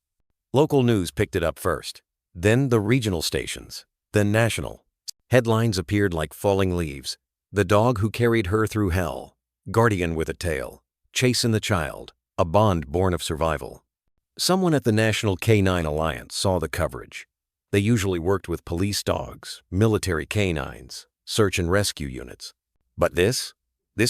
Local news picked it up first, then the regional stations, then national. Headlines appeared like falling leaves. The dog who carried her through hell, guardian with a tail, Chase and the child, a bond born of survival. Someone at the National Canine Alliance saw the coverage. They usually worked with police dogs, military canines, search and rescue units. But this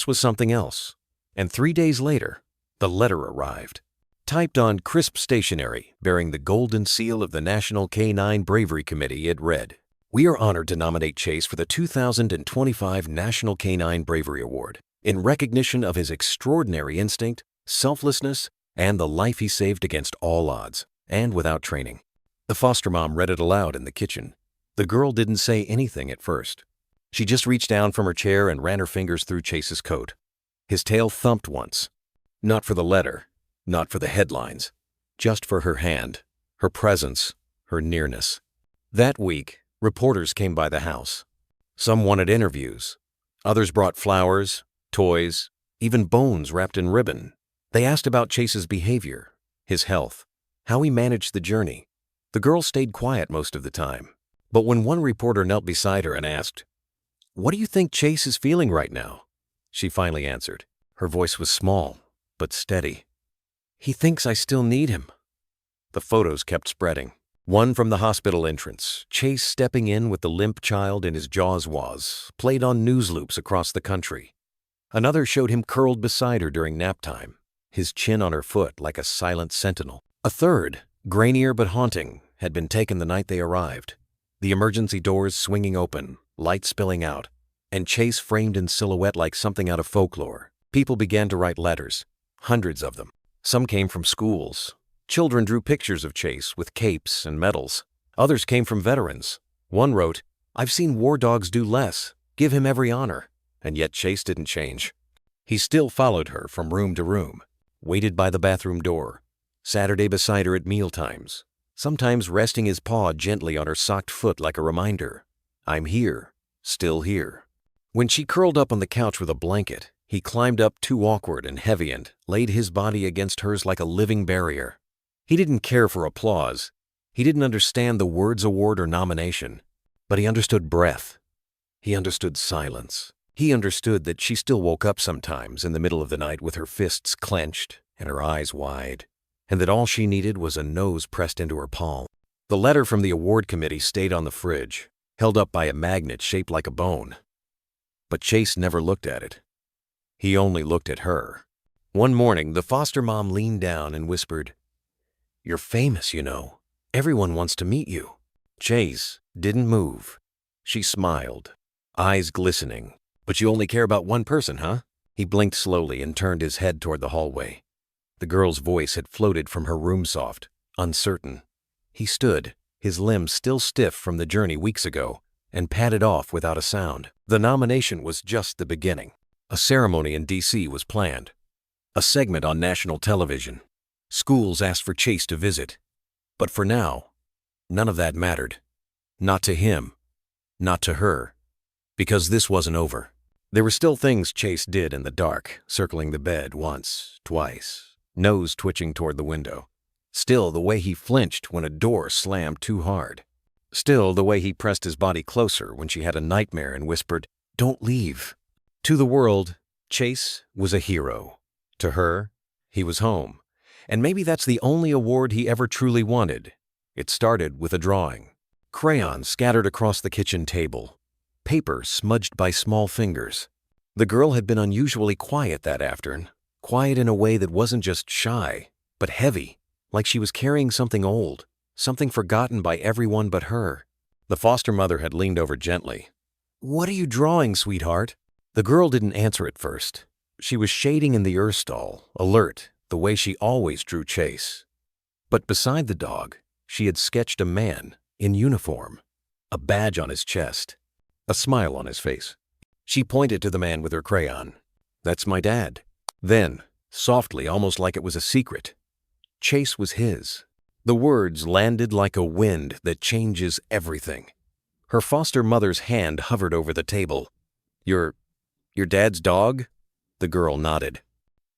was something else. And 3 days later, the letter arrived. Typed on crisp stationery bearing the golden seal of the National Canine Bravery Committee, it read, "We are honored to nominate Chase for the 2025 National Canine Bravery Award in recognition of his extraordinary instinct, selflessness, and the life he saved against all odds and without training." The foster mom read it aloud in the kitchen. The girl didn't say anything at first. She just reached down from her chair and ran her fingers through Chase's coat. His tail thumped once. Not for the letter, not for the headlines, just for her hand, her presence, her nearness. That week, reporters came by the house. Some wanted interviews. Others brought flowers, toys, even bones wrapped in ribbon. They asked about Chase's behavior, his health, how he managed the journey. The girl stayed quiet most of the time. But when one reporter knelt beside her and asked, "What do you think Chase is feeling right now?" she finally answered. Her voice was small, but steady. "He thinks I still need him." The photos kept spreading. One from the hospital entrance, Chase stepping in with the limp child in his jaws, played on news loops across the country. Another showed him curled beside her during nap time, his chin on her foot like a silent sentinel. A third, grainier but haunting, had been taken the night they arrived. The emergency doors swinging open, light spilling out, and Chase framed in silhouette like something out of folklore. People began to write letters, hundreds of them. Some came from schools. Children drew pictures of Chase with capes and medals. Others came from veterans. One wrote, "I've seen war dogs do less. Give him every honor." And yet Chase didn't change. He still followed her from room to room, waited by the bathroom door, Saturday beside her at mealtimes, sometimes resting his paw gently on her socked foot like a reminder, "I'm here, still here." When she curled up on the couch with a blanket, he climbed up too awkward and heavy and laid his body against hers like a living barrier. He didn't care for applause. He didn't understand the words award or nomination, but he understood breath. He understood silence. He understood that she still woke up sometimes in the middle of the night with her fists clenched and her eyes wide, and that all she needed was a nose pressed into her palm. The letter from the award committee stayed on the fridge, held up by a magnet shaped like a bone. But Chase never looked at it. He only looked at her. One morning, the foster mom leaned down and whispered, "You're famous, you know. Everyone wants to meet you." Chase didn't move. She smiled, eyes glistening. "But you only care about one person, huh?" He blinked slowly and turned his head toward the hallway. The girl's voice had floated from her room soft, uncertain. He stood, his limbs still stiff from the journey weeks ago, and padded off without a sound. The nomination was just the beginning. A ceremony in D.C. was planned. A segment on national television. Schools asked for Chase to visit. But for now, none of that mattered. Not to him. Not to her. Because this wasn't over. There were still things Chase did in the dark, circling the bed once, twice, nose twitching toward the window. Still the way he flinched when a door slammed too hard. Still the way he pressed his body closer when she had a nightmare and whispered, "Don't leave." To the world, Chase was a hero. To her, he was home. And maybe that's the only award he ever truly wanted. It started with a drawing. Crayons scattered across the kitchen table. Paper smudged by small fingers. The girl had been unusually quiet that afternoon. Quiet in a way that wasn't just shy, but heavy, like she was carrying something old, something forgotten by everyone but her. The foster mother had leaned over gently. "What are you drawing, sweetheart?" The girl didn't answer at first. She was shading in the stall, alert, the way she always drew Chase. But beside the dog, she had sketched a man in uniform, a badge on his chest, a smile on his face. She pointed to the man with her crayon. "That's my dad." Then, softly, almost like it was a secret, Chase was his. The words landed like a wind that changes everything. Her foster mother's hand hovered over the table. Your Your dad's dog? The girl nodded.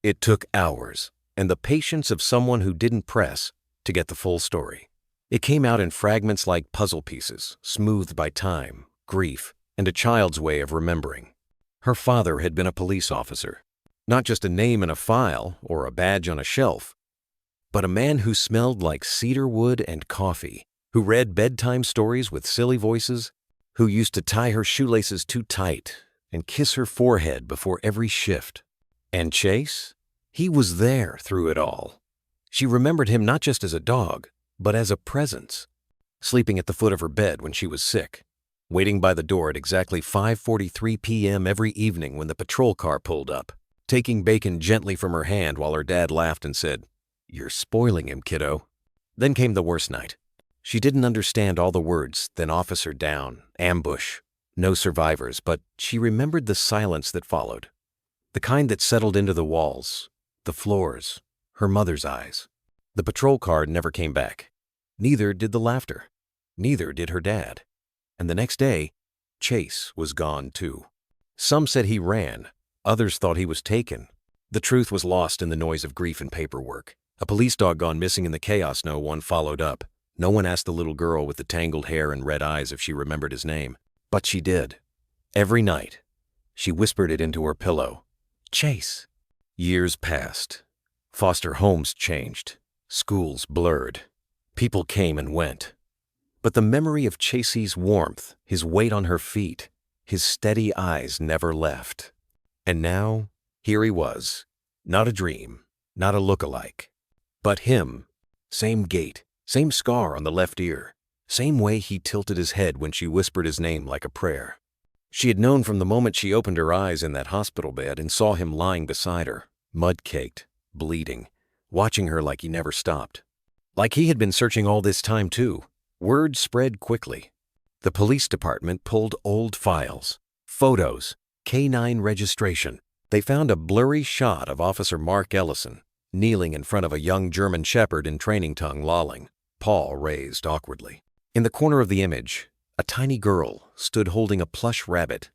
It took hours, and the patience of someone who didn't press, to get the full story. It came out in fragments like puzzle pieces, smoothed by time, grief, and a child's way of remembering. Her father had been a police officer, not just a name in a file or a badge on a shelf, but a man who smelled like cedar wood and coffee, who read bedtime stories with silly voices, who used to tie her shoelaces too tight and kiss her forehead before every shift. And Chase? He was there through it all. She remembered him not just as a dog, but as a presence, sleeping at the foot of her bed when she was sick, waiting by the door at exactly 5:43 p.m. every evening when the patrol car pulled up, taking bacon gently from her hand while her dad laughed and said, "You're spoiling him, kiddo." Then came the worst night. She didn't understand all the words, then officer down, ambush, no survivors, but she remembered the silence that followed, the kind that settled into the walls, the floors, her mother's eyes. The patrol car never came back. Neither did the laughter. Neither did her dad. And the next day, Chase was gone too. Some said he ran. Others thought he was taken. The truth was lost in the noise of grief and paperwork. A police dog gone missing in the chaos no one followed up. No one asked the little girl with the tangled hair and red eyes if she remembered his name. But she did. Every night, she whispered it into her pillow. Chase. Years passed. Foster homes changed. Schools blurred. People came and went. But the memory of Chasey's warmth, his weight on her feet, his steady eyes never left. And now, here he was. Not a dream, not a look-alike, but him. Same gait, same scar on the left ear, same way he tilted his head when she whispered his name like a prayer. She had known from the moment she opened her eyes in that hospital bed and saw him lying beside her, mud-caked, bleeding, watching her like he never stopped. Like he had been searching all this time too. Word spread quickly. The police department pulled old files, photos, K-9 registration. They found a blurry shot of Officer Mark Ellison, kneeling in front of a young German shepherd in training tongue lolling, paw raised awkwardly. In the corner of the image, a tiny girl stood holding a plush rabbit.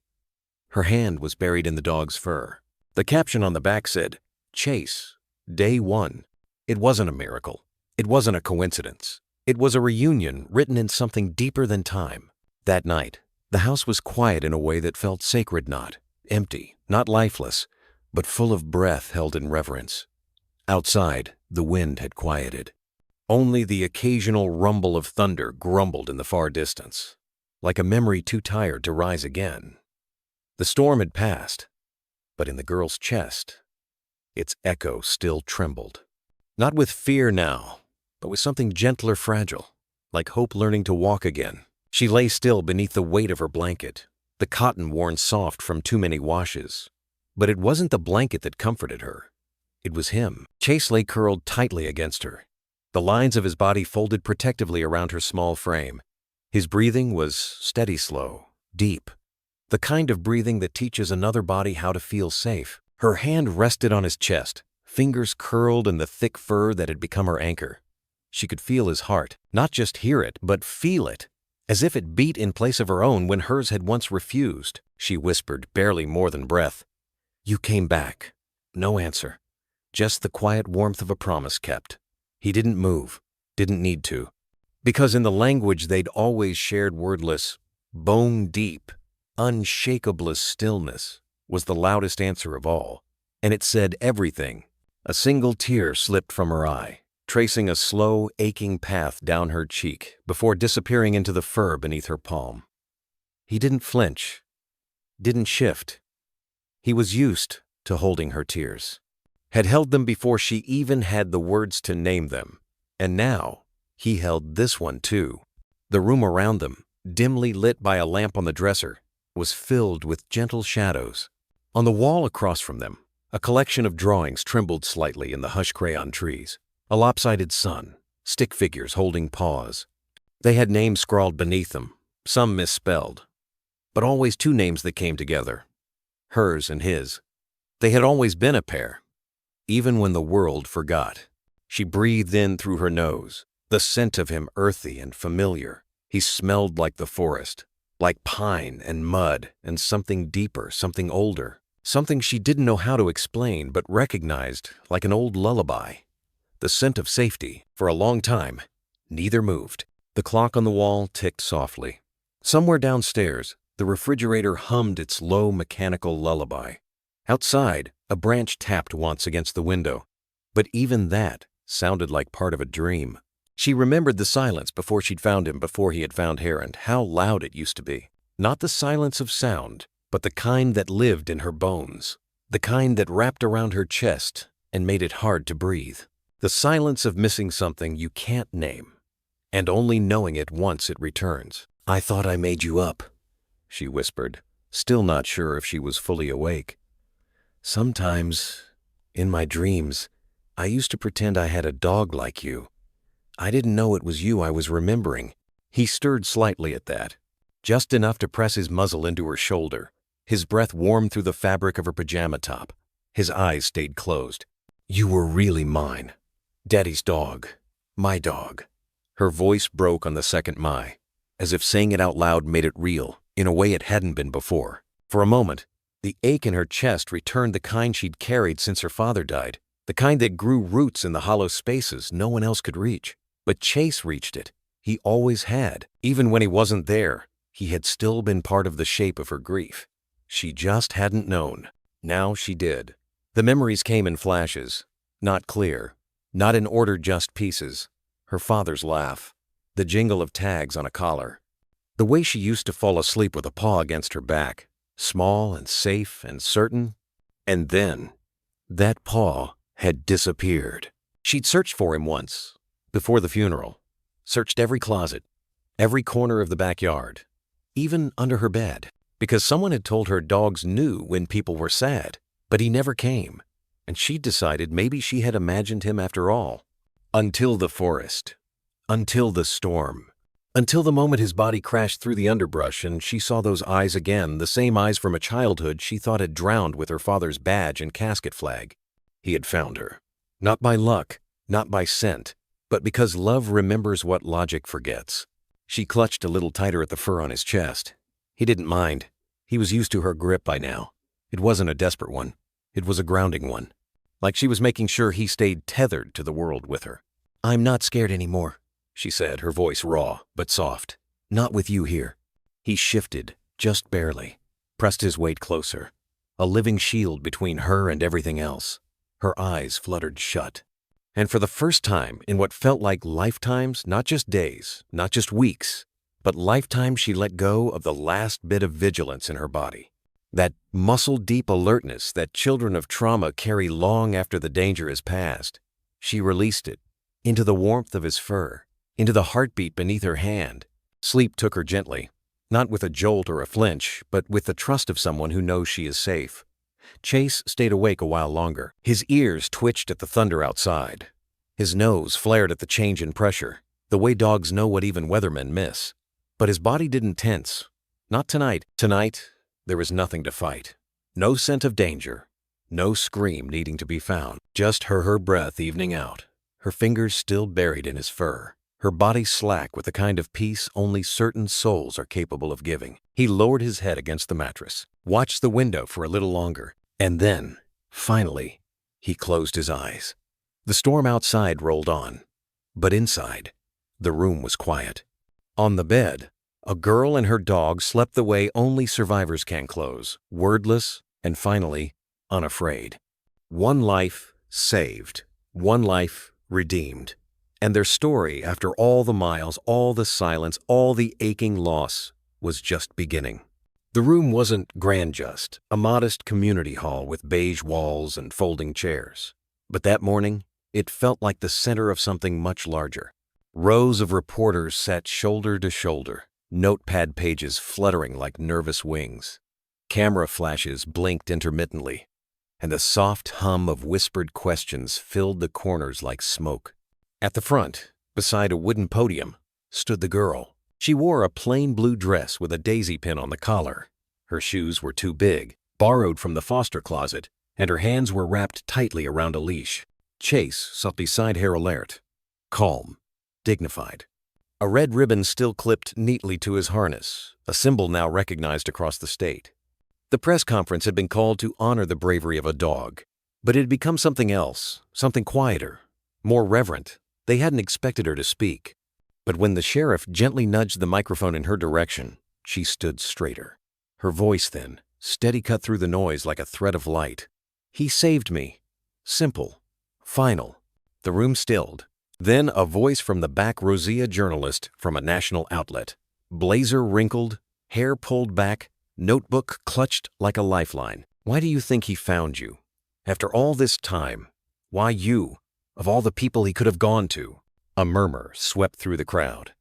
Her hand was buried in the dog's fur. The caption on the back said, "Chase, Day 1. It wasn't a miracle. It wasn't a coincidence. It was a reunion written in something deeper than time. That night, the house was quiet in a way that felt sacred, not empty, not lifeless, but full of breath held in reverence. Outside, the wind had quieted. Only the occasional rumble of thunder grumbled in the far distance, like a memory too tired to rise again. The storm had passed, but in the girl's chest, its echo still trembled. Not with fear now, but with something gentler fragile, like hope learning to walk again. She lay still beneath the weight of her blanket, the cotton worn soft from too many washes. But it wasn't the blanket that comforted her. It was him. Chase lay curled tightly against her, the lines of his body folded protectively around her small frame. His breathing was steady, slow, deep, the kind of breathing that teaches another body how to feel safe. Her hand rested on his chest, fingers curled in the thick fur that had become her anchor. She could feel his heart, not just hear it, but feel it, as if it beat in place of her own when hers had once refused. She whispered, barely more than breath, "You came back." No answer, just the quiet warmth of a promise kept. He didn't move, didn't need to, because in the language they'd always shared wordless, bone-deep, unshakable stillness was the loudest answer of all, and it said everything. A single tear slipped from her eye, tracing a slow, aching path down her cheek before disappearing into the fur beneath her palm. He didn't flinch, didn't shift. He was used to holding her tears, had held them before she even had the words to name them, and now he held this one too. The room around them, dimly lit by a lamp on the dresser, was filled with gentle shadows. On the wall across from them, a collection of drawings trembled slightly in the hush crayon trees. A lopsided sun, stick figures holding paws. They had names scrawled beneath them, some misspelled, but always two names that came together, hers and his. They had always been a pair, even when the world forgot. She breathed in through her nose, the scent of him earthy and familiar. He smelled like the forest, like pine and mud and something deeper, something older. Something she didn't know how to explain but recognized like an old lullaby. The scent of safety. For a long time, neither moved. The clock on the wall ticked softly. Somewhere downstairs, the refrigerator hummed its low mechanical lullaby. Outside, a branch tapped once against the window, but even that sounded like part of a dream. She remembered the silence before she'd found him, before he had found her, and how loud it used to be. Not the silence of sound, but the kind that lived in her bones. The kind that wrapped around her chest and made it hard to breathe. The silence of missing something you can't name, and only knowing it once it returns. "I thought I made you up," she whispered, still not sure if she was fully awake. "Sometimes, in my dreams, I used to pretend I had a dog like you. I didn't know it was you I was remembering." He stirred slightly at that, just enough to press his muzzle into her shoulder. His breath warmed through the fabric of her pajama top. His eyes stayed closed. "You were really mine. Daddy's dog. My dog." Her voice broke on the second "my," as if saying it out loud made it real, in a way it hadn't been before. For a moment, the ache in her chest returned, the kind she'd carried since her father died, the kind that grew roots in the hollow spaces no one else could reach. But Chase reached it. He always had. Even when he wasn't there, he had still been part of the shape of her grief. She just hadn't known. Now she did. The memories came in flashes, not clear, not in order, just pieces. Her father's laugh, the jingle of tags on a collar, the way she used to fall asleep with a paw against her back, small and safe and certain. And then, that paw had disappeared. She'd searched for him once, before the funeral, searched every closet, every corner of the backyard, even under her bed, because someone had told her dogs knew when people were sad, but he never came, and she'd decided maybe she had imagined him after all. Until the forest, until the storm, until the moment his body crashed through the underbrush and she saw those eyes again, the same eyes from a childhood she thought had drowned with her father's badge and casket flag. He had found her, not by luck, not by scent, but because love remembers what logic forgets. She clutched a little tighter at the fur on his chest. He didn't mind. He was used to her grip by now. It wasn't a desperate one. It was a grounding one. Like she was making sure he stayed tethered to the world with her. "I'm not scared anymore," she said, her voice raw but soft. "Not with you here." He shifted, just barely, pressed his weight closer, a living shield between her and everything else. Her eyes fluttered shut. And for the first time in what felt like lifetimes, not just days, not just weeks, but lifetimes, she let go of the last bit of vigilance in her body. That muscle-deep alertness that children of trauma carry long after the danger has passed. She released it, into the warmth of his fur, into the heartbeat beneath her hand. Sleep took her gently, not with a jolt or a flinch, but with the trust of someone who knows she is safe. Chase stayed awake a while longer. His ears twitched at the thunder outside. His nose flared at the change in pressure, the way dogs know what even weathermen miss. But his body didn't tense. Not tonight. Tonight, there was nothing to fight. No scent of danger. No scream needing to be found. Just her breath evening out. Her fingers still buried in his fur. Her body slack with the kind of peace only certain souls are capable of giving. He lowered his head against the mattress, watched the window for a little longer, and then, finally, he closed his eyes. The storm outside rolled on, but inside, the room was quiet. On the bed, a girl and her dog slept the way only survivors can close, wordless and finally unafraid. One life saved, one life redeemed. And their story, after all the miles, all the silence, all the aching loss, was just beginning. The room wasn't grand, just a modest community hall with beige walls and folding chairs. But that morning, it felt like the center of something much larger. Rows of reporters sat shoulder to shoulder, notepad pages fluttering like nervous wings. Camera flashes blinked intermittently, and the soft hum of whispered questions filled the corners like smoke. At the front, beside a wooden podium, stood the girl. She wore a plain blue dress with a daisy pin on the collar. Her shoes were too big, borrowed from the foster closet, and her hands were wrapped tightly around a leash. Chase sat beside her alert, calm, dignified. A red ribbon still clipped neatly to his harness, a symbol now recognized across the state. The press conference had been called to honor the bravery of a dog, but it had become something else, something quieter, more reverent. They hadn't expected her to speak. But when the sheriff gently nudged the microphone in her direction, she stood straighter. Her voice thin, steady cut through the noise like a thread of light. "He saved me." Simple. Final. The room stilled. Then a voice from the back Rosia journalist from a national outlet. Blazer wrinkled, hair pulled back, notebook clutched like a lifeline. "Why do you think he found you? After all this time, why you, of all the people he could have gone to?" A murmur swept through the crowd.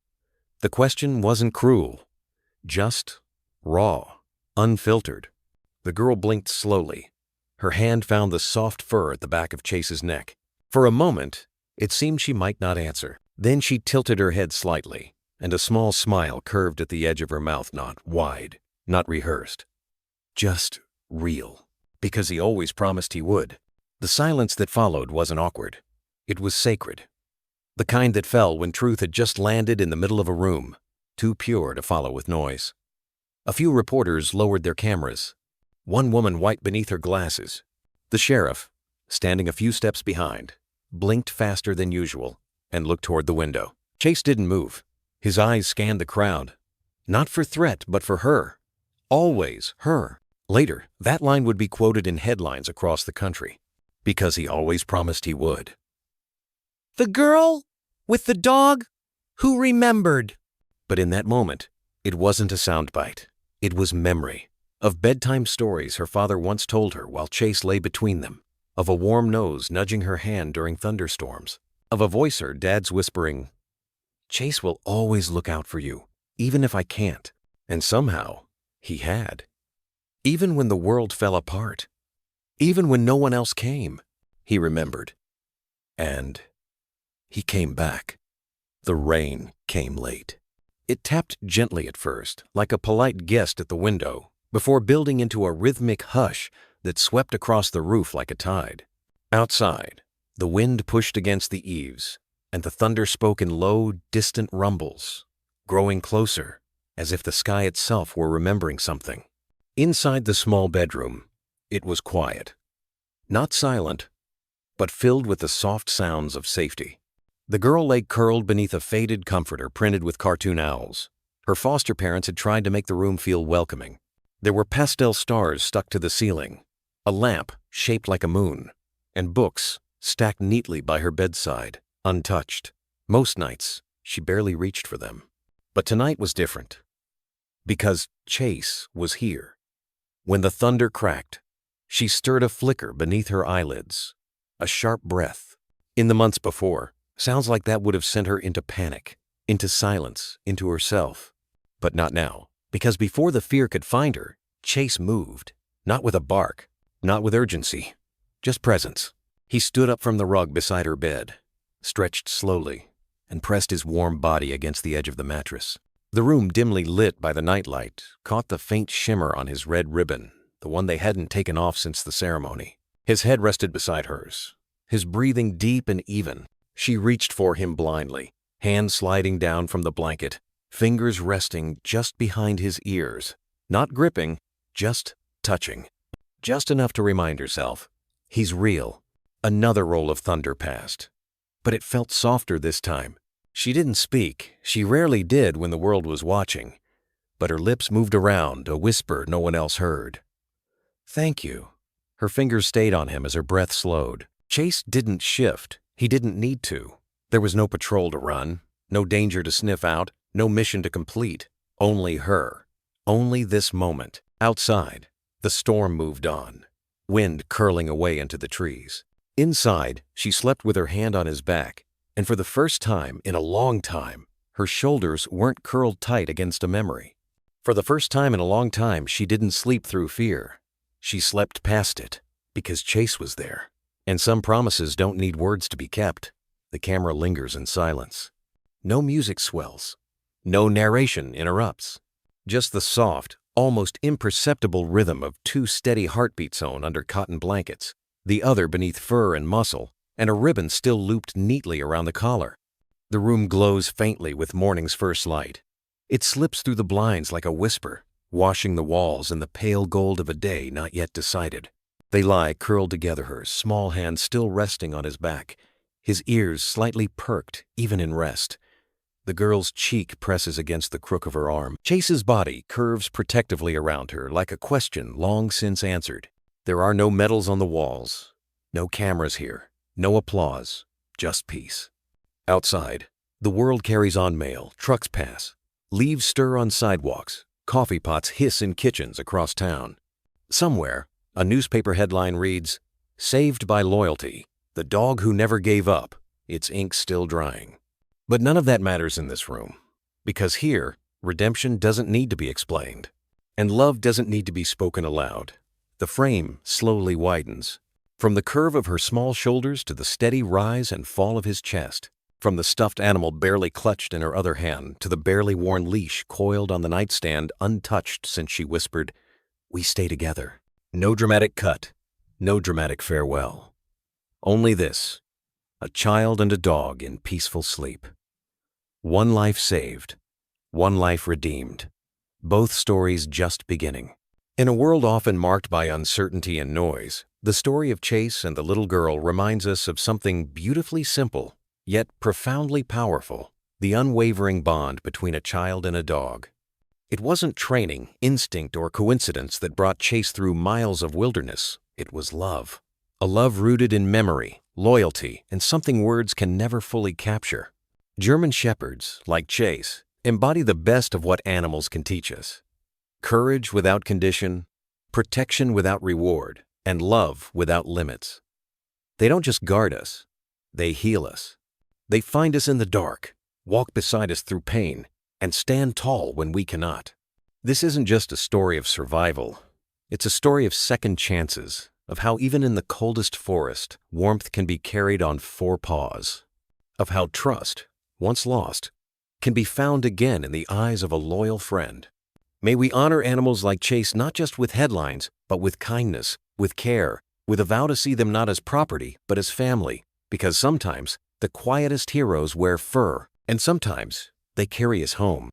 The question wasn't cruel, just raw, unfiltered. The girl blinked slowly. Her hand found the soft fur at the back of Chase's neck. For a moment, it seemed she might not answer. Then she tilted her head slightly, and a small smile curved at the edge of her mouth, not wide, not rehearsed. Just real. Because he always promised he would. The silence that followed wasn't awkward. It was sacred. The kind that fell when truth had just landed in the middle of a room, too pure to follow with noise. A few reporters lowered their cameras. One woman wiped beneath her glasses. The sheriff, standing a few steps behind, blinked faster than usual and looked toward the window. Chase didn't move. His eyes scanned the crowd. Not for threat, but for her. Always her. Later, that line would be quoted in headlines across the country. Because he always promised he would. "The girl with the dog who remembered." But in that moment, it wasn't a soundbite. It was memory. Of bedtime stories her father once told her while Chase lay between them. Of a warm nose nudging her hand during thunderstorms. Of a voice her dad's whispering, "Chase will always look out for you, even if I can't." And somehow, he had. Even when the world fell apart. Even when no one else came, he remembered. And he came back. The rain came late. It tapped gently at first, like a polite guest at the window, before building into a rhythmic hush that swept across the roof like a tide. Outside, the wind pushed against the eaves, and the thunder spoke in low, distant rumbles, growing closer, as if the sky itself were remembering something. Inside the small bedroom, it was quiet. Not silent, but filled with the soft sounds of safety. The girl lay curled beneath a faded comforter printed with cartoon owls. Her foster parents had tried to make the room feel welcoming. There were pastel stars stuck to the ceiling, a lamp shaped like a moon, and books stacked neatly by her bedside, untouched. Most nights, she barely reached for them. But tonight was different. Because Chase was here. When the thunder cracked, she stirred a flicker beneath her eyelids, a sharp breath. In the months before, sounds like that would have sent her into panic, into silence, into herself. But not now, because before the fear could find her, Chase moved, not with a bark, not with urgency, just presence. He stood up from the rug beside her bed, stretched slowly, and pressed his warm body against the edge of the mattress. The room, dimly lit by the nightlight, caught the faint shimmer on his red ribbon, the one they hadn't taken off since the ceremony. His head rested beside hers, his breathing deep and even. She reached for him blindly, hands sliding down from the blanket, fingers resting just behind his ears, not gripping, just touching. Just enough to remind herself, he's real. Another roll of thunder passed, but it felt softer this time. She didn't speak. She rarely did when the world was watching, but her lips moved around, a whisper no one else heard. "Thank you." Her fingers stayed on him as her breath slowed. Chase didn't shift. He didn't need to. There was no patrol to run, no danger to sniff out, no mission to complete. Only her. Only this moment. Outside, the storm moved on, wind curling away into the trees. Inside, she slept with her hand on his back, and for the first time in a long time, her shoulders weren't curled tight against a memory. For the first time in a long time, she didn't sleep through fear. She slept past it, because Chase was there. And some promises don't need words to be kept. The camera lingers in silence. No music swells. No narration interrupts. Just the soft, almost imperceptible rhythm of two steady heartbeats sewn under cotton blankets, the other beneath fur and muscle, and a ribbon still looped neatly around the collar. The room glows faintly with morning's first light. It slips through the blinds like a whisper, washing the walls in the pale gold of a day not yet decided. They lie curled together, her small hand still resting on his back, his ears slightly perked even in rest. The girl's cheek presses against the crook of her arm. Chase's body curves protectively around her like a question long since answered. There are no medals on the walls, no cameras here, no applause, just peace. Outside, the world carries on mail, trucks pass, leaves stir on sidewalks, coffee pots hiss in kitchens across town. Somewhere, a newspaper headline reads, "Saved by loyalty, the dog who never gave up, its ink still drying." But none of that matters in this room, because here, redemption doesn't need to be explained, and love doesn't need to be spoken aloud. The frame slowly widens, from the curve of her small shoulders to the steady rise and fall of his chest, from the stuffed animal barely clutched in her other hand to the barely worn leash coiled on the nightstand untouched since she whispered, "We stay together." No dramatic cut, no dramatic farewell. Only this, a child and a dog in peaceful sleep. One life saved, one life redeemed, both stories just beginning. In a world often marked by uncertainty and noise, the story of Chase and the little girl reminds us of something beautifully simple, yet profoundly powerful, the unwavering bond between a child and a dog. It wasn't training, instinct, or coincidence that brought Chase through miles of wilderness. It was love. A love rooted in memory, loyalty, and something words can never fully capture. German Shepherds, like Chase, embody the best of what animals can teach us. Courage without condition, protection without reward, and love without limits. They don't just guard us, they heal us. They find us in the dark, walk beside us through pain, and stand tall when we cannot. This isn't just a story of survival. It's a story of second chances, of how even in the coldest forest, warmth can be carried on four paws, of how trust, once lost, can be found again in the eyes of a loyal friend. May we honor animals like Chase not just with headlines, but with kindness, with care, with a vow to see them not as property, but as family, because sometimes the quietest heroes wear fur, and sometimes they carry us home.